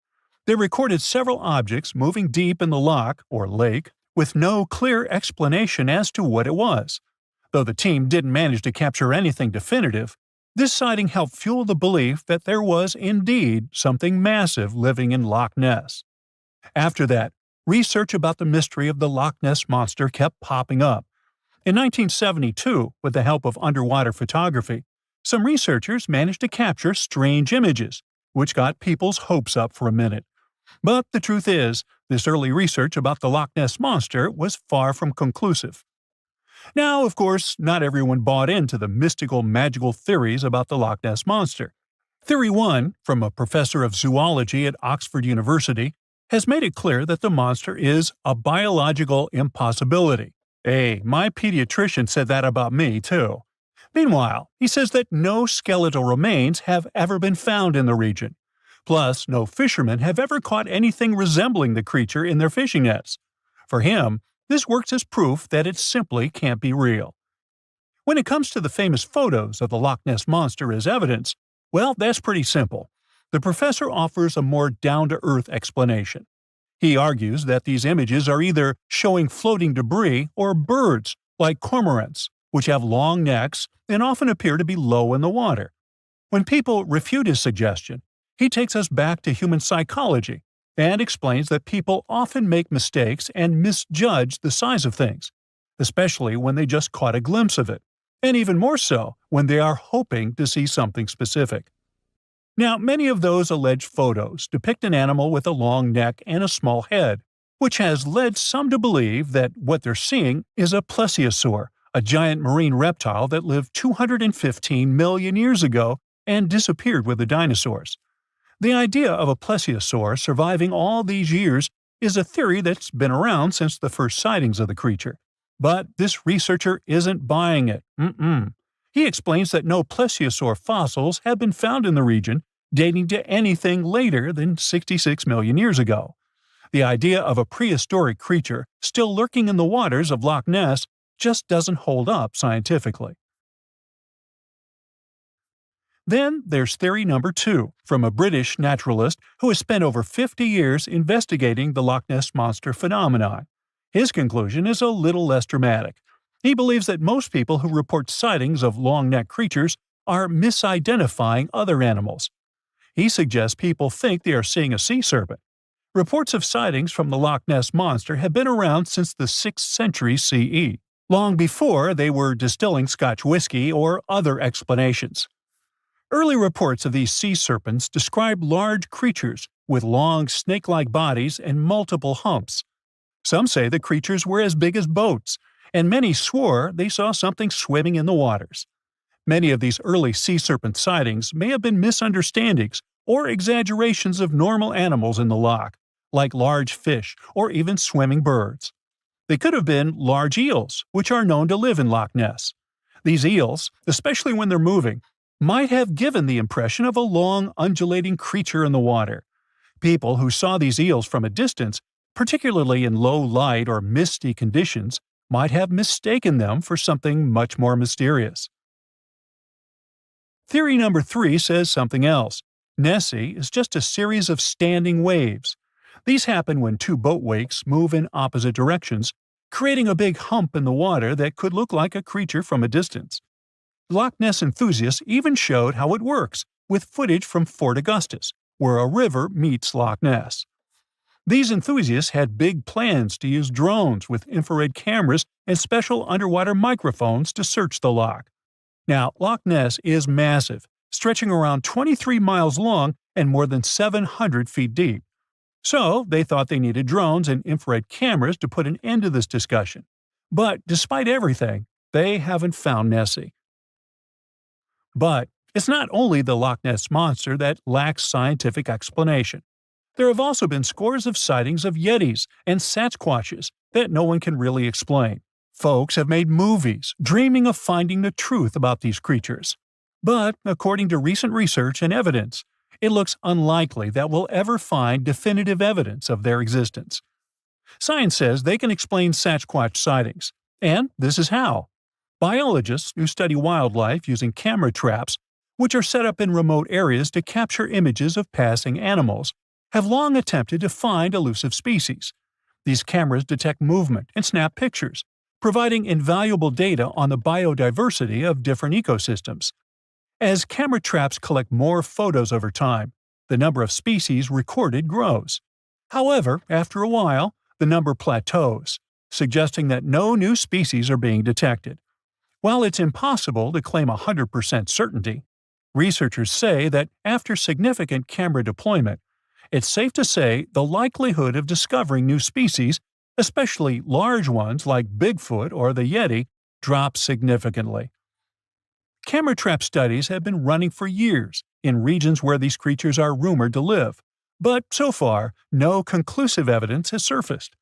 They recorded several objects moving deep in the loch, or lake, with no clear explanation as to what it was. Though the team didn't manage to capture anything definitive, this sighting helped fuel the belief that there was indeed something massive living in Loch Ness. After that, research about the mystery of the Loch Ness Monster kept popping up. In 1972, with the help of underwater photography, some researchers managed to capture strange images, which got people's hopes up for a minute. But the truth is, this early research about the Loch Ness Monster was far from conclusive. Now, of course, not everyone bought into the mystical, magical theories about the Loch Ness Monster. Theory 1, from a professor of zoology at Oxford University, has made it clear that the monster is a biological impossibility. Hey, my pediatrician said that about me, too. Meanwhile, he says that no skeletal remains have ever been found in the region. Plus, no fishermen have ever caught anything resembling the creature in their fishing nets. For him, this works as proof that it simply can't be real. When it comes to the famous photos of the Loch Ness Monster as evidence, well, that's pretty simple. The professor offers a more down-to-earth explanation. He argues that these images are either showing floating debris or birds, like cormorants, which have long necks and often appear to be low in the water. When people refute his suggestion, he takes us back to human psychology and explains that people often make mistakes and misjudge the size of things, especially when they just caught a glimpse of it, and even more so when they are hoping to see something specific. Now, many of those alleged photos depict an animal with a long neck and a small head, which has led some to believe that what they're seeing is a plesiosaur, a giant marine reptile that lived 215 million years ago and disappeared with the dinosaurs. The idea of a plesiosaur surviving all these years is a theory that's been around since the first sightings of the creature. But this researcher isn't buying it. He explains that no plesiosaur fossils have been found in the region dating to anything later than 66 million years ago. The idea of a prehistoric creature still lurking in the waters of Loch Ness just doesn't hold up scientifically. Then there's theory number 2, from a British naturalist who has spent over 50 years investigating the Loch Ness Monster phenomenon. His conclusion is a little less dramatic. He believes that most people who report sightings of long-necked creatures are misidentifying other animals. He suggests people think they are seeing a sea serpent. Reports of sightings from the Loch Ness Monster have been around since the 6th century CE, long before they were distilling Scotch whiskey or other explanations. Early reports of these sea serpents describe large creatures with long snake-like bodies and multiple humps. Some say the creatures were as big as boats, and many swore they saw something swimming in the waters. Many of these early sea serpent sightings may have been misunderstandings or exaggerations of normal animals in the loch, like large fish or even swimming birds. They could have been large eels, which are known to live in Loch Ness. These eels, especially when they're moving, might have given the impression of a long, undulating creature in the water. People who saw these eels from a distance, particularly in low light or misty conditions, might have mistaken them for something much more mysterious. Theory number 3 says something else. Nessie is just a series of standing waves. These happen when two boat wakes move in opposite directions, creating a big hump in the water that could look like a creature from a distance. Loch Ness enthusiasts even showed how it works, with footage from Fort Augustus, where a river meets Loch Ness. These enthusiasts had big plans to use drones with infrared cameras and special underwater microphones to search the loch. Now, Loch Ness is massive, stretching around 23 miles long and more than 700 feet deep. So, they thought they needed drones and infrared cameras to put an end to this discussion. But despite everything, they haven't found Nessie. But it's not only the Loch Ness Monster that lacks scientific explanation. There have also been scores of sightings of Yetis and Sasquatches that no one can really explain. Folks have made movies, dreaming of finding the truth about these creatures. But, according to recent research and evidence, it looks unlikely that we'll ever find definitive evidence of their existence. Science says they can explain Sasquatch sightings, and this is how. Biologists who study wildlife using camera traps, which are set up in remote areas to capture images of passing animals, have long attempted to find elusive species. These cameras detect movement and snap pictures, providing invaluable data on the biodiversity of different ecosystems. As camera traps collect more photos over time, the number of species recorded grows. However, after a while, the number plateaus, suggesting that no new species are being detected. While it's impossible to claim 100% certainty, researchers say that after significant camera deployment, it's safe to say the likelihood of discovering new species, especially large ones like Bigfoot or the Yeti, drops significantly. Camera trap studies have been running for years in regions where these creatures are rumored to live, but so far, no conclusive evidence has surfaced.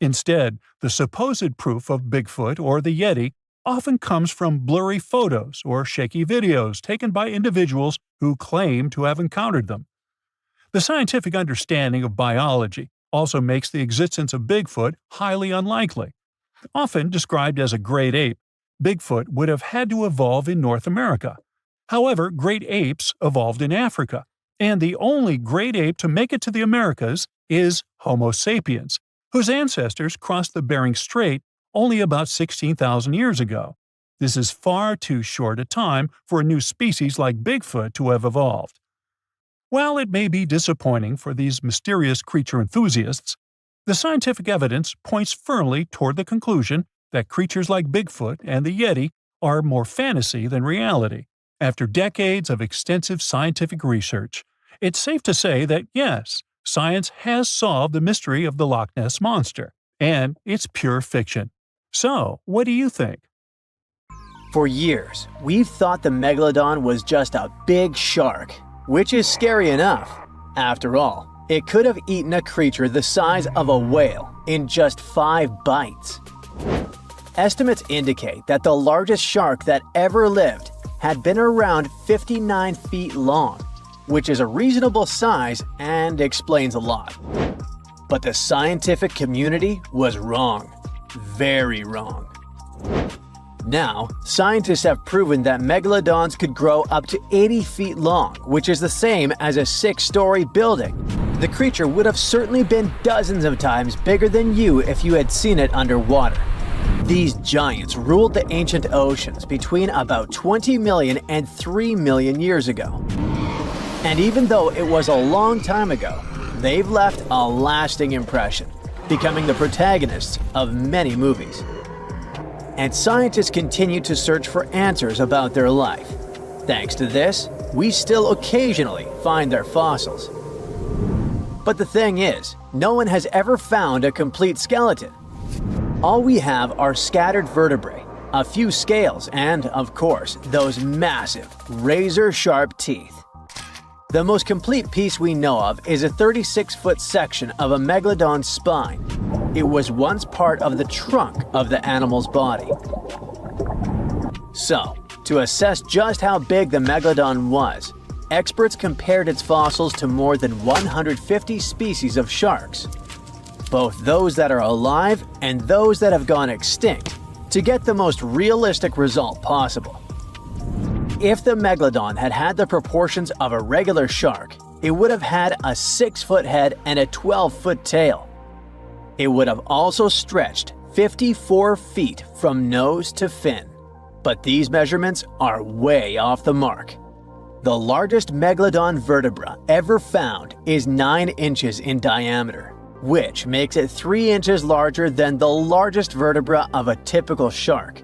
Instead, the supposed proof of Bigfoot or the Yeti often comes from blurry photos or shaky videos taken by individuals who claim to have encountered them. The scientific understanding of biology also makes the existence of Bigfoot highly unlikely. Often described as a great ape, Bigfoot would have had to evolve in North America. However, great apes evolved in Africa, and the only great ape to make it to the Americas is Homo sapiens, whose ancestors crossed the Bering Strait only about 16,000 years ago. This is far too short a time for a new species like Bigfoot to have evolved. While it may be disappointing for these mysterious creature enthusiasts, the scientific evidence points firmly toward the conclusion that creatures like Bigfoot and the Yeti are more fantasy than reality. After decades of extensive scientific research, it's safe to say that yes, science has solved the mystery of the Loch Ness Monster, and it's pure fiction. So, what do you think? For years, we've thought the megalodon was just a big shark, which is scary enough. After all, it could have eaten a creature the size of a whale in just 5 bites. Estimates indicate that the largest shark that ever lived had been around 59 feet long, which is a reasonable size and explains a lot. But the scientific community was wrong. Very wrong. Now, scientists have proven that megalodons could grow up to 80 feet long, which is the same as a 6-story building. The creature would have certainly been dozens of times bigger than you if you had seen it underwater. These giants ruled the ancient oceans between about 20 million and 3 million years ago. And even though it was a long time ago, they've left a lasting impression, becoming the protagonists of many movies. And scientists continue to search for answers about their life. Thanks to this, we still occasionally find their fossils. But the thing is, no one has ever found a complete skeleton. All we have are scattered vertebrae, a few scales, and, of course, those massive, razor-sharp teeth. The most complete piece we know of is a 36-foot section of a megalodon's spine. It was once part of the trunk of the animal's body. So, to assess just how big the megalodon was, experts compared its fossils to more than 150 species of sharks, both those that are alive and those that have gone extinct, to get the most realistic result possible. If the megalodon had had the proportions of a regular shark, it would have had a 6-foot head and a 12-foot tail. It would have also stretched 54 feet from nose to fin. But these measurements are way off the mark. The largest megalodon vertebra ever found is 9 inches in diameter, which makes it 3 inches larger than the largest vertebra of a typical shark.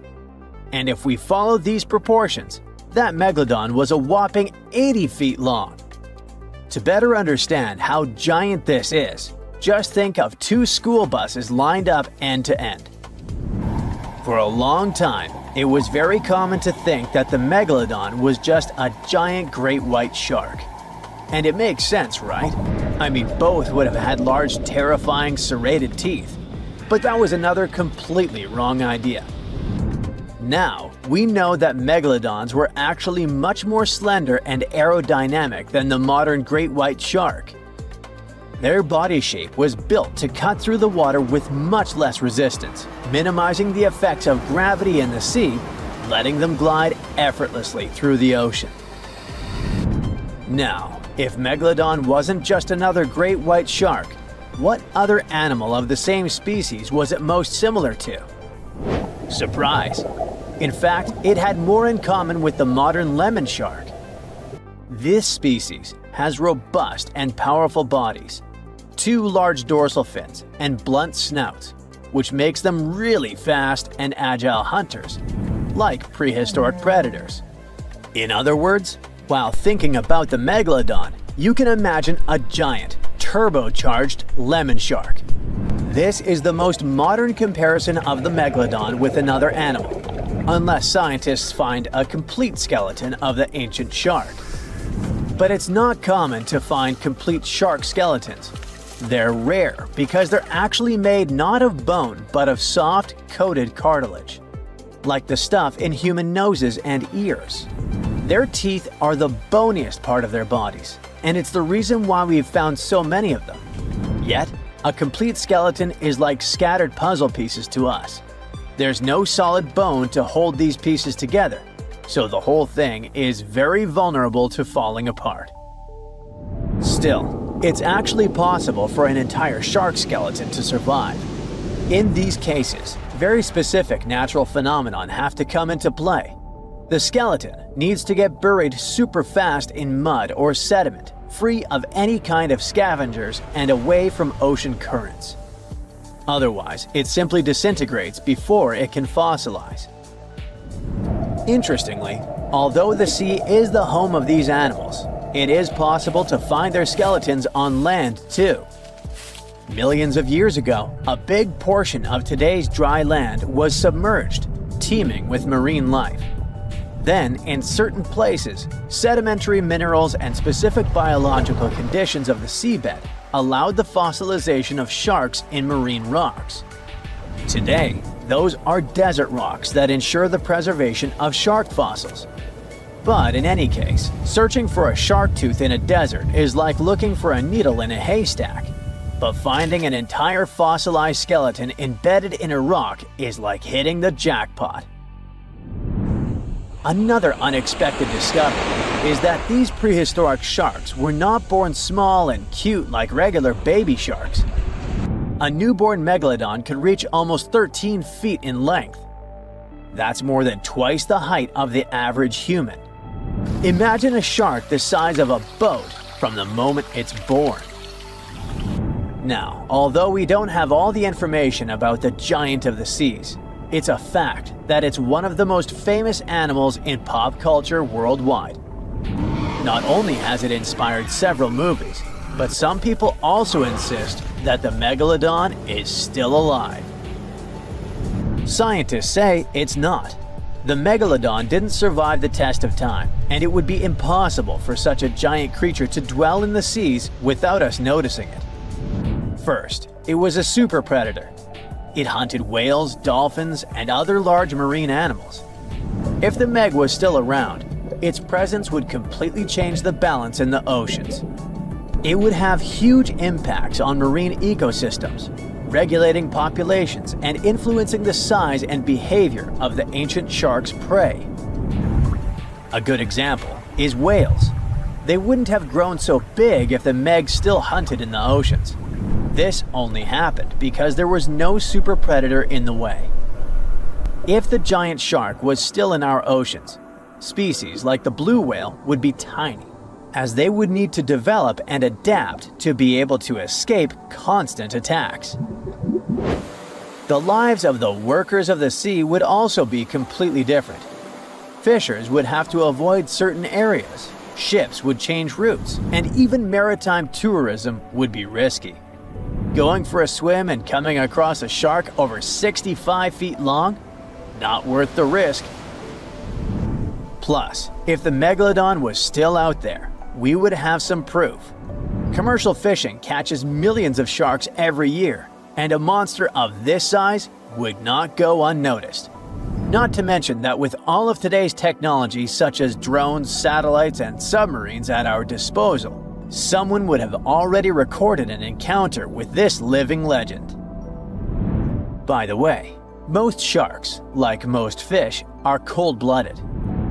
And if we follow these proportions, that megalodon was a whopping 80 feet long. To better understand how giant this is, just think of 2 school buses lined up end to end. For a long time, it was very common to think that the megalodon was just a giant great white shark. And it makes sense, right? I mean, both would have had large, terrifying, serrated teeth. But that was another completely wrong idea. Now, we know that megalodons were actually much more slender and aerodynamic than the modern great white shark. Their body shape was built to cut through the water with much less resistance, minimizing the effects of gravity in the sea, letting them glide effortlessly through the ocean. Now, if Megalodon wasn't just another great white shark, what other animal of the same species was it most similar to? Surprise! In fact, it had more in common with the modern lemon shark. This species has robust and powerful bodies, 2 large dorsal fins, and blunt snouts, which makes them really fast and agile hunters, like prehistoric predators. In other words, while thinking about the megalodon, you can imagine a giant, turbocharged lemon shark. This is the most modern comparison of the megalodon with another animal, unless scientists find a complete skeleton of the ancient shark. But it's not common to find complete shark skeletons. They're rare because they're actually made not of bone but of soft, coated cartilage, like the stuff in human noses and ears. Their teeth are the boniest part of their bodies, and it's the reason why we've found so many of them. Yet, a complete skeleton is like scattered puzzle pieces to us. There's no solid bone to hold these pieces together, so the whole thing is very vulnerable to falling apart. Still, it's actually possible for an entire shark skeleton to survive. In these cases, very specific natural phenomena have to come into play. The skeleton needs to get buried super fast in mud or sediment, free of any kind of scavengers and away from ocean currents. Otherwise, it simply disintegrates before it can fossilize. Interestingly, although the sea is the home of these animals, it is possible to find their skeletons on land too. Millions of years ago, a big portion of today's dry land was submerged, teeming with marine life. Then, in certain places, sedimentary minerals and specific biological conditions of the seabed allowed the fossilization of sharks in marine rocks. Today, those are desert rocks that ensure the preservation of shark fossils. But in any case, searching for a shark tooth in a desert is like looking for a needle in a haystack. But finding an entire fossilized skeleton embedded in a rock is like hitting the jackpot. Another unexpected discovery is that these prehistoric sharks were not born small and cute like regular baby sharks. A newborn megalodon could reach almost 13 feet in length. That's more than twice the height of the average human. Imagine a shark the size of a boat from the moment it's born. Now, although we don't have all the information about the giant of the seas, it's a fact that it's one of the most famous animals in pop culture worldwide. Not only has it inspired several movies, but some people also insist that the megalodon is still alive. Scientists say it's not. The megalodon didn't survive the test of time, and it would be impossible for such a giant creature to dwell in the seas without us noticing it. First, it was a super predator. It hunted whales, dolphins, and other large marine animals. If the meg was still around, its presence would completely change the balance in the oceans. It would have huge impacts on marine ecosystems, regulating populations and influencing the size and behavior of the ancient shark's prey. A good example is whales. They wouldn't have grown so big if the meg still hunted in the oceans. This only happened because there was no super predator in the way. If the giant shark was still in our oceans, species like the blue whale would be tiny, as they would need to develop and adapt to be able to escape constant attacks. The lives of the workers of the sea would also be completely different. Fishers would have to avoid certain areas, ships would change routes, and even maritime tourism would be risky. Going for a swim and coming across a shark over 65 feet long? Not worth the risk. Plus, if the megalodon was still out there, we would have some proof. Commercial fishing catches millions of sharks every year, and a monster of this size would not go unnoticed. Not to mention that with all of today's technology such as drones, satellites, and submarines at our disposal, someone would have already recorded an encounter with this living legend. By the way, most sharks, like most fish, are cold-blooded,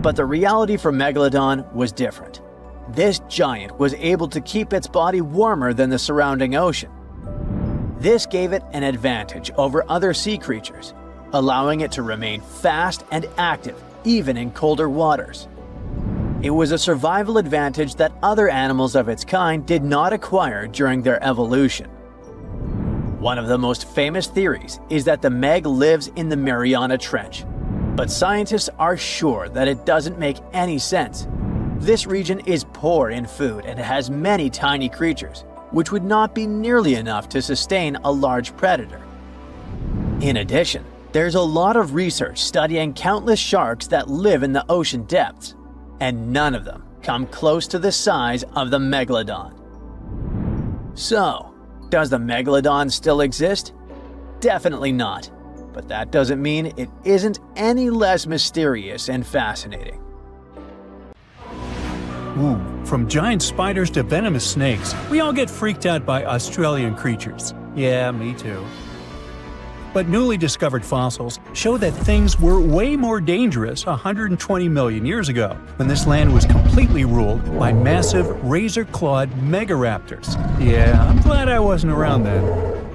but the reality for Megalodon was different. This giant was able to keep its body warmer than the surrounding ocean. This gave it an advantage over other sea creatures, allowing it to remain fast and active even in colder waters. It was a survival advantage that other animals of its kind did not acquire during their evolution. One of the most famous theories is that the meg lives in the Mariana Trench, but scientists are sure that it doesn't make any sense. This region is poor in food and has many tiny creatures, which would not be nearly enough to sustain a large predator. In addition, there's a lot of research studying countless sharks that live in the ocean depths, and none of them come close to the size of the megalodon. So, does the megalodon still exist? Definitely not, but that doesn't mean it isn't any less mysterious and fascinating. Ooh, from giant spiders to venomous snakes, we all get freaked out by Australian creatures. Yeah, me too. But newly discovered fossils show that things were way more dangerous 120 million years ago, when this land was completely ruled by massive razor-clawed megaraptors. Yeah, I'm glad I wasn't around then.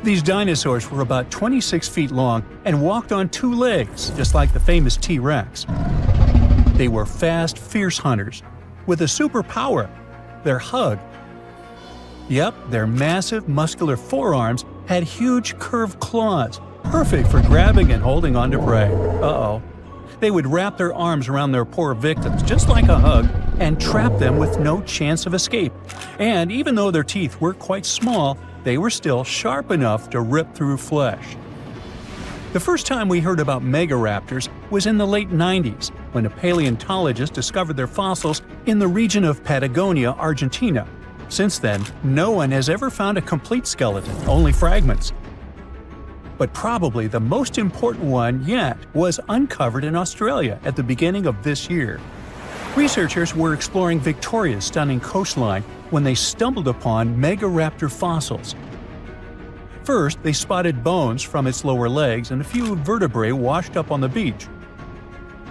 These dinosaurs were about 26 feet long and walked on two legs, just like the famous T-Rex. They were fast, fierce hunters, with a superpower: their hug. Yep, their massive, muscular forearms had huge curved claws, perfect for grabbing and holding onto prey. Uh-oh. They would wrap their arms around their poor victims, just like a hug, and trap them with no chance of escape. And even though their teeth were quite small, they were still sharp enough to rip through flesh. The first time we heard about megaraptors was in the late 90s, when a paleontologist discovered their fossils in the region of Patagonia, Argentina. Since then, no one has ever found a complete skeleton, only fragments. But probably the most important one yet was uncovered in Australia at the beginning of this year. Researchers were exploring Victoria's stunning coastline when they stumbled upon megaraptor fossils. First, they spotted bones from its lower legs and a few vertebrae washed up on the beach.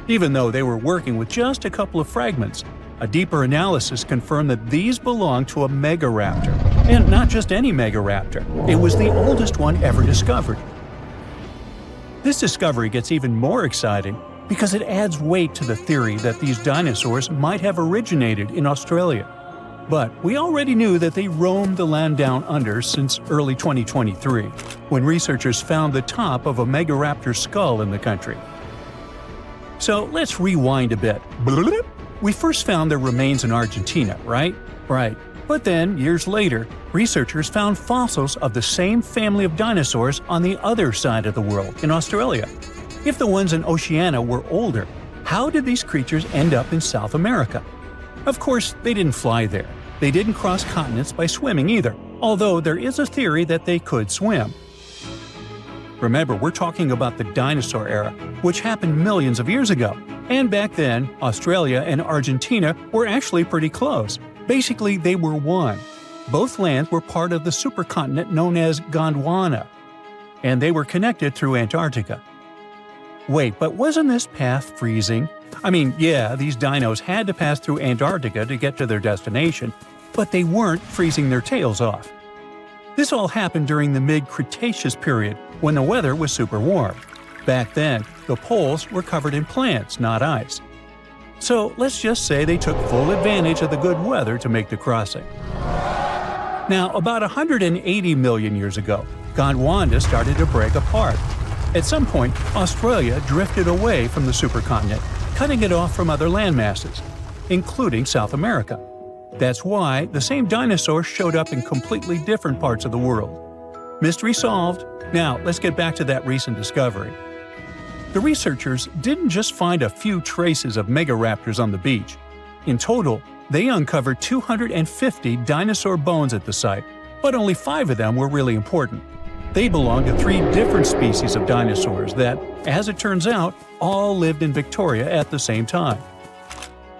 Even though they were working with just a couple of fragments, a deeper analysis confirmed that these belonged to a megaraptor. And not just any megaraptor, it was the oldest one ever discovered. This discovery gets even more exciting because it adds weight to the theory that these dinosaurs might have originated in Australia. But we already knew that they roamed the land down under since early 2023, when researchers found the top of a megaraptor skull in the country. So let's rewind a bit. We first found their remains in Argentina, right? Right. But then, years later, researchers found fossils of the same family of dinosaurs on the other side of the world, in Australia. If the ones in Oceania were older, how did these creatures end up in South America? Of course, they didn't fly there. They didn't cross continents by swimming either, although there is a theory that they could swim. Remember, we're talking about the dinosaur era, which happened millions of years ago. And back then, Australia and Argentina were actually pretty close. Basically, they were one. Both lands were part of the supercontinent known as Gondwana, and they were connected through Antarctica. Wait, but wasn't this path freezing? I mean, yeah, these dinos had to pass through Antarctica to get to their destination, but they weren't freezing their tails off. This all happened during the mid-Cretaceous period, when the weather was super warm. Back then, the poles were covered in plants, not ice. So let's just say they took full advantage of the good weather to make the crossing. Now, about 180 million years ago, Gondwana started to break apart. At some point, Australia drifted away from the supercontinent, cutting it off from other landmasses, including South America. That's why the same dinosaurs showed up in completely different parts of the world. Mystery solved. Now, let's get back to that recent discovery. The researchers didn't just find a few traces of megaraptors on the beach. In total, they uncovered 250 dinosaur bones at the site, but only 5 of them were really important. They belonged to 3 different species of dinosaurs that, as it turns out, all lived in Victoria at the same time.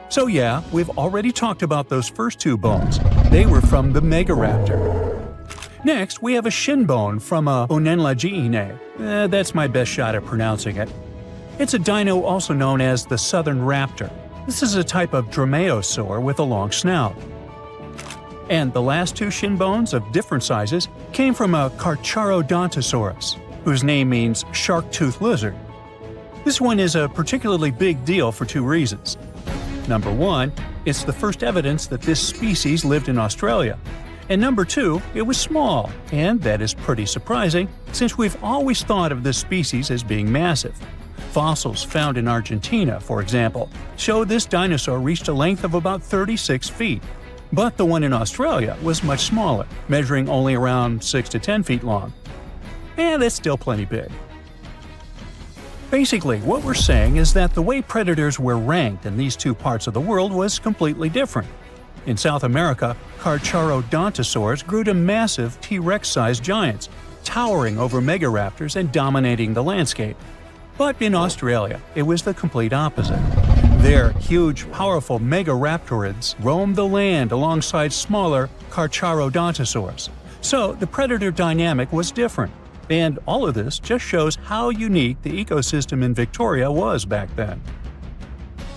So yeah, we've already talked about those first 2 bones. They were from the megaraptor. Next, we have a shin bone from a unexplained. That's my best shot at pronouncing it. It's a dino also known as the southern raptor. This is a type of dromaeosaur with a long snout. And the last 2 shin bones of different sizes came from a Carcharodontosaurus, whose name means shark-toothed lizard. This one is a particularly big deal for 2 reasons. Number 1, it's the first evidence that this species lived in Australia. And number 2, it was small, and that is pretty surprising since we've always thought of this species as being massive. Fossils found in Argentina, for example, show this dinosaur reached a length of about 36 feet. But the one in Australia was much smaller, measuring only around 6 to 10 feet long. And that's still plenty big. Basically, what we're saying is that the way predators were ranked in these 2 parts of the world was completely different. In South America, Carcharodontosaurs grew to massive T-Rex-sized giants, towering over megaraptors and dominating the landscape. But in Australia, it was the complete opposite. There, huge, powerful megaraptorids roamed the land alongside smaller Carcharodontosaurs. So the predator dynamic was different. And all of this just shows how unique the ecosystem in Victoria was back then.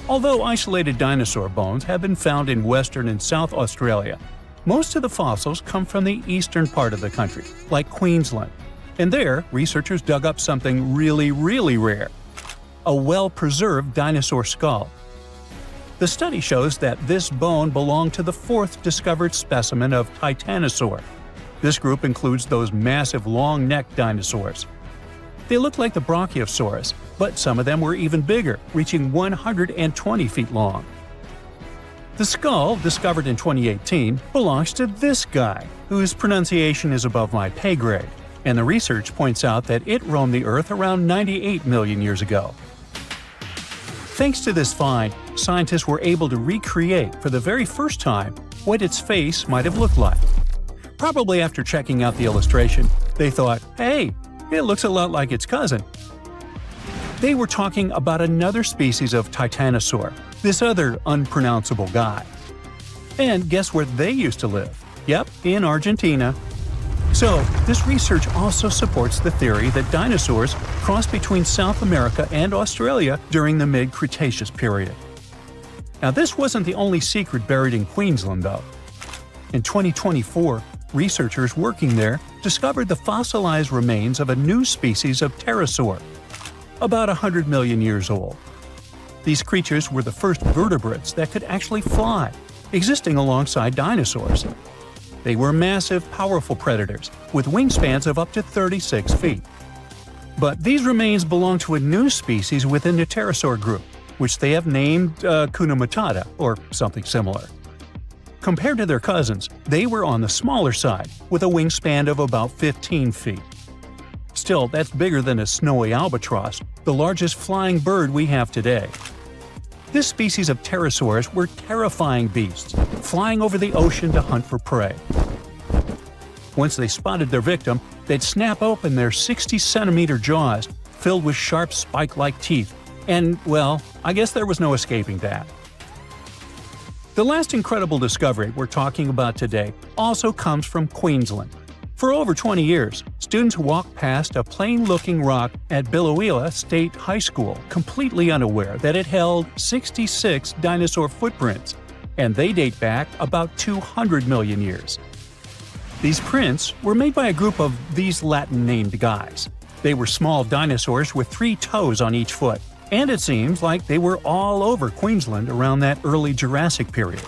Although isolated dinosaur bones have been found in Western and South Australia, most of the fossils come from the eastern part of the country, like Queensland. And there, researchers dug up something really, really rare: a well-preserved dinosaur skull. The study shows that this bone belonged to the 4th discovered specimen of Titanosaur. This group includes those massive long-necked dinosaurs. They look like the Brachiosaurus, but some of them were even bigger, reaching 120 feet long. The skull, discovered in 2018, belongs to this guy, whose pronunciation is above my pay grade, and the research points out that it roamed the Earth around 98 million years ago. Thanks to this find, scientists were able to recreate, for the very first time, what its face might have looked like. Probably after checking out the illustration, they thought, hey, it looks a lot like its cousin. They were talking about another species of Titanosaur, this other unpronounceable guy. And guess where they used to live? Yep, in Argentina. So, this research also supports the theory that dinosaurs crossed between South America and Australia during the mid-Cretaceous period. Now, this wasn't the only secret buried in Queensland, though. In 2024, researchers working there discovered the fossilized remains of a new species of pterosaur, about 100 million years old. These creatures were the first vertebrates that could actually fly, existing alongside dinosaurs. They were massive, powerful predators, with wingspans of up to 36 feet. But these remains belong to a new species within the pterosaur group, which they have named Hakuna Matata, or something similar. Compared to their cousins, they were on the smaller side, with a wingspan of about 15 feet. Still, that's bigger than a snowy albatross, the largest flying bird we have today. This species of pterosaurs were terrifying beasts, flying over the ocean to hunt for prey. Once they spotted their victim, they'd snap open their 60-centimeter jaws, filled with sharp spike-like teeth, and, well, I guess there was no escaping that. The last incredible discovery we're talking about today also comes from Queensland. For over 20 years, students walked past a plain-looking rock at Biloela State High School completely unaware that it held 66 dinosaur footprints, and they date back about 200 million years. These prints were made by a group of these Latin-named guys. They were small dinosaurs with 3 toes on each foot, and it seems like they were all over Queensland around that early Jurassic period.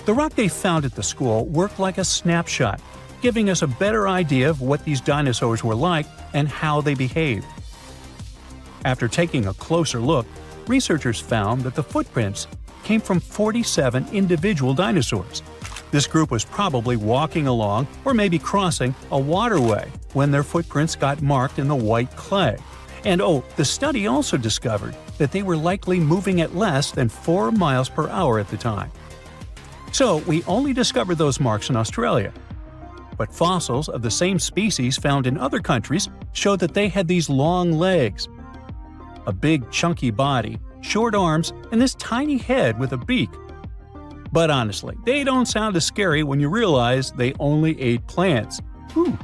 The rock they found at the school worked like a snapshot, giving us a better idea of what these dinosaurs were like and how they behaved. After taking a closer look, researchers found that the footprints came from 47 individual dinosaurs. This group was probably walking along or maybe crossing a waterway when their footprints got marked in the white clay. And the study also discovered that they were likely moving at less than 4 miles per hour at the time. So we only discovered those marks in Australia. But fossils of the same species found in other countries showed that they had these long legs, a big chunky body, short arms, and this tiny head with a beak. But honestly, they don't sound as scary when you realize they only ate plants. Whew.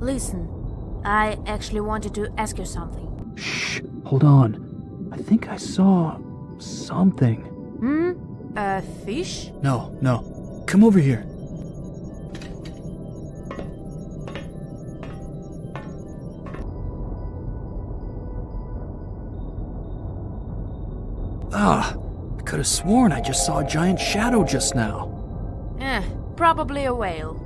Listen, I actually wanted to ask you something. Shh, hold on. I think I saw something. A fish? No. Come over here. I could have sworn I just saw a giant shadow just now. Probably a whale.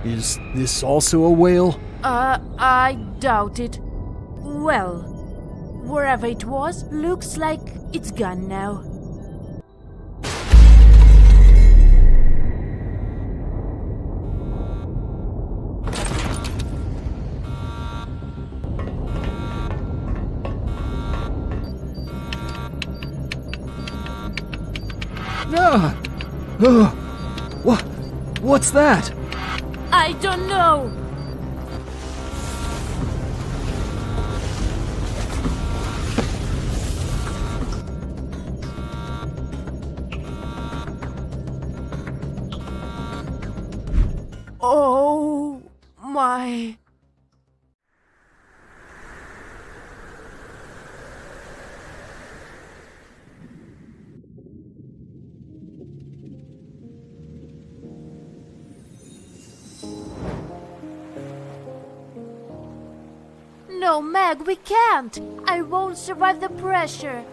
Is this also a whale? I doubt it. Well, wherever it was, looks like it's gone now. What's that? I don't know. Oh my. No, Meg, we can't. I won't survive the pressure.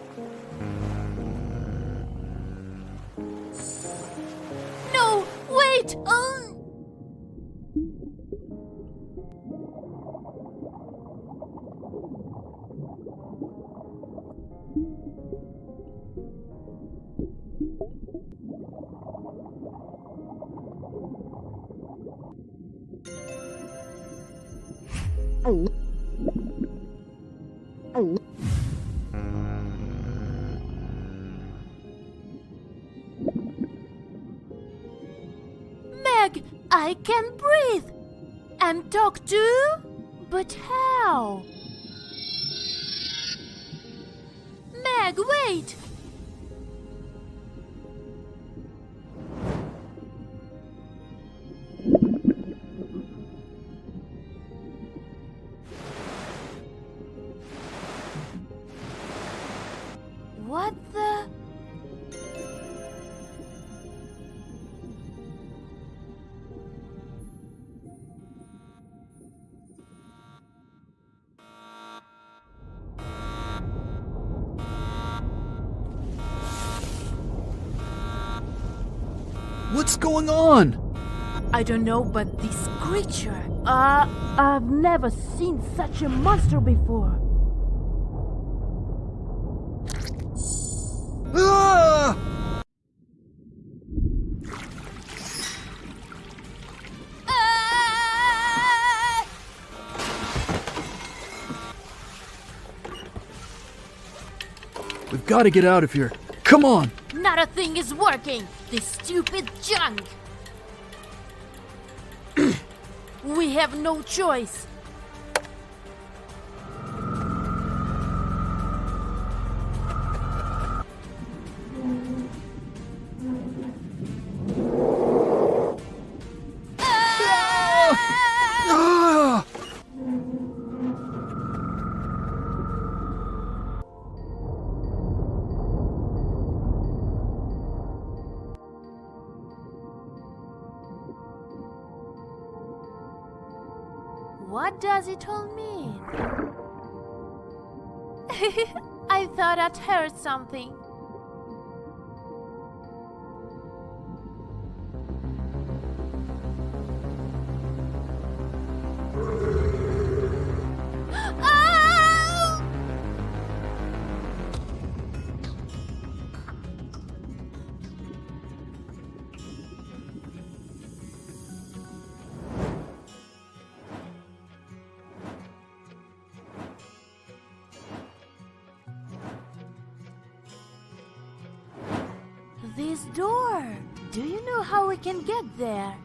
No, wait. Meg, I can breathe and talk too? But how? Meg, wait! What's going on? I don't know, but this creature. I've never seen such a monster before. Ah! We've got to get out of here. Come on! Not a thing is working! This stupid junk! We have no choice. Ah! What does it all mean? I thought I'd heard something. Ah! This door. Do you know how we can get there?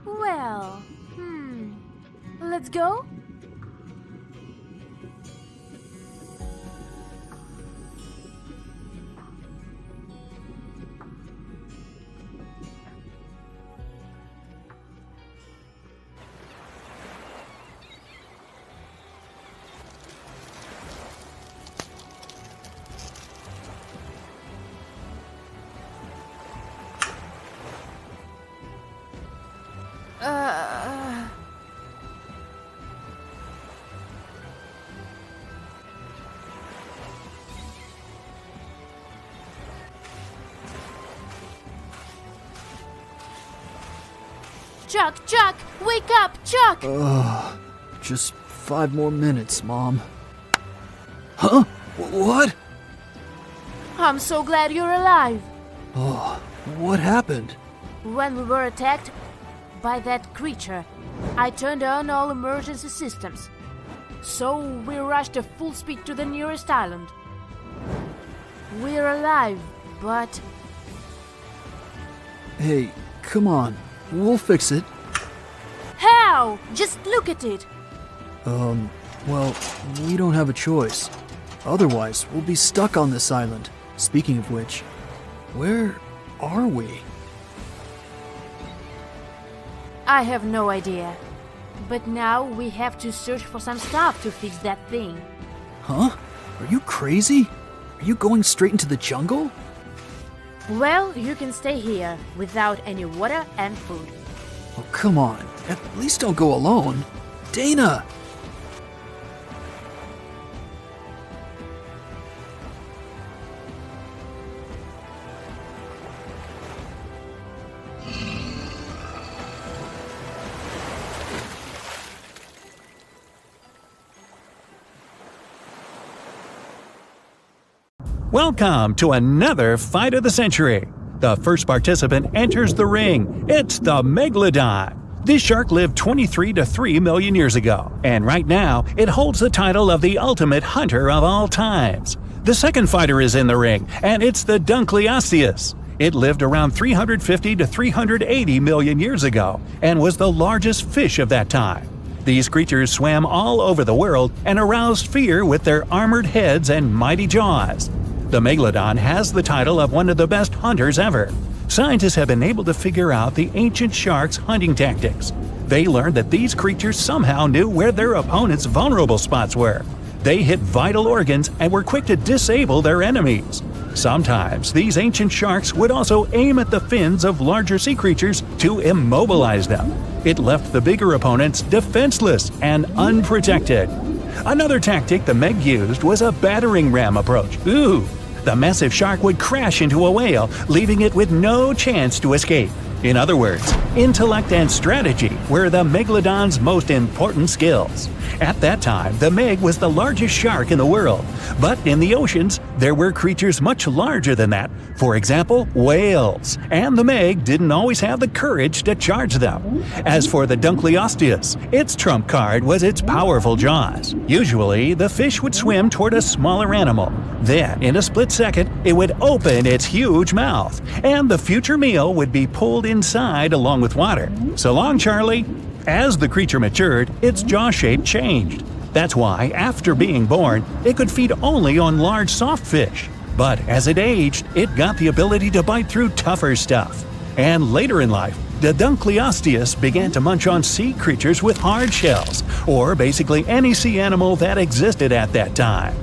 Well, let's go? Chuck, wake up, Chuck! Just 5 more minutes, Mom. Huh? What? I'm so glad you're alive. What happened? When we were attacked by that creature, I turned on all emergency systems. So we rushed at full speed to the nearest island. We're alive, but... Hey, come on. We'll fix it. How? Just look at it. Well, we don't have a choice. Otherwise, we'll be stuck on this island. Speaking of which, where are we? I have no idea. But now we have to search for some stuff to fix that thing. Huh? Are you crazy? Are you going straight into the jungle? Well, you can stay here without any water and food. Oh, come on. At least don't go alone. Dana! Welcome to another fight of the century. The first participant enters the ring. It's the Megalodon. This shark lived 23 to 3 million years ago, and right now it holds the title of the ultimate hunter of all times. The second fighter is in the ring, and it's the Dunkleosteus. It lived around 350 to 380 million years ago and was the largest fish of that time. These creatures swam all over the world and aroused fear with their armored heads and mighty jaws. The Megalodon has the title of one of the best hunters ever. Scientists have been able to figure out the ancient sharks' hunting tactics. They learned that these creatures somehow knew where their opponents' vulnerable spots were. They hit vital organs and were quick to disable their enemies. Sometimes these ancient sharks would also aim at the fins of larger sea creatures to immobilize them. It left the bigger opponents defenseless and unprotected. Another tactic the Meg used was a battering ram approach. Ooh! The massive shark would crash into a whale, leaving it with no chance to escape. In other words, intellect and strategy were the megalodon's most important skills. At that time, the Meg was the largest shark in the world, but in the oceans, there were creatures much larger than that, for example, whales, and the Meg didn't always have the courage to charge them. As for the Dunkleosteus, its trump card was its powerful jaws. Usually, the fish would swim toward a smaller animal. Then, in a split second, it would open its huge mouth, and the future meal would be pulled inside along with water. So long, Charlie! As the creature matured, its jaw shape changed. That's why, after being born, it could feed only on large soft fish. But as it aged, it got the ability to bite through tougher stuff. And later in life, the Dunkleosteus began to munch on sea creatures with hard shells, or basically any sea animal that existed at that time.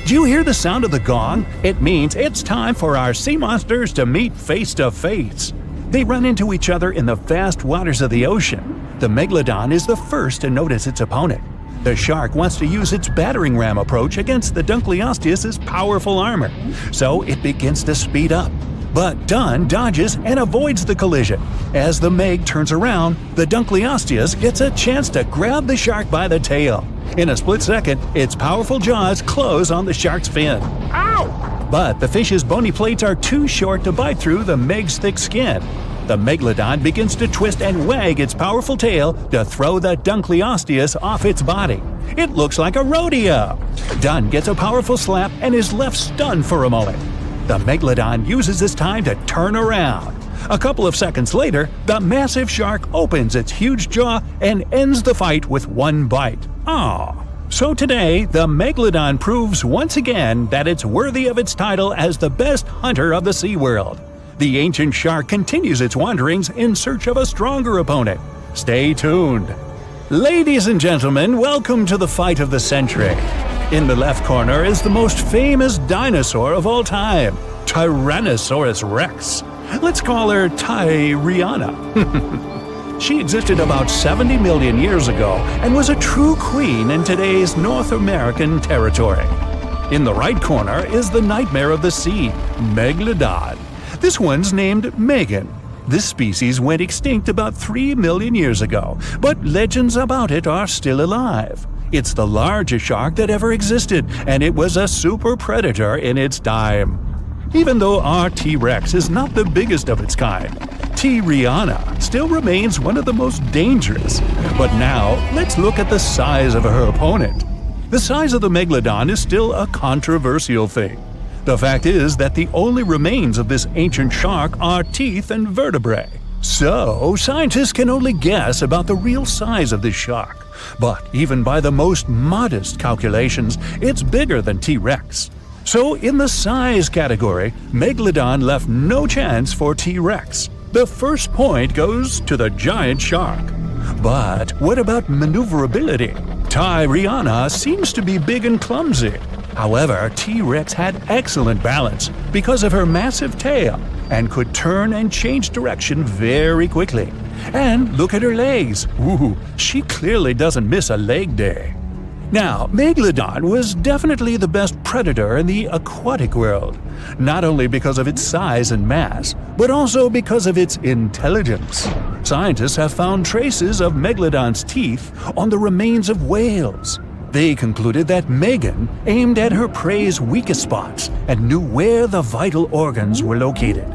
Do you hear the sound of the gong? It means it's time for our sea monsters to meet face to face. They run into each other in the vast waters of the ocean. The megalodon is the first to notice its opponent. The shark wants to use its battering ram approach against the Dunkleosteus' powerful armor, so it begins to speed up. But Dun dodges and avoids the collision. As the Meg turns around, the Dunkleosteus gets a chance to grab the shark by the tail. In a split second, its powerful jaws close on the shark's fin. Ow! But the fish's bony plates are too short to bite through the Meg's thick skin. The megalodon begins to twist and wag its powerful tail to throw the Dunkleosteus off its body. It looks like a rodeo. Dun gets a powerful slap and is left stunned for a moment. The megalodon uses this time to turn around. A couple of seconds later, the massive shark opens its huge jaw and ends the fight with one bite. Aww. So today, the megalodon proves once again that it's worthy of its title as the best hunter of the sea world. The ancient shark continues its wanderings in search of a stronger opponent. Stay tuned. Ladies and gentlemen, welcome to the fight of the century. In the left corner is the most famous dinosaur of all time, Tyrannosaurus Rex. Let's call her Tyriana. She existed about 70 million years ago and was a true queen in today's North American territory. In the right corner is the nightmare of the sea, Megalodon. This one's named Megan. This species went extinct about 3 million years ago, but legends about it are still alive. It's the largest shark that ever existed, and it was a super predator in its time. Even though our T-Rex is not the biggest of its kind, Tyriana still remains one of the most dangerous. But now, let's look at the size of her opponent. The size of the Megalodon is still a controversial thing. The fact is that the only remains of this ancient shark are teeth and vertebrae. So, scientists can only guess about the real size of this shark. But even by the most modest calculations, it's bigger than T-Rex. So, in the size category, Megalodon left no chance for T-Rex. The first point goes to the giant shark. But what about maneuverability? Tyriana seems to be big and clumsy. However, T-Rex had excellent balance because of her massive tail and could turn and change direction very quickly. And look at her legs. Ooh, she clearly doesn't miss a leg day. Now, Megalodon was definitely the best predator in the aquatic world, not only because of its size and mass, but also because of its intelligence. Scientists have found traces of Megalodon's teeth on the remains of whales. They concluded that Megan aimed at her prey's weakest spots and knew where the vital organs were located.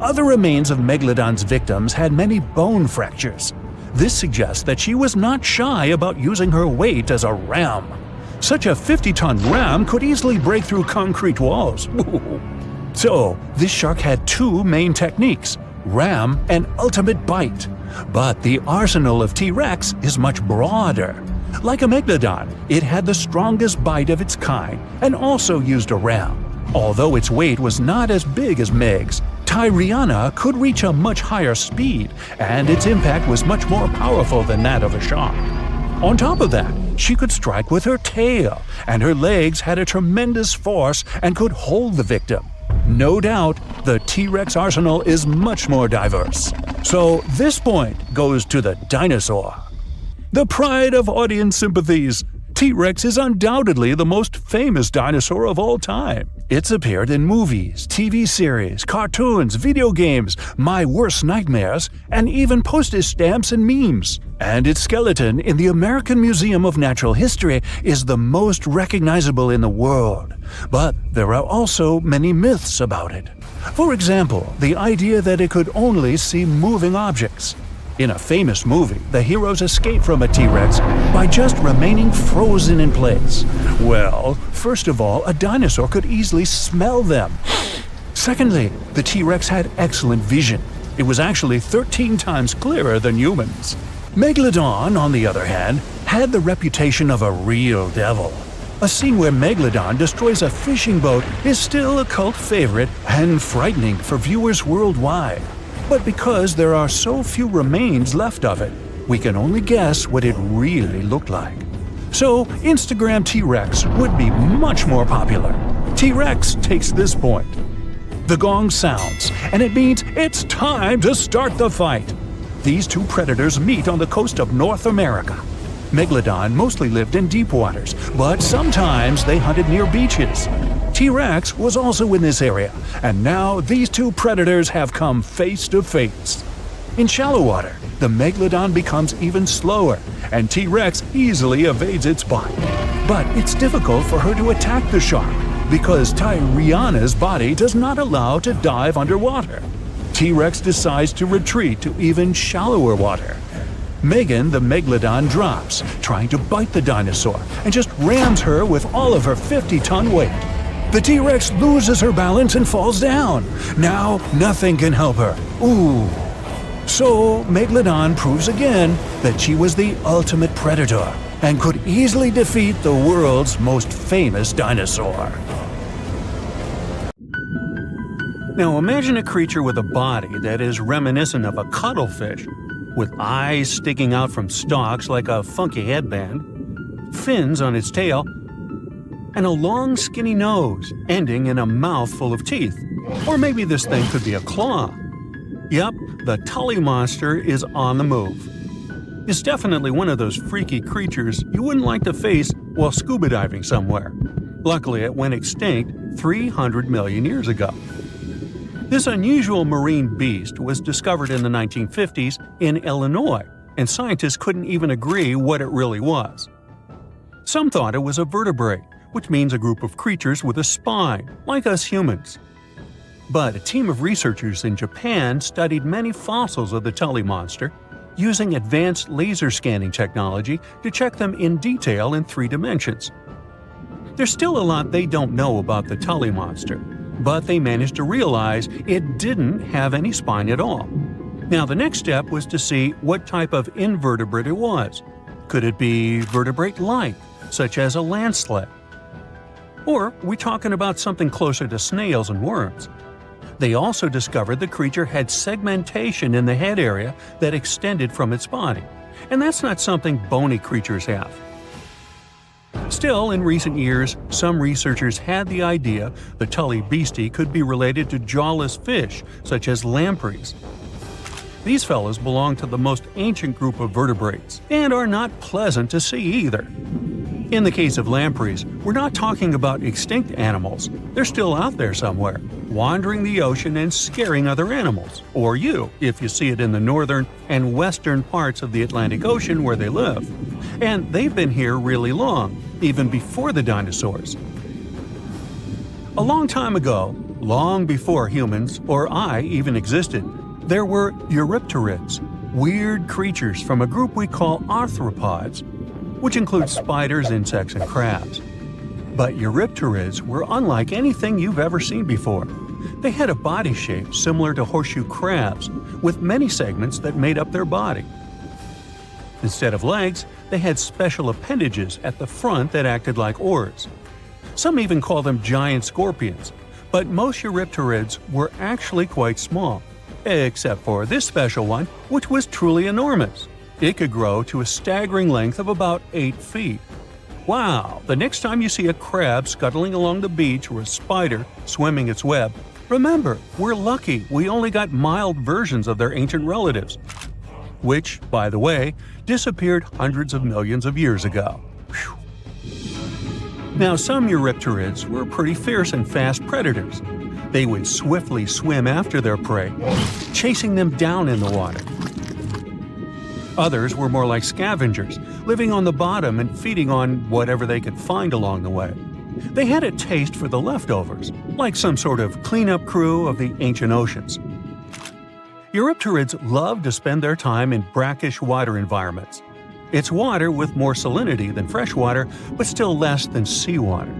Other remains of Megalodon's victims had many bone fractures. This suggests that she was not shy about using her weight as a ram. Such a 50-ton ram could easily break through concrete walls. So, this shark had two main techniques, ram and ultimate bite. But the arsenal of T-Rex is much broader. Like a Megalodon, it had the strongest bite of its kind and also used a ram. Although its weight was not as big as Meg's, Tyriana could reach a much higher speed, and its impact was much more powerful than that of a shark. On top of that, she could strike with her tail, and her legs had a tremendous force and could hold the victim. No doubt, the T-Rex arsenal is much more diverse. So this point goes to the dinosaur. The pride of audience sympathies, T-Rex is undoubtedly the most famous dinosaur of all time. It's appeared in movies, TV series, cartoons, video games, my worst nightmares, and even postage stamps and memes. And its skeleton in the American Museum of Natural History is the most recognizable in the world. But there are also many myths about it. For example, the idea that it could only see moving objects. In a famous movie, the heroes escape from a T-Rex by just remaining frozen in place. Well, first of all, a dinosaur could easily smell them. Secondly, the T-Rex had excellent vision. It was actually 13 times clearer than humans. Megalodon, on the other hand, had the reputation of a real devil. A scene where Megalodon destroys a fishing boat is still a cult favorite and frightening for viewers worldwide. But because there are so few remains left of it, we can only guess what it really looked like. So, Instagram T-Rex would be much more popular. T-Rex takes this point. The gong sounds, and it means it's time to start the fight. These two predators meet on the coast of North America. Megalodon mostly lived in deep waters, but sometimes they hunted near beaches. T-Rex was also in this area, and now these two predators have come face to face. In shallow water, the Megalodon becomes even slower, and T-Rex easily evades its bite. But it's difficult for her to attack the shark, because Tyriana's body does not allow to dive underwater. T-Rex decides to retreat to even shallower water. Megan the Megalodon drops, trying to bite the dinosaur, and just rams her with all of her 50-ton weight. The T-Rex loses her balance and falls down. Now nothing can help her. Ooh. So Megalodon proves again that she was the ultimate predator and could easily defeat the world's most famous dinosaur. Now imagine a creature with a body that is reminiscent of a cuttlefish, with eyes sticking out from stalks like a funky headband, fins on its tail, and a long skinny nose ending in a mouth full of teeth. Or maybe this thing could be a claw. Yep, the Tully monster is on the move. It's definitely one of those freaky creatures you wouldn't like to face while scuba diving somewhere. Luckily, it went extinct 300 million years ago. This unusual marine beast was discovered in the 1950s in Illinois, and scientists couldn't even agree what it really was. Some thought it was a vertebrate, which means a group of creatures with a spine, like us humans. But a team of researchers in Japan studied many fossils of the Tully monster, using advanced laser scanning technology to check them in detail in 3 dimensions. There's still a lot they don't know about the Tully monster, but they managed to realize it didn't have any spine at all. Now the next step was to see what type of invertebrate it was. Could it be vertebrate-like, such as a land sled? Or are we talking about something closer to snails and worms? They also discovered the creature had segmentation in the head area that extended from its body, and that's not something bony creatures have. Still, in recent years, some researchers had the idea the Tully beastie could be related to jawless fish, such as lampreys. These fellows belong to the most ancient group of vertebrates, and are not pleasant to see either. In the case of lampreys, we're not talking about extinct animals. They're still out there somewhere, wandering the ocean and scaring other animals, or you, if you see it in the northern and western parts of the Atlantic Ocean where they live. And they've been here really long, even before the dinosaurs. A long time ago, long before humans or I even existed, there were eurypterids, weird creatures from a group we call arthropods, which includes spiders, insects, and crabs. But eurypterids were unlike anything you've ever seen before. They had a body shape similar to horseshoe crabs, with many segments that made up their body. Instead of legs, they had special appendages at the front that acted like oars. Some even call them giant scorpions, but most eurypterids were actually quite small, except for this special one, which was truly enormous. It could grow to a staggering length of about 8 feet. Wow! The next time you see a crab scuttling along the beach or a spider swimming its web, remember, we're lucky we only got mild versions of their ancient relatives, which, by the way, disappeared hundreds of millions of years ago. Whew. Now, some eurypterids were pretty fierce and fast predators. They would swiftly swim after their prey, chasing them down in the water. Others were more like scavengers, living on the bottom and feeding on whatever they could find along the way. They had a taste for the leftovers, like some sort of cleanup crew of the ancient oceans. Eurypterids love to spend their time in brackish water environments. It's water with more salinity than fresh water, but still less than seawater.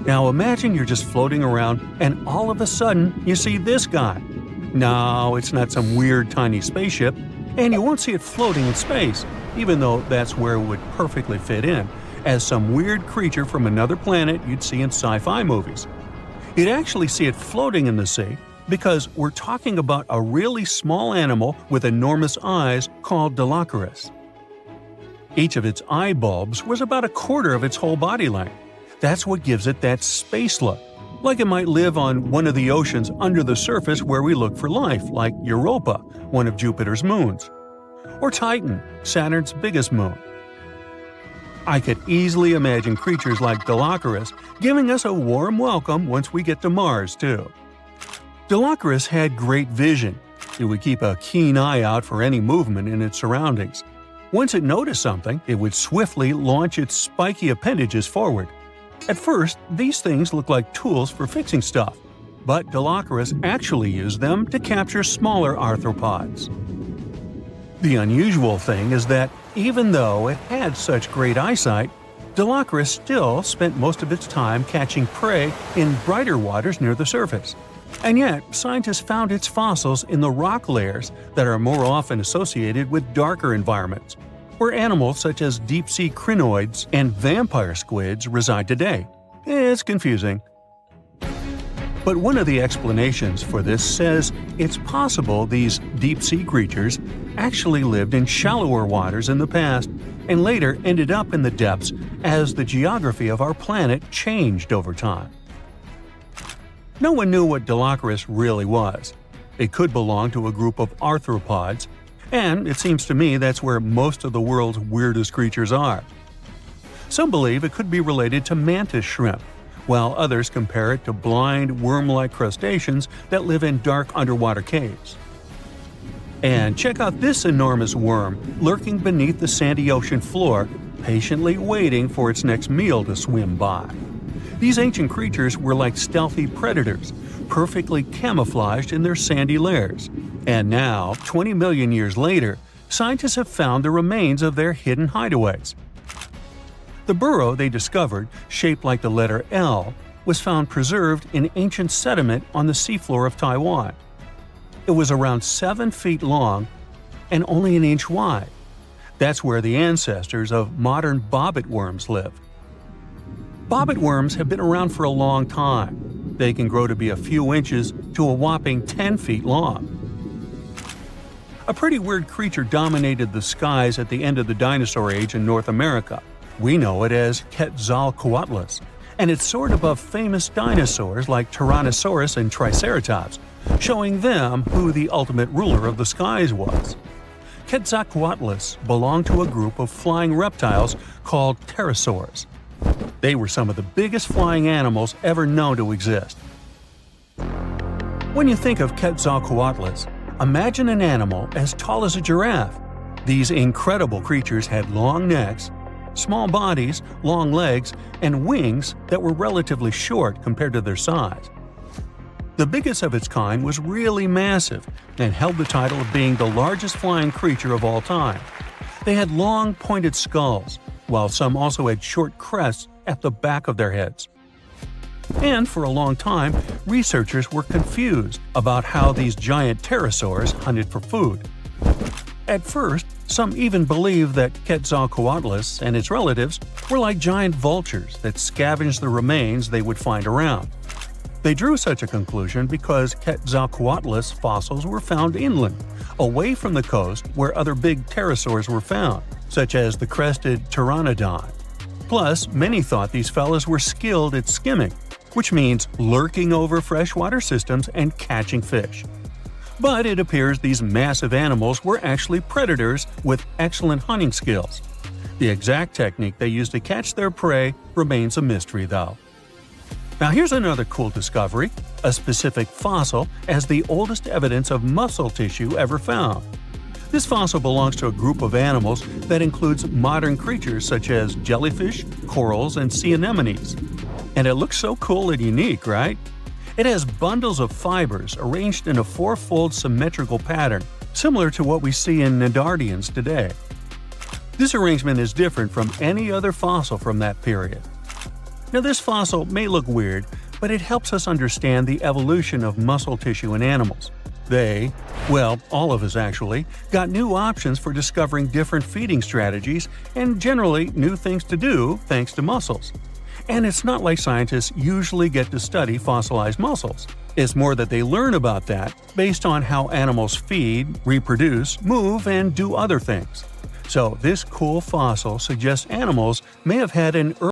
Now imagine you're just floating around and all of a sudden you see this guy. No, it's not some weird tiny spaceship, and you won't see it floating in space, even though that's where it would perfectly fit in, as some weird creature from another planet you'd see in sci-fi movies. You'd actually see it floating in the sea because we're talking about a really small animal with enormous eyes called Dilophosaurus. Each of its eye bulbs was about a quarter of its whole body length. That's what gives it that space look, like it might live on one of the oceans under the surface where we look for life, like Europa, one of Jupiter's moons, or Titan, Saturn's biggest moon. I could easily imagine creatures like Dilophosaurus giving us a warm welcome once we get to Mars, too. Dilophosaurus had great vision. It would keep a keen eye out for any movement in its surroundings. Once it noticed something, it would swiftly launch its spiky appendages forward. At first, these things looked like tools for fixing stuff, but Dilophosaurus actually used them to capture smaller arthropods. The unusual thing is that even though it had such great eyesight, Dilophosaurus still spent most of its time catching prey in brighter waters near the surface. And yet, scientists found its fossils in the rock layers that are more often associated with darker environments, where animals such as deep-sea crinoids and vampire squids reside today. It's confusing. But one of the explanations for this says it's possible these deep-sea creatures actually lived in shallower waters in the past and later ended up in the depths as the geography of our planet changed over time. No one knew what Dilophosaurus really was. It could belong to a group of arthropods, and it seems to me that's where most of the world's weirdest creatures are. Some believe it could be related to mantis shrimp, while others compare it to blind, worm-like crustaceans that live in dark underwater caves. And check out this enormous worm lurking beneath the sandy ocean floor, patiently waiting for its next meal to swim by. These ancient creatures were like stealthy predators, perfectly camouflaged in their sandy lairs. And now, 20 million years later, scientists have found the remains of their hidden hideaways. The burrow they discovered, shaped like the letter L, was found preserved in ancient sediment on the seafloor of Taiwan. It was around 7 feet long and only an inch wide. That's where the ancestors of modern bobbit worms lived. Bobbit worms have been around for a long time. They can grow to be a few inches to a whopping 10 feet long. A pretty weird creature dominated the skies at the end of the dinosaur age in North America. We know it as Quetzalcoatlus, and it soared above famous dinosaurs like Tyrannosaurus and Triceratops, showing them who the ultimate ruler of the skies was. Quetzalcoatlus belonged to a group of flying reptiles called pterosaurs. They were some of the biggest flying animals ever known to exist. When you think of Quetzalcoatlus, imagine an animal as tall as a giraffe. These incredible creatures had long necks, small bodies, long legs, and wings that were relatively short compared to their size. The biggest of its kind was really massive and held the title of being the largest flying creature of all time. They had long, pointed skulls, while some also had short crests at the back of their heads. And for a long time, researchers were confused about how these giant pterosaurs hunted for food. At first, some even believed that Quetzalcoatlus and its relatives were like giant vultures that scavenged the remains they would find around. They drew such a conclusion because Quetzalcoatlus fossils were found inland, away from the coast where other big pterosaurs were found, such as the crested pteranodon. Plus, many thought these fellas were skilled at skimming, which means lurking over freshwater systems and catching fish. But it appears these massive animals were actually predators with excellent hunting skills. The exact technique they used to catch their prey remains a mystery, though. Now here's another cool discovery: a specific fossil as the oldest evidence of muscle tissue ever found. This fossil belongs to a group of animals that includes modern creatures such as jellyfish, corals, and sea anemones. And it looks so cool and unique, right? It has bundles of fibers arranged in a four-fold symmetrical pattern, similar to what we see in Nedardians today. This arrangement is different from any other fossil from that period. Now, this fossil may look weird, but it helps us understand the evolution of muscle tissue in animals. They, well, all of us actually, got new options for discovering different feeding strategies and generally new things to do thanks to muscles. And it's not like scientists usually get to study fossilized muscles. It's more that they learn about that based on how animals feed, reproduce, move, and do other things. So this cool fossil suggests animals may have had an